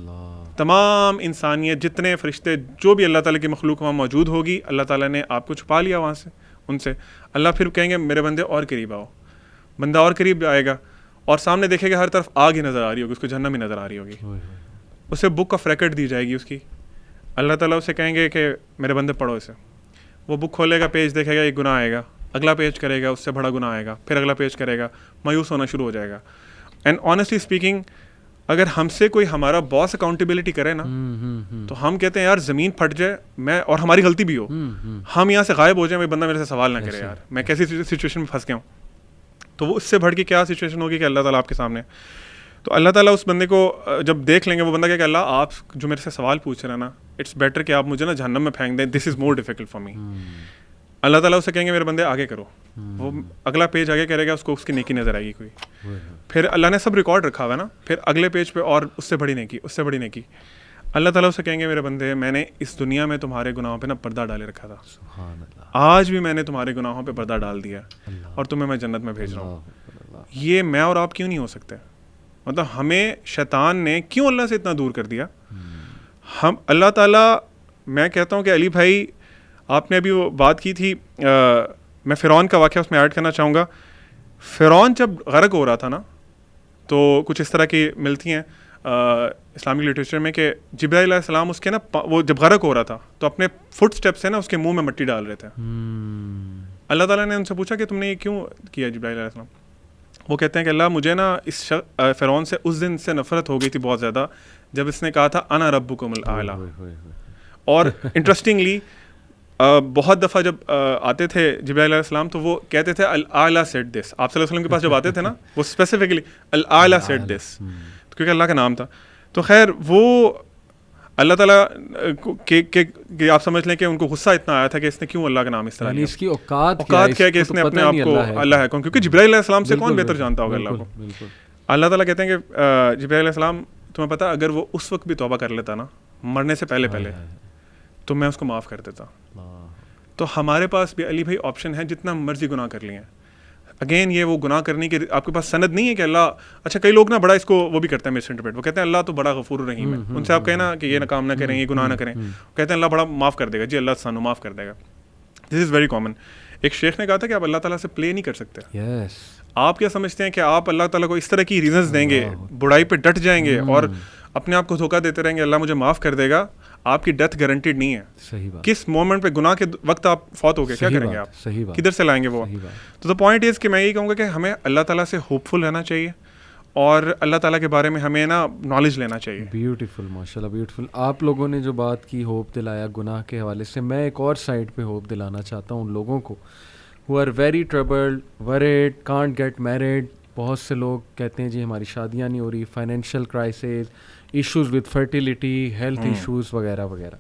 تمام انسانیت, جتنے فرشتے, جو بھی اللہ تعالیٰ کی مخلوق وہاں موجود ہوگی, اللہ تعالیٰ نے آپ کو چھپا لیا وہاں سے, ان سے. اللہ پھر کہیں گے میرے بندے اور قریب آؤ. بندہ اور قریب آئے گا اور سامنے دیکھے گا ہر طرف آگ ہی نظر آ رہی ہوگی, اس کو جہنم ہی نظر آ رہی ہوگی. اسے بک آف ریکارڈ دی جائے گی اس کی. اللہ تعالیٰ اسے کہیں گے کہ میرے بندے پڑھو اسے. وہ بک کھولے گا, پیج دیکھے گا, ایک گناہ آئے گا. اگلا پیج کرے گا, اس سے بڑا گناہ آئے گا. پھر اگلا پیج کرے گا, مایوس ہونا شروع ہو جائے گا. اینڈ آنیسٹلی اسپیکنگ, اگر ہم سے کوئی ہمارا باس اکاؤنٹیبلٹی کرے نا, تو ہم کہتے ہیں یار زمین پھٹ جائے میں, اور ہماری غلطی بھی ہو, ہم یہاں سے غائب ہو جائیں, بھائی بندہ میرے سے سوال نہ کرے یار میں کیسی سچویشن میں پھنس گیا ہوں. تو وہ اس سے بڑھ کے کیا سچویشن ہوگی کہ اللہ تعالیٰ آپ کے سامنے. تو اللہ تعالیٰ اس بندے کو جب دیکھ لیں گے, وہ بندہ کہ اللہ آپ جو میرے سے سوال پوچھ رہے ہیں نا, اٹس بیٹر کہ آپ مجھے نا جہنم میں پھینک دیں, دس از مور ڈیفیکلٹ فار می. اللہ تعالیٰ اسے کہیں گے میرے بندے آگے کرو. وہ اگلا پیج آگے کرے گا, اس کو اس کی نیکی نظر آئے گی کوئی. پھر اللہ نے سب ریکارڈ رکھا ہوا ہے نا, پھر اگلے پیج پہ اور اس سے بڑی نیکی, اس سے بڑی نیکی. اللہ تعالیٰ اسے کہیں گے میرے بندے میں نے اس دنیا میں تمہارے گناہوں پہ نا پردہ ڈالے رکھا تھا, آج بھی میں نے تمہارے گناہوں پہ پردہ ڈال دیا اور تمہیں میں جنت میں بھیج رہا ہوں. یہ میں اور آپ کیوں نہیں ہو سکتے؟ مطلب ہمیں شیطان نے کیوں اللہ سے اتنا دور کر دیا؟ ہم اللہ تعالیٰ, میں کہتا ہوں کہ علی بھائی آپ نے ابھی وہ بات کی تھی, میں فرعون کا واقعہ اس میں ایڈ کرنا چاہوں گا. فرعون جب غرق ہو رہا تھا نا, تو کچھ اس طرح کی ملتی ہیں اسلامک لٹریچر میں کہ جبرائیل علیہ السلام اس کے نا, وہ جب غرق ہو رہا تھا تو اپنے فٹ اسٹیپ سے نا اس کے منہ میں مٹی ڈال رہے تھے. اللہ تعالیٰ نے ان سے پوچھا کہ تم نے یہ کیوں کیا جبرائیل علیہ السلام؟ وہ کہتے ہیں کہ اللہ مجھے نا اس فرعون سے اس دن سے نفرت ہو گئی تھی بہت زیادہ, جب اس نے کہا تھا انا ربکم الاعلیٰ. اور انٹرسٹنگلی بہت دفعہ جب آتے تھے جبرائیل علیہ السلام تو وہ کہتے تھے الاعلیٰ سیڈ دس. آپ صلی اللہ علیہ وسلم کے پاس جب آتے تھے نا, وہ اسپیسیفکلی الاعلیٰ سیڈ دس, کیونکہ اللہ کا نام تھا. تو خیر وہ اللہ تعالیٰ کہ آپ سمجھ لیں کہ ان کو غصہ اتنا آیا تھا کہ اس نے کیوں اللہ کا نام اس طرح لیا. اس کی اوقات کیا ہے کہ اس نے اپنے آپ کو اللہ ہے کون, کیونکہ جبرائیل علیہ السلام سے کون بہتر جانتا ہوگا اللہ کو. اللہ تعالیٰ کہتے ہیں کہ جبرائیل علیہ السلام تمہیں پتہ اگر وہ اس وقت بھی توبہ کر لیتا نا, مرنے سے پہلے تو میں اس کو معاف کر دیتا. تو ہمارے پاس بھی علی بھائی آپشن ہے, جتنا مرضی گناہ کر لیں. اگین یہ وہ گناہ کرنے کی آپ کے پاس سند نہیں ہے کہ اللہ, اچھا کئی لوگ نا بڑا اس کو وہ بھی کرتے ہیں مس انٹرپریٹ, وہ کہتے ہیں اللہ تو بڑا غفور الرحیم ہے. ان سے آپ کہیں نا کہ یہ کام نہ کریں, یہ گناہ نہ کریں, کہتے ہیں اللہ بڑا معاف کر دے گا. جی اللہ سانو معاف کر دے گا. دس از ویری کامن. ایک شیخ نے کہا تھا کہ آپ اللہ تعالیٰ سے پلے نہیں کر سکتے. آپ کیا سمجھتے ہیں کہ آپ اللہ تعالیٰ کو اس طرح کی ریزنز دیں گے, برائی پہ ڈٹ جائیں گے اور اپنے آپ کو دھوکہ دیتے رہیں گے اللہ مجھے معاف کر دے گا؟ آپ کی ڈیتھ گارنٹیڈ نہیں ہے. صحیح بات. کس مومنٹ پہ گناہ کے وقت آپ فوت ہو گئے, کیا کریں گے آپ؟ صحیح بات. کدھر سے لائیں گے وہ؟ تو پوائنٹ از کہ میں یہی کہوں گا کہ ہمیں اللہ تعالیٰ سے ہوپ فل رہنا چاہیے اور اللہ تعالیٰ کے بارے میں ہمیں نا نالج لینا چاہیے. بیوٹیفل, ماشاء اللہ بیوٹیفل. آپ لوگوں نے جو بات کی ہوپ دلایا گناہ کے حوالے سے, میں ایک اور سائڈ پہ ہوپ دلانا چاہتا ہوں ان لوگوں کو who are very troubled, worried, can't get married. بہت سے لوگ کہتے ہیں جی ہماری شادیاں نہیں ہو رہی, financial crisis, issues with fertility, health issues وغیرہ وغیرہ.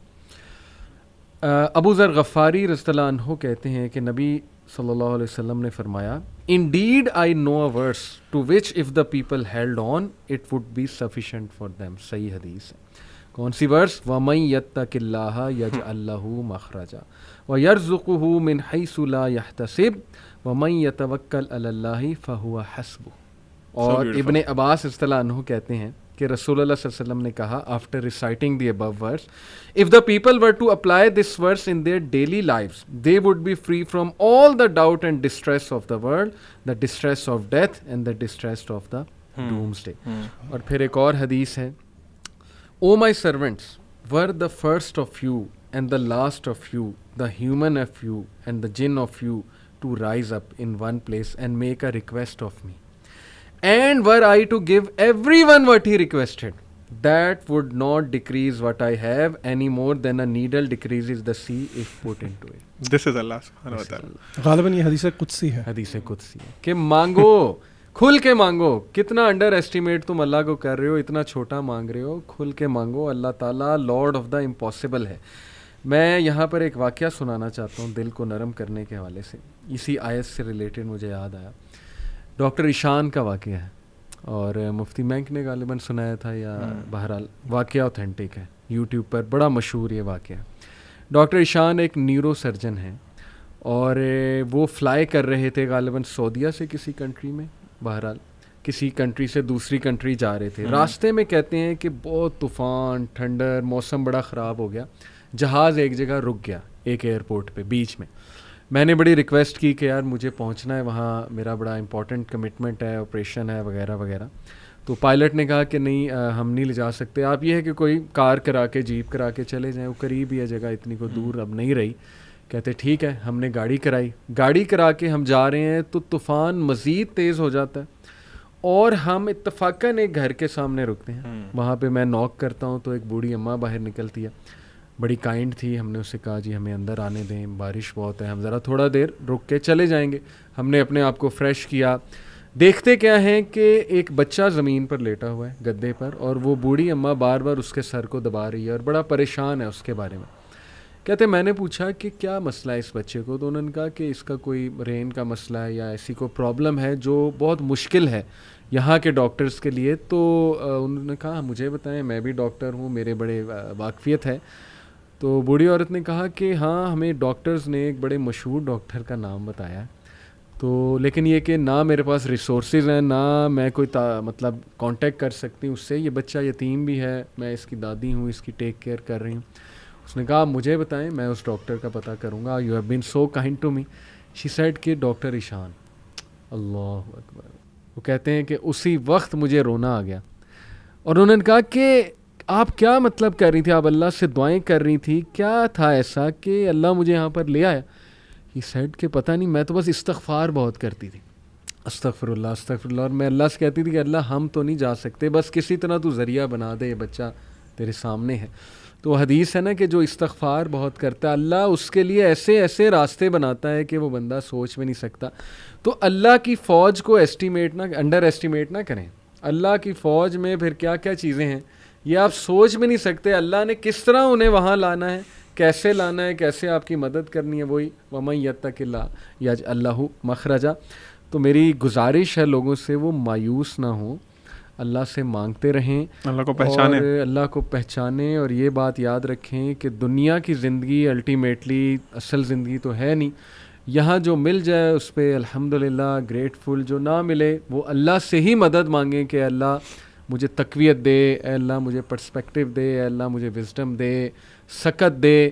ابو ذر غفاری رضی اللہ عنہ کہتے ہیں کہ نبی صلی اللہ علیہ وسلم نے فرمایا, Indeed I know a verse to which if the people held on it would be sufficient for them. صحیح حدیث ہے. کون سی ورس؟ وَمَن يَتَّقِ اللَّهَ يَجْعَل لَّهُ مَخْرَجًا وَيَرْزُقْهُ مِنْ حَيْثُ لَا يَحْتَسِبُ وَمَن يَتَوَكَّلْ عَلَى اللَّهِ فَهُوَ حَسْبُهُ. اور ابن عباس رضی اللہ عنہ کہتے ہیں کہ رسول اللہ صلی اللہ علیہ وسلم نے کہا after reciting the above verse, if the people were to apply this verse in their daily lives, they would be free from all the doubt and distress of the world, the distress of death and the distress of the doomsday. اور پھر ایک اور حدیث ہے, O my servants, were the first of you and the last of you, the human of you and the jinn of you, to rise up in one place and make a request of me. And were I to give everyone what he requested, that would not decrease what I have any more than a needle decreases the sea if put into it. This is Allah subhanahu wa ta'ala. غالباً یہ حدیث قدسی ہے. حدیث قدسی ہے کہ مانگو, کھل کے مانگو. کتنا انڈر ایسٹیمیٹ تم اللہ کو کر رہے ہو, اتنا چھوٹا مانگ رہے ہو. کھل کے مانگو, اللہ تعالیٰ لارڈ آف دا امپاسبل ہے. میں یہاں پر ایک واقعہ سنانا چاہتا ہوں دل کو نرم کرنے کے حوالے سے. اسی آیت سے ریلیٹڈ مجھے یاد آیا. ڈاکٹر ایشان کا واقعہ ہے اور مفتی مینک نے غالباً سنایا تھا, یا بہرحال واقعہ اوتھینٹک ہے, یوٹیوب پر بڑا مشہور یہ واقعہ. ڈاکٹر ایشان ایک نیورو سرجن ہیں اور وہ فلائی کر رہے تھے غالباً سعودیہ سے کسی کنٹری میں, بہرحال کسی کنٹری سے دوسری کنٹری جا رہے تھے. راستے میں کہتے ہیں کہ بہت طوفان, ٹھنڈر, موسم بڑا خراب ہو گیا. جہاز ایک جگہ رک گیا, ایک ایئرپورٹ پہ بیچ میں. میں نے بڑی ریکویسٹ کی کہ یار مجھے پہنچنا ہے وہاں, میرا بڑا امپورٹنٹ کمٹمنٹ ہے, آپریشن ہے وغیرہ وغیرہ. تو پائلٹ نے کہا کہ نہیں ہم نہیں لے جا سکتے, آپ یہ ہے کہ کوئی کار کرا کے, جیپ کرا کے چلے جائیں, وہ قریب ہی ہے جگہ, اتنی کو دور اب نہیں رہی. کہتے ٹھیک ہے. ہم نے گاڑی کرائی, گاڑی کرا کے ہم جا رہے ہیں تو طوفان مزید تیز ہو جاتا ہے اور ہم اتفاقاً ایک گھر کے سامنے رکتے ہیں. وہاں پہ میں نوک کرتا ہوں تو ایک بوڑھی اماں باہر نکلتی ہے, بڑی کائنڈ تھی. ہم نے اس سے کہا جی ہمیں اندر آنے دیں, بارش بہت ہے, ہم ذرا تھوڑا دیر رک کے چلے جائیں گے. ہم نے اپنے آپ کو فریش کیا. دیکھتے کیا ہیں کہ ایک بچہ زمین پر لیٹا ہوا ہے گدے پر, اور وہ بوڑھی اماں بار بار اس کے سر کو دبا رہی ہے اور بڑا پریشان ہے اس کے بارے میں. کہتے میں نے پوچھا کہ کیا مسئلہ ہے اس بچے کو, تو انہوں نے کہا کہ اس کا کوئی برین کا مسئلہ ہے یا ایسی کوئی پرابلم ہے جو بہت مشکل ہے یہاں کے ڈاکٹرز کے لیے. تو انہوں نے کہا مجھے بتائیں, میں بھی ڈاکٹر ہوں, میرے بڑے واقفیت ہے. تو بوڑھی عورت نے کہا کہ ہاں ہمیں ڈاکٹرز نے ایک بڑے مشہور ڈاکٹر کا نام بتایا ہے, تو لیکن یہ کہ نہ میرے پاس ریسورسز ہیں, نہ میں کوئی مطلب کانٹیکٹ کر سکتی ہوں اس سے. یہ بچہ یتیم بھی ہے, میں اس کی دادی ہوں, اس کی ٹیک کیئر کر رہی ہوں. اس نے کہا مجھے بتائیں, میں اس ڈاکٹر کا پتہ کروں گا. You have been so kind to me. She said کہ ڈاکٹر ایشان. اللہ اکبر. وہ کہتے ہیں کہ اسی وقت مجھے رونا آ گیا. اور انہوں نے کہا کہ آپ کیا مطلب کر رہی تھی, آپ اللہ سے دعائیں کر رہی تھی, کیا تھا ایسا کہ اللہ مجھے یہاں پر لے آیا؟ ہی سیڈ کہ پتہ نہیں, میں تو بس استغفار بہت کرتی تھی, استغفر اللہ استغفر اللہ. اور میں اللہ سے کہتی تھی کہ اللہ ہم تو نہیں جا سکتے, بس کسی طرح تو ذریعہ بنا دے, یہ بچہ تیرے سامنے ہے. تو حدیث ہے نا کہ جو استغفار بہت کرتا ہے اللہ اس کے لیے ایسے ایسے راستے بناتا ہے کہ وہ بندہ سوچ میں نہیں سکتا. تو اللہ کی فوج کو انڈر ایسٹیمیٹ نہ کریں. اللہ کی فوج میں پھر کیا کیا چیزیں ہیں یہ آپ سوچ میں نہیں سکتے. اللہ نے کس طرح انہیں وہاں لانا ہے, کیسے لانا ہے, کیسے آپ کی مدد کرنی ہے. وہی وَمَن يَتَّقِ اللَّهَ يَجْعَل لَهُ مَخْرَجًا. تو میری گزارش ہے لوگوں سے وہ مایوس نہ ہوں, اللہ سے مانگتے رہیں, اللہ کو پہچانیں, اور اللہ کو پہچانیں. اور یہ بات یاد رکھیں کہ دنیا کی زندگی الٹیمیٹلی اصل زندگی تو ہے نہیں. یہاں جو مل جائے اس پہ الحمدللہ گریٹفل, جو نہ ملے وہ اللہ سے ہی مدد مانگیں کہ اللہ مجھے تقویت دے, اے اللہ مجھے پرسپیکٹیو دے, اے اللہ مجھے وزڈم دے, سکت دے,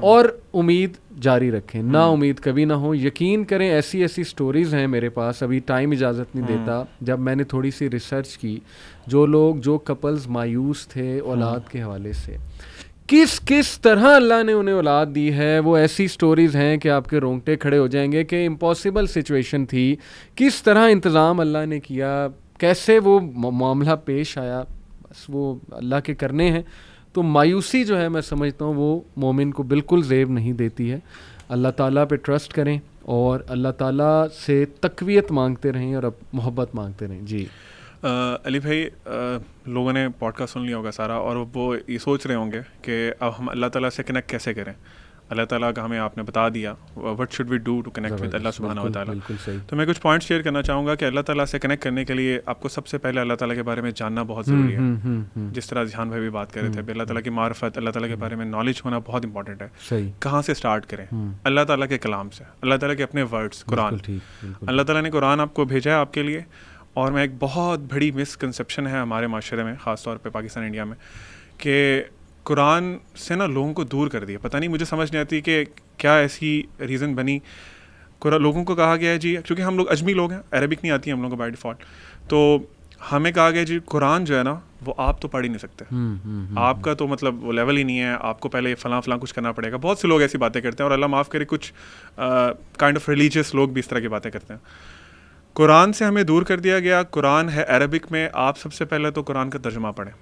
اور امید جاری رکھیں, نا امید کبھی نہ ہو. یقین کریں ایسی ایسی سٹوریز ہیں میرے پاس, ابھی ٹائم اجازت نہیں دیتا. جب میں نے تھوڑی سی ریسرچ کی, جو کپلز مایوس تھے اولاد کے حوالے سے, کس طرح اللہ نے انہیں اولاد دی ہے, وہ ایسی سٹوریز ہیں کہ آپ کے رونگٹے کھڑے ہو جائیں گے کہ امپاسبل سچویشن تھی, کس طرح انتظام اللہ نے کیا, کیسے وہ معاملہ پیش آیا. بس وہ اللہ کے کرنے ہیں. تو مایوسی جو ہے میں سمجھتا ہوں وہ مومن کو بالکل زیب نہیں دیتی ہے. اللہ تعالیٰ پہ ٹرسٹ کریں اور اللہ تعالیٰ سے تقویت مانگتے رہیں اور محبت مانگتے رہیں. جی علی بھائی, لوگوں نے پوڈ کاسٹ سن لیا ہوگا سارا, اور وہ یہ سوچ رہے ہوں گے کہ اب ہم اللہ تعالیٰ سے کنیکٹ کیسے کریں. اللہ تعالیٰ کا ہمیں آپ نے بتا دیا, what should we do to connect with اللہ سبحانہ و تعالیٰ. تو میں کچھ پوائنٹ شیئر کرنا چاہوں گا کہ اللہ تعالیٰ سے کنیکٹ کرنے کے لیے آپ کو سب سے پہلے اللہ تعالیٰ کے بارے میں جاننا بہت ضروری ہے. جس طرح ذہان بھائی بھی بات کر رہے تھے, اللہ تعالیٰ کی معرفت, اللہ تعالیٰ کے بارے میں نالج ہونا بہت امپورٹنٹ ہے. کہاں سے اسٹارٹ کریں؟ اللہ تعالیٰ کے کلام سے, اللہ تعالیٰ کے اپنے ورڈس, قرآن. اللہ تعالیٰ نے قرآن آپ کو بھیجا ہے آپ کے لیے. اور میں ایک بہت بڑی مسکنسیپشن ہے ہمارے معاشرے میں, خاص طور پہ پاکستان انڈیا میں, کہ قرآن سے نا لوگوں کو دور کر دیا. پتہ نہیں, مجھے سمجھ نہیں آتی کہ کیا ایسی ریزن بنی. لوگوں کو کہا گیا ہے جی, کیونکہ ہم لوگ اجمی لوگ ہیں, عربک نہیں آتی ہم لوگوں کو بائی ڈیفالٹ, تو ہمیں کہا گیا جی قرآن جو ہے نا وہ آپ تو پڑھ ہی نہیں سکتے, آپ کا تو مطلب وہ لیول ہی نہیں ہے, آپ کو پہلے فلاں کچھ کرنا پڑے گا. بہت سے لوگ ایسی باتیں کرتے ہیں, اور اللہ معاف کرے کچھ کائنڈ آف ریلیجیس لوگ بھی اس طرح کی باتیں کرتے ہیں. قرآن سے ہمیں دور کر دیا گیا. قرآن ہے عربک میں, آپ سب سے پہلے تو قرآن کا ترجمہ پڑھیں,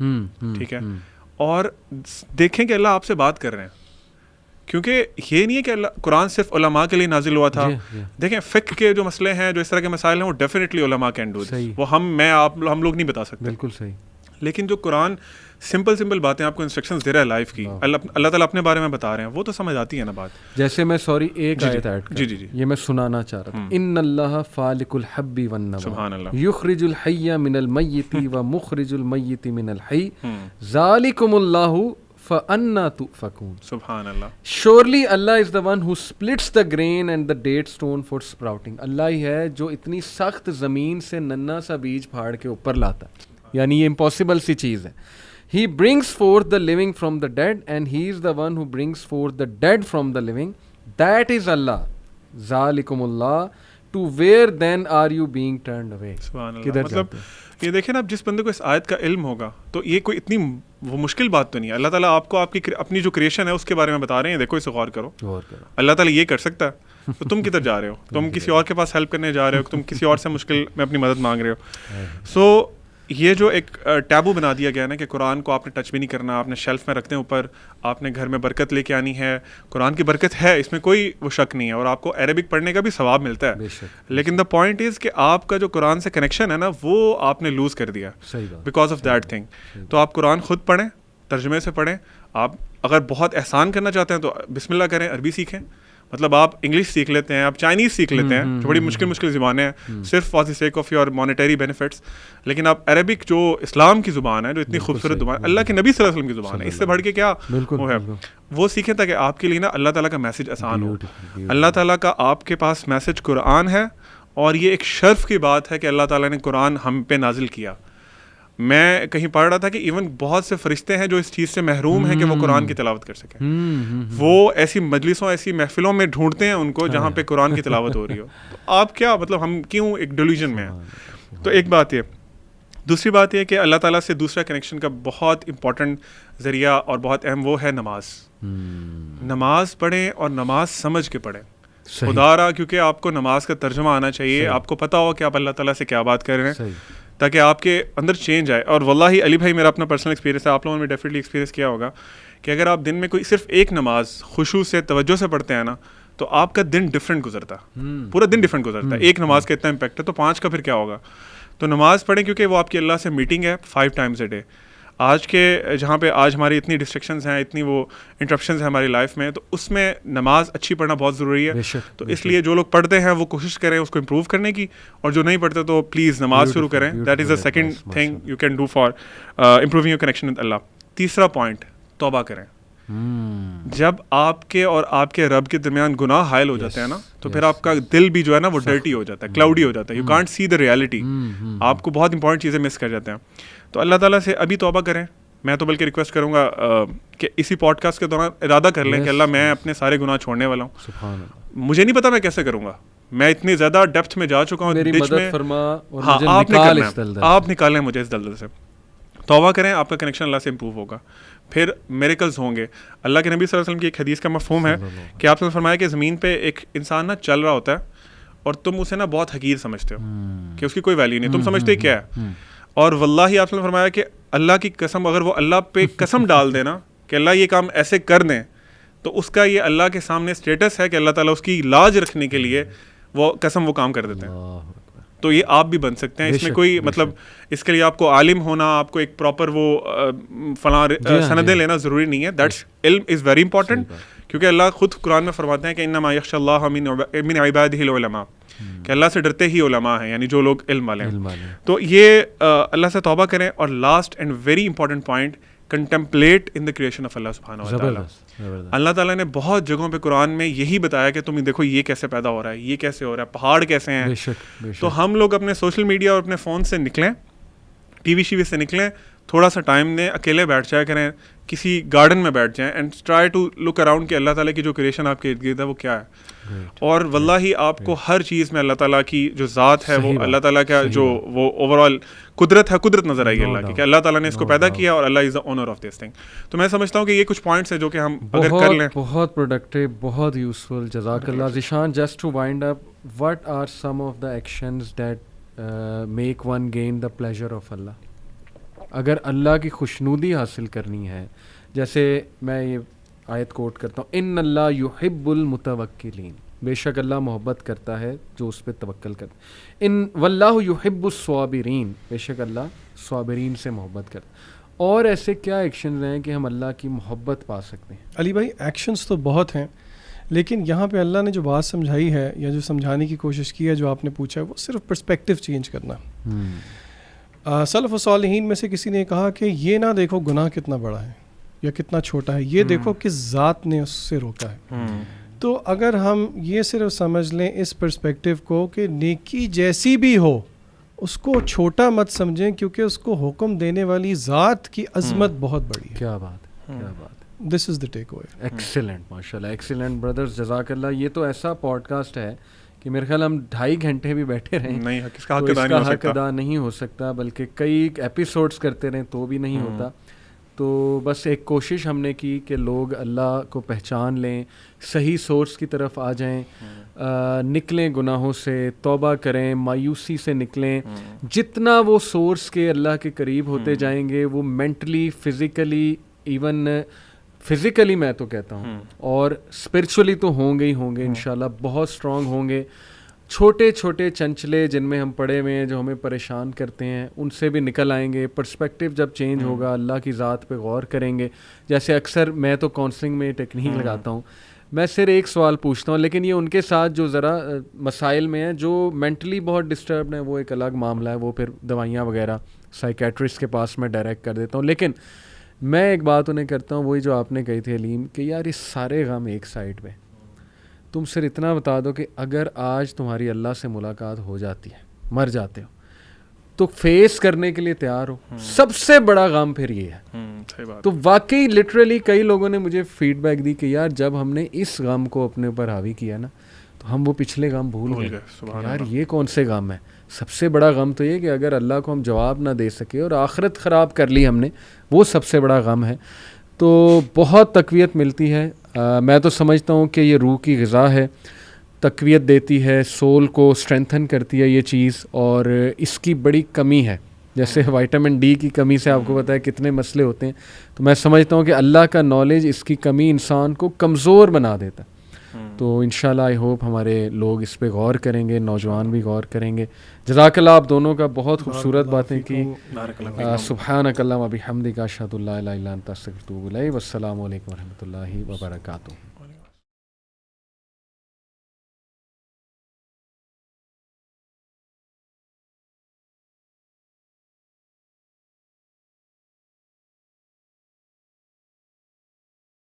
ٹھیک ہے, اور دیکھیں کہ اللہ آپ سے بات کر رہے ہیں. کیونکہ یہ نہیں ہے کہ قرآن صرف علماء کے لیے نازل ہوا تھا. دیکھیں فقہ کے جو مسئلے ہیں, جو اس طرح کے مسائل ہیں, وہ ڈیفینیٹلی علماء کین ڈو دس, وہ ہم لوگ نہیں بتا سکتے. بالکل صحیح. لیکن جو قرآن سمپل باتیں آپ کو انسٹرکشنز دے رہا ہے لائف کی, اللہ تعالیٰ اپنے بارے میں بتا رہے ہیں, وہ تو سمجھ آتی ہے نا بات. جیسے میں سوری ایک آیت ایڈ کر, جی یہ میں سنانا چاہ رہا تھا. ان اللہ فالق الحب والنوى, سبحان اللہ, یخرج الحی من المیت ومخرج المیت من الحی, ذالکم اللہ فَأَنَّا تُؤْفَكُونَ. سبحان اللہ. Surely Allah is the one who splits the grain and the date stone for sprouting. اللہ ہی ہے جو اتنی سخت زمین سے ننا سا بیج پھاڑ کے اوپر لاتا ہے, یعنی یہ امپاسبل سی چیز ہے. He brings forth the living from the dead and he is the one who brings forth the dead from the living. That is Allah. ذَلِكُمُ اللَّهُ. To where then are you being turned away? سبحان اللہ. مطلب یہ دیکھیں نا, اب جس بندے کو اس آیت کا علم ہوگا تو یہ کوئی اتنی وہ مشکل بات تو نہیں ہے. اللہ تعالیٰ آپ کو آپ کی اپنی جو کریشن ہے اس کے بارے میں بتا رہے ہیں, دیکھو اسے غور کرو. اللہ تعالیٰ یہ کر سکتا ہے تو تم کدھر جا رہے ہو, تم کسی اور کے پاس ہیلپ کرنے جا رہے ہو, تم کسی اور سے مشکل میں اپنی مدد مانگ رہے ہو. سو یہ جو ایک ٹیبو بنا دیا گیا نا کہ قرآن کو آپ نے ٹچ بھی نہیں کرنا, آپ نے شیلف میں رکھتے ہیں اوپر, آپ نے گھر میں برکت لے کے آنی ہے. قرآن کی برکت ہے, اس میں کوئی وہ شک نہیں ہے, اور آپ کو عربک پڑھنے کا بھی ثواب ملتا ہے. لیکن دا پوائنٹ از کہ آپ کا جو قرآن سے کنیکشن ہے نا, وہ آپ نے لوز کر دیا بیکاز آف دیٹ تھنگ. تو آپ قرآن خود پڑھیں, ترجمے سے پڑھیں. آپ اگر بہت احسان کرنا چاہتے ہیں تو بسم اللہ کریں, عربی سیکھیں. مطلب آپ انگلش سیکھ لیتے ہیں, آپ چائنیز سیکھ لیتے ہیں, جو بڑی مشکل زبانیں ہیں صرف for the sake of your monetary benefits. لیکن آپ عربک جو اسلام کی زبان ہے, جو اتنی خوبصورت زبان, اللہ کے نبی صلی اللہ علیہ وسلم کی زبان ہے, اس سے بڑھ کے کیا وہ ہے, وہ سیکھیں تاکہ آپ کے لیے نا اللہ تعالیٰ کا میسج آسان ہو. اللہ تعالیٰ کا آپ کے پاس میسج قرآن ہے, اور یہ ایک شرف کی بات ہے کہ اللہ تعالیٰ نے قرآن ہم پہ نازل کیا. میں کہیں پڑھ رہا تھا کہ ایون بہت سے فرشتے ہیں جو اس چیز سے محروم ہیں کہ وہ قرآن کی تلاوت کر سکیں. وہ ایسی مجلسوں, ایسی محفلوں میں ڈھونڈتے ہیں ان کو جہاں پہ قرآن کی تلاوت ہو رہی ہو. تو آپ کیا مطلب, ہم کیوں ایک ڈیلیوژن میں ہیں. تو ایک بات یہ. دوسری بات یہ کہ اللہ تعالیٰ سے دوسرا کنیکشن کا بہت امپورٹنٹ ذریعہ اور بہت اہم وہ ہے نماز. نماز پڑھیں اور نماز سمجھ کے پڑھیں. خدا رہا کیونکہ آپ کو نماز کا ترجمہ آنا چاہیے, آپ کو پتہ ہو کہ آپ اللہ تعالیٰ سے کیا بات کر رہے ہیں, تاکہ آپ کے اندر چینج آئے. اور واللہ علی بھائی میرا اپنا پرسنل ایکسپیرینس ہے, آپ لوگوں نے ڈیفینیٹلی ایکسپیرینس کیا ہوگا کہ اگر آپ دن میں کوئی صرف ایک نماز خشوع سے توجہ سے پڑھتے ہیں نا, تو آپ کا دن ڈفرینٹ گزرتا ہے, پورا دن ڈفرینٹ گزرتا ہے. ایک نماز کا اتنا امپیکٹ ہے, تو 5 کا پھر کیا ہوگا. تو نماز پڑھیں کیونکہ وہ آپ کی اللہ سے میٹنگ ہے 5 times a day. آج کے جہاں پہ آج ہماری اتنی ڈسٹریکشنز ہیں, اتنی وہ انٹرپشنز ہیں ہماری لائف میں, تو اس میں نماز اچھی پڑھنا بہت ضروری ہے. تو اس لیے جو لوگ پڑھتے ہیں وہ کوشش کریں اس کو امپروو کرنے کی, اور جو نہیں پڑھتے تو پلیز نماز شروع کریں. That is the second thing you can do for improving your connection with Allah. تیسرا پوائنٹ, توبہ کریں. جب آپ کے اور آپ کے رب کے درمیان گناہ حائل ہو جاتے ہیں نا, تو پھر آپ کا دل بھی جو ہے نا وہ ڈرٹی ہو جاتا ہے, کلاؤڈی ہو جاتا ہے. You can't see the reality, آپ کو بہت امپورٹنٹ چیزیں مس کر جاتے ہیں. تو اللہ تعالیٰ سے ابھی توبہ کریں. میں تو بلکہ ریکویسٹ کروں گا کہ اسی پوڈ کاسٹ کے دوران ارادہ کر لیں کہ اللہ میں اپنے سارے گناہ چھوڑنے والا ہوں. مجھے نہیں پتا میں کیسے کروں گا, میں اتنی زیادہ ڈیپتھ میں جا چکا ہوں بیچ میں. ہاں آپ نکالیں مجھے اس دلدل سے. توبہ کریں, آپ کا کنیکشن اللہ سے امپروو ہوگا, پھر میریکلز ہوں گے. اللہ کے نبی صلی اللہ علیہ وسلم کی ایک حدیث کا مفہوم ہے کہ آپ نے فرمایا کہ زمین پہ ایک انسان نا چل رہا ہوتا ہے اور تم اسے نا بہت حقیر سمجھتے ہو کہ اس کی کوئی ویلیو نہیں, تم سمجھتے کیا ہے. اور واللہ آپ نے فرمایا کہ اللہ کی قسم, اگر وہ اللہ پہ قسم ڈال دے نا کہ اللہ یہ کام ایسے کر دیں, تو اس کا یہ اللہ کے سامنے اسٹیٹس ہے کہ اللہ تعالیٰ اس کی لاج رکھنے کے لیے وہ قسم وہ کام کر دیتے ہیں. تو یہ آپ بھی بن سکتے ہیں. اس میں کوئی مطلب اس کے لیے آپ کو عالم ہونا, آپ کو ایک پراپر وہ فلاں سندیں لینا ضروری نہیں ہے. دیٹس علم از ویری امپورٹنٹ, کیونکہ اللہ خود قرآن میں فرماتے ہیں کہ انما یخشى اللہ من عباده العلماء, کہ اللہ سے ڈرتے ہی علماء ہیں, یعنی جو لوگ علم والے ہیں. تو یہ اللہ سے توبہ کریں. اور last and very important point, contemplate in the creation of اللہ سبحانہ و تعالیٰ. اللہ تعالیٰ نے بہت جگہوں پہ قرآن میں یہی بتایا کہ تم دیکھو یہ کیسے پیدا ہو رہا ہے, یہ کیسے ہو رہا ہے, پہاڑ کیسے ہیں. تو ہم لوگ اپنے سوشل میڈیا اور اپنے فون سے نکلیں, ٹی وی شی وی سے نکلیں, تھوڑا سا ٹائم دیں, اکیلے بیٹھ جایا کریں, کسی گارڈن میں بیٹھ جائیں, and try to look around کہ اللہ تعالیٰ کی جو کریشن آپ کے ارد گرد ہے وہ کیا ہے. اور واللہ آپ کو ہر چیز میں اللہ تعالیٰ کی جو ذات ہے, وہ اللہ تعالیٰ کا جو وہ اوور آل قدرت ہے, قدرت نظر آئی اللہ کی, کہ اللہ تعالیٰ نے اس کو پیدا کیا اور Allah is the owner of this thing. تو میں سمجھتا ہوں کہ یہ کچھ پوائنٹس ہیں جو کہ ہم اگر کر لیں. بہت پروڈکٹیو, بہت یوزفل. جزاک اللہ. Zeeshan, just to wind up, what are some of the actions that make one gain the pleasure of Allah? اگر اللہ کی خوشنودی حاصل کرنی ہے, جیسے میں یہ آیت کوٹ کرتا ہوں, ان اللہ یحب المتوکلین, بے شک اللہ محبت کرتا ہے جو اس پہ توکل کرتا ہے. ان واللہ یحب الصابرین, بے شک اللہ صابرین سے محبت کرتا ہے. اور ایسے کیا ایکشنز ہیں کہ ہم اللہ کی محبت پا سکتے ہیں؟ علی بھائی ایکشنز تو بہت ہیں, لیکن یہاں پہ اللہ نے جو بات سمجھائی ہے یا جو سمجھانے کی کوشش کی ہے, جو آپ نے پوچھا ہے, وہ صرف پرسپیکٹیو چینج کرنا. سلف و صالحین میں سے کسی نے کہا کہ یہ نہ دیکھو گناہ کتنا بڑا ہے یا کتنا چھوٹا ہے, یہ دیکھو کس ذات نے اس سے روکا ہے. تو اگر ہم یہ صرف سمجھ لیں اس پرسپیکٹیو کو کہ نیکی جیسی بھی ہو اس کو چھوٹا مت سمجھیں, کیونکہ اس کو حکم دینے والی ذات کی عظمت بہت بڑی ہے. کیا بات, کیا بات. دس is the take away. Excellent, ماشاء اللہ, ایکسیلنٹ بردرز, جزاک اللہ. یہ تو ایسا پوڈ کاسٹ ہے کہ میرے خیال ہم 2.5 گھنٹے بھی بیٹھے رہیں نہیں, تو اس کا حق ادا نہیں ہو سکتا, بلکہ کئی ایپیسوڈز کرتے رہیں تو بھی نہیں ہوتا. تو بس ایک کوشش ہم نے کی کہ لوگ اللہ کو پہچان لیں, صحیح سورس کی طرف آ جائیں, نکلیں گناہوں سے, توبہ کریں, مایوسی سے نکلیں. جتنا وہ سورس کے اللہ کے قریب ہوتے جائیں گے, وہ مینٹلی, فزیکلی, ایون فزیکلی میں تو کہتا ہوں, اور اسپرچولی تو ہوں گے ہی ہوں گے انشاءاللہ, بہت اسٹرانگ ہوں گے. چھوٹے چھوٹے چنچلے جن میں ہم پڑے ہوئے ہیں, جو ہمیں پریشان کرتے ہیں, ان سے بھی نکل آئیں گے. پرسپیکٹیو جب چینج ہوگا, اللہ کی ذات پہ غور کریں گے. جیسے اکثر میں تو کاؤنسلنگ میں ٹیکنیک لگاتا ہوں, میں صرف ایک سوال پوچھتا ہوں, لیکن یہ ان کے ساتھ جو ذرا مسائل میں ہیں, جو مینٹلی بہت ڈسٹربڈ ہیں, وہ ایک الگ معاملہ ہے, وہ پھر دوائیاں وغیرہ سائیکیٹرسٹ کے پاس میں ڈائریکٹ کر دیتا ہوں. لیکن میں ایک بات انہیں کرتا ہوں, وہی جو آپ نے کہی تھی علیم, کہ یار یہ سارے غم ایک سائڈ پہ, تم صرف اتنا بتا دو کہ اگر آج تمہاری اللہ سے ملاقات ہو جاتی ہے, مر جاتے ہو, تو فیس کرنے کے لیے تیار ہو. سب سے بڑا غم پھر یہ ہے. تو واقعی لٹرلی کئی لوگوں نے مجھے فیڈ بیک دی کہ یار جب ہم نے اس غم کو اپنے اوپر حاوی کیا نا, تو ہم وہ پچھلے غم بھول گئے. یار یہ کون سے غم ہیں؟ سب سے بڑا غم تو یہ کہ اگر اللہ کو ہم جواب نہ دے سکے اور آخرت خراب کر لی ہم نے, وہ سب سے بڑا غم ہے. تو بہت تقویت ملتی ہے. میں تو سمجھتا ہوں کہ یہ روح کی غذا ہے, تقویت دیتی ہے, سول کو اسٹرینتھن کرتی ہے یہ چیز, اور اس کی بڑی کمی ہے. جیسے وائٹامن ڈی کی کمی سے آپ کو پتہ ہے کتنے مسئلے ہوتے ہیں, تو میں سمجھتا ہوں کہ اللہ کا نالج, اس کی کمی انسان کو کمزور بنا دیتا ہے. تو انشاءاللہ آئی ہوپ ہمارے لوگ اس پہ غور کریں گے, نوجوان بھی غور کریں گے. جزاک اللہ آپ دونوں کا, بہت خوبصورت باتیں کی. سبحانک اللہم و بحمدک, اشہد ان لا الہ الا انت استغفرک و اتوب الیک. والسلام علیکم و رحمۃ اللہ وبرکاتہ.